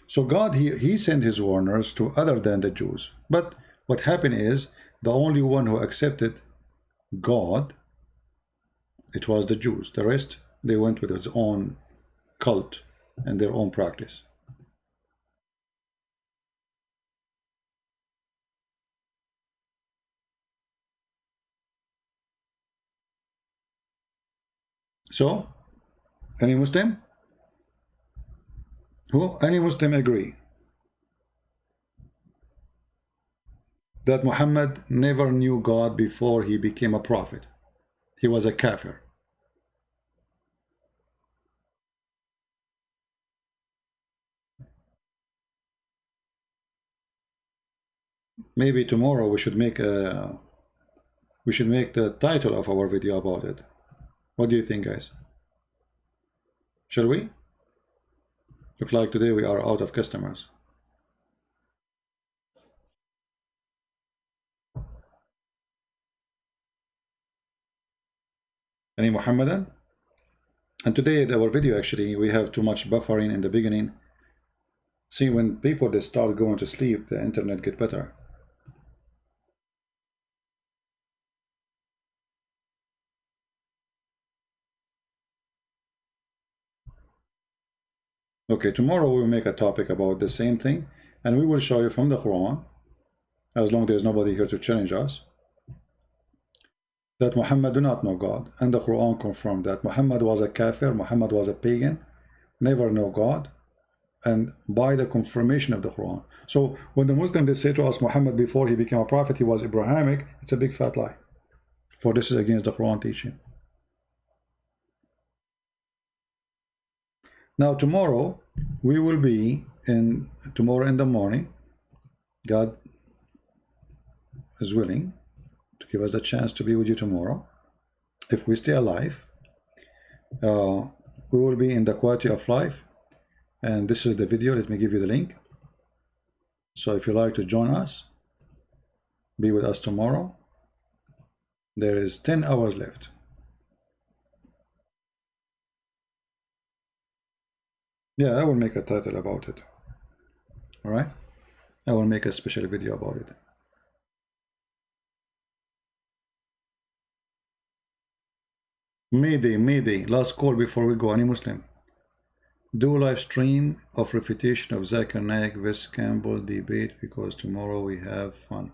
So God, he sent his warners to other than the Jews. But what happened is, the only one who accepted God, it was the Jews. The rest, they went with its own cult and their own practice. So, any Muslim? Any Muslim agree that Muhammad never knew God before he became a prophet? He was a kafir. Maybe tomorrow we should make the title of our video about it. What do you think, guys? Shall we? Look like today we are out of customers. Any Muhammadan? And today our video, actually, we have too much buffering in the beginning. See, when people they start going to sleep, the internet get better. Okay, tomorrow we'll make a topic about the same thing, and we will show you from the Quran, as long as there's nobody here to challenge us, that Muhammad do not know God, and the Quran confirmed that Muhammad was a kafir, Muhammad was a pagan, never know God, and by the confirmation of the Quran. So when the Muslims they say to us Muhammad before he became a prophet he was Abrahamic, it's a big fat lie, for this is against the Quran teaching. Now tomorrow we will be tomorrow in the morning, God is willing to give us the chance to be with you tomorrow, if we stay alive. We will be in the quality of life, and this is the video. Let me give you the link. So if you like to join us, be with us tomorrow. There is 10 hours left. Yeah, I will make a title about it. All right, I will make a special video about it. Mayday, last call before we go. Any Muslim? Do live stream of refutation of Zakir Naik vs Campbell debate, because tomorrow we have fun.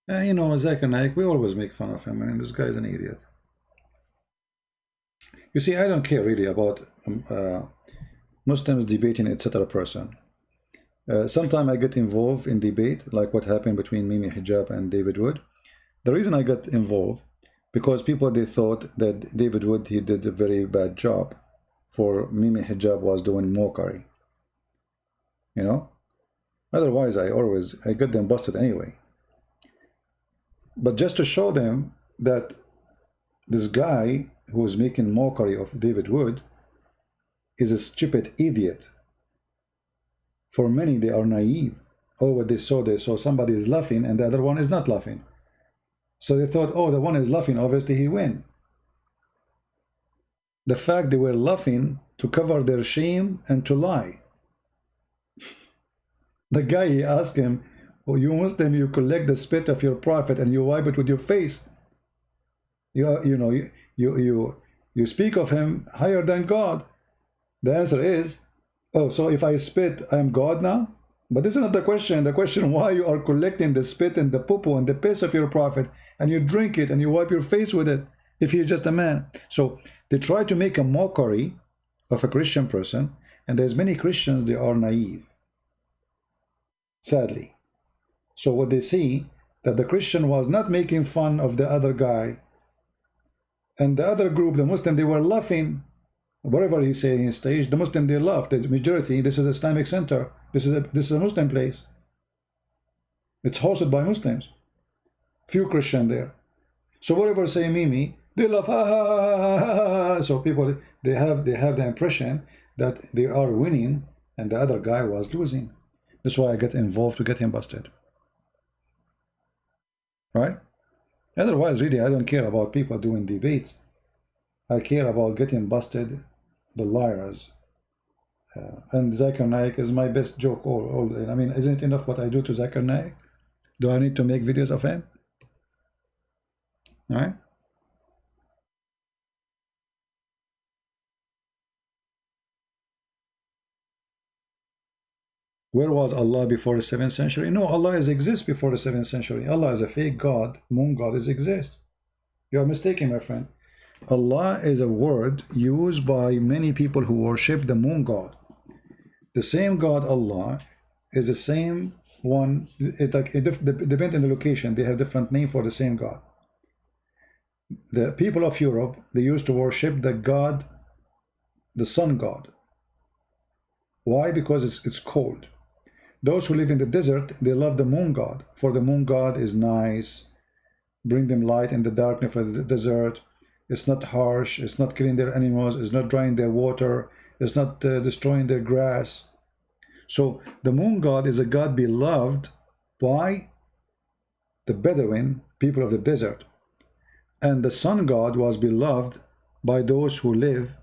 You know, Zakir Naik, we always make fun of him. I mean, this guy is an idiot. You see, I don't care really about Muslims debating, etc. person. Sometimes I get involved in debate, like what happened between Mimi Hijab and David Wood. The reason I got involved, because people, they thought that David Wood, he did a very bad job, for Mimi Hijab was doing mockery. You know? Otherwise, I get them busted anyway. But just to show them that this guy who is making mockery of David Wood is a stupid idiot. For many, they are naive. Oh, what they saw somebody is laughing and the other one is not laughing. So they thought, oh, the one is laughing, obviously he win. The fact they were laughing to cover their shame and to lie. The guy, he asked him, oh, you Muslim, you collect the spit of your prophet and you wipe it with your face. You speak of him higher than God. The answer is, oh, so if I spit, I'm God now? But this is not the question. The question, why you are collecting the spit and the poo-poo and the piss of your prophet, and you drink it and you wipe your face with it, if he is just a man. So they try to make a mockery of a Christian person, and there's many Christians, they are naive, sadly. So what they see, that the Christian was not making fun of the other guy, and the other group, the Muslim, they were laughing. Whatever he say in stage, the Muslim, they laugh. The majority, this is an Islamic center. This is a Muslim place. It's hosted by Muslims. Few Christian there. So whatever say Mimi, they laugh. Ha, ha, ha, ha, ha. So people, they have the impression that they are winning and the other guy was losing. That's why I get involved to get him busted. Right? Otherwise, really, I don't care about people doing debates. I care about getting busted, the liars. And Zakir Naik is my best joke. I mean, isn't it enough what I do to Zakir Naik? Do I need to make videos of him? All right? Where was Allah before the 7th century? No, Allah exists before the 7th century. Allah is a fake God. Moon God exists. You are mistaken, my friend. Allah is a word used by many people who worship the moon god. The same God, Allah, is the same one. It depends on the location. They have different name for the same God. The people of Europe, they used to worship the God, the sun god. Why? Because it's cold. Those who live in the desert, they love the moon god, for the moon god is nice, bring them light in the darkness of the desert. It's not harsh, it's not killing their animals, it's not drying their water, it's not destroying their grass. So the moon god is a god beloved by the Bedouin, people of the desert. And the sun god was beloved by those who live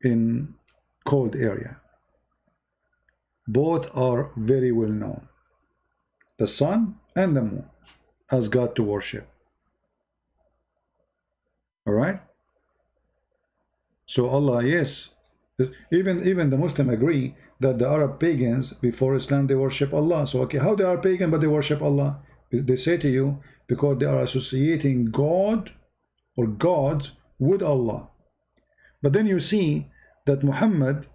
in cold area. Both are very well known. The sun and the moon as God to worship. All right. So Allah, yes, even the Muslim agree that the Arab pagans before Islam, they worship Allah. So okay, how they are pagan but they worship Allah? They say to you, because they are associating God or gods with Allah. But then you see that Muhammad,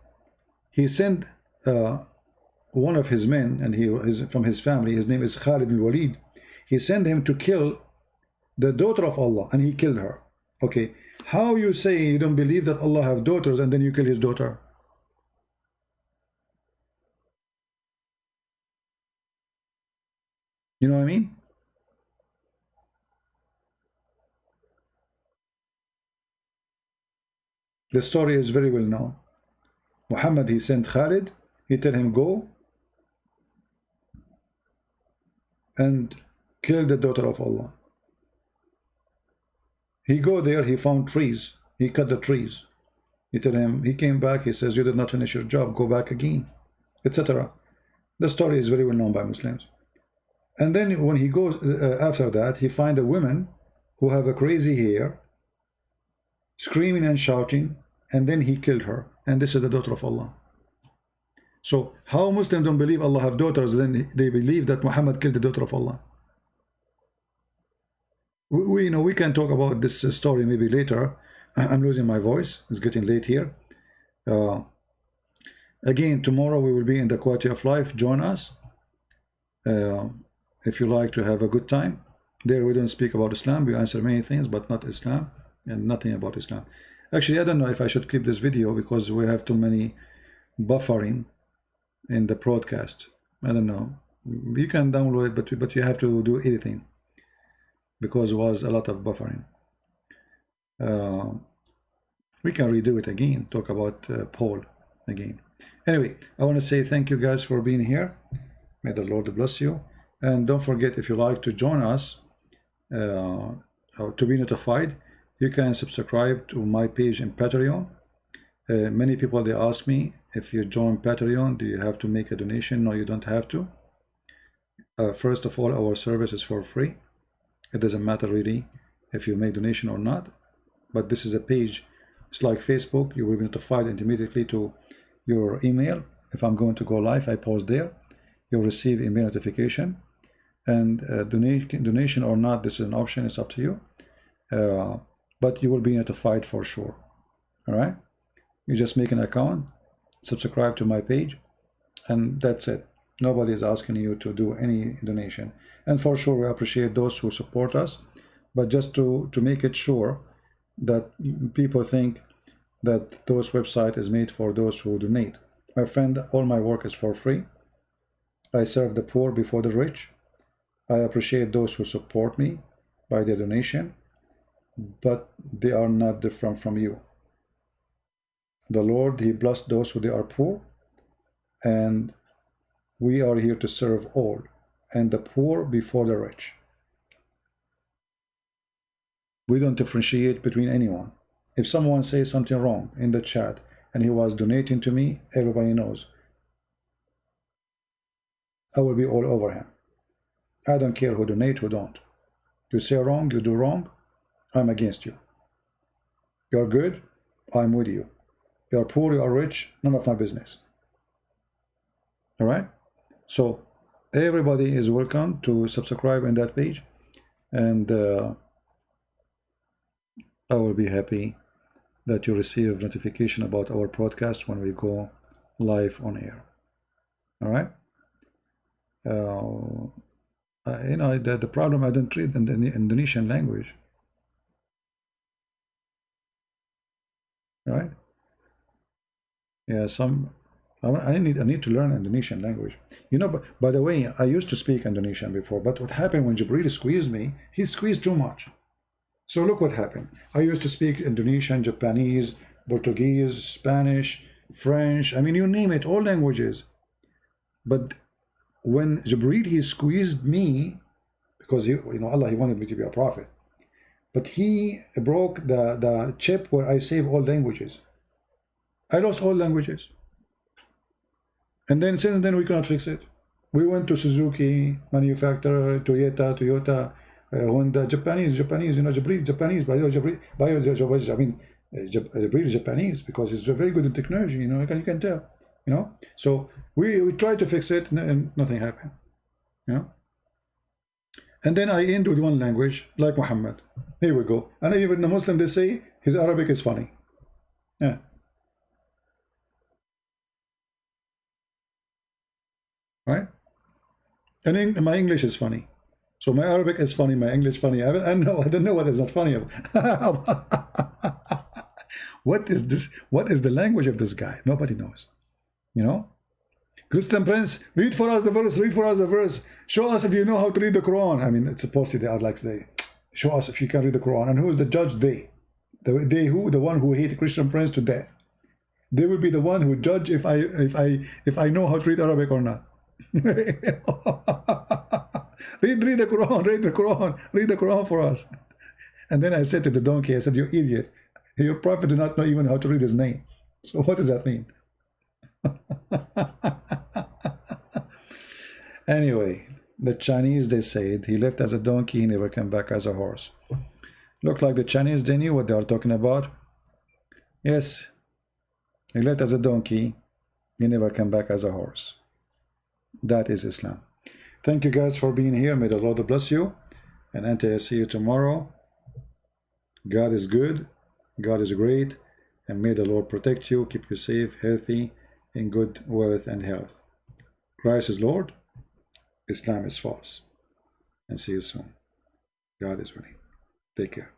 he sent one of his men, and he is from his family, his name is Khalid al-Walid. He sent him to kill the daughter of Allah, and he killed her. Okay, how you say you don't believe that Allah have daughters and then you kill his daughter? You know what I mean? The story is very well known. Muhammad, he sent Khalid, he tell him go and kill the daughter of Allah. He go there, he found trees, he cut the trees. He tell him, he came back, he says, you did not finish your job, go back again, etc. The story is very well known by Muslims. And then when he goes after that, he find a woman who have a crazy hair, screaming and shouting, and then he killed her. And this is the daughter of Allah. So how Muslims don't believe Allah have daughters, then they believe that Muhammad killed the daughter of Allah? We can talk about this story maybe later, I'm losing my voice. It's getting late here. Again, tomorrow we will be in the quality of life. Join us if you like to have a good time. There we don't speak about Islam. We answer many things, but not Islam, and nothing about Islam. Actually, I don't know if I should keep this video because we have too many buffering in the broadcast. I don't know. You can download it, but you have to do editing because it was a lot of buffering. We can redo it again, talk about Paul again. Anyway, I want to say thank you guys for being here. May the Lord bless you. And don't forget, if you like to join us to be notified, you can subscribe to my page in Patreon. Many people, they ask me, if you join Patreon, do you have to make a donation? No, you don't have to. First of all, our service is for free. It doesn't matter really if you make donation or not. But this is a page. It's like Facebook. You will be notified immediately to your email. If I'm going to go live, I post there. You'll receive email notification. And donation or not, this is an option. It's up to you. But you will be notified for sure. All right. You just make an account, subscribe to my page, and that's it. Nobody is asking you to do any donation. And for sure, we appreciate those who support us. But just to make it sure that people think that those website is made for those who donate. My friend, all my work is for free. I serve the poor before the rich. I appreciate those who support me by their donation, but they are not different from you. The Lord, He blessed those who they are poor, and we are here to serve all, and the poor before the rich. We don't differentiate between anyone. If someone says something wrong in the chat and he was donating to me, everybody knows. I will be all over him. I don't care who donate, who don't. You say wrong, you do wrong, I'm against you. You're good, I'm with you. You're poor, you are rich, none of my business. All right? So everybody is welcome to subscribe in that page, and I will be happy that you receive notification about our podcast when we go live on air. All right? You know, the problem, I don't read in the Indonesian language. Right? Yeah, I need to learn Indonesian language. You know, by the way, I used to speak Indonesian before, but what happened when Jibril squeezed me, he squeezed too much. So look what happened. I used to speak Indonesian, Japanese, Portuguese, Spanish, French, I mean, you name it, all languages. But when Jibril, he squeezed me, because you know, Allah, He wanted me to be a prophet. But He broke the chip where I save all languages. I lost all languages. And then since then we cannot fix it. We went to Suzuki manufacturer, Toyota, Honda, Japanese, you know, Jibril, Japanese, I mean, Jibril Japanese, because he's very good in technology, you know, you can tell, you know. So we tried to fix it, and nothing happened, you know. And then I end with one language, like Muhammad. Here we go. And even the Muslim, they say his Arabic is funny. Yeah. Right? And my English is funny. So my Arabic is funny, my English funny. I don't know what is not funny about. What is this? What is the language of this guy? Nobody knows. You know? Christian Prince, read for us the verse, read for us the verse. Show us if you know how to read the Quran. I mean, it's supposedly they are like they show us if you can read the Quran. And who is the judge? They. They who? The one who hate Christian Prince to death. They will be the one who judge if I know how to read Arabic or not. read the Quran, read the Quran, read the Quran for us. And then I said to the donkey, I said, you idiot, your prophet do not know even how to read his name. So what does that mean? Anyway, the Chinese, they said he left as a donkey, he never came back as a horse. Look like the Chinese, they knew what they are talking about. Yes, he left as a donkey, he never came back as a horse. That is Islam. Thank you guys for being here. May the Lord bless you. And until I see you tomorrow, God is good God is great, and may the Lord protect you, keep you safe, healthy, in good wealth and health. Christ is Lord, Islam is false. And see you soon. God is willing. Take care.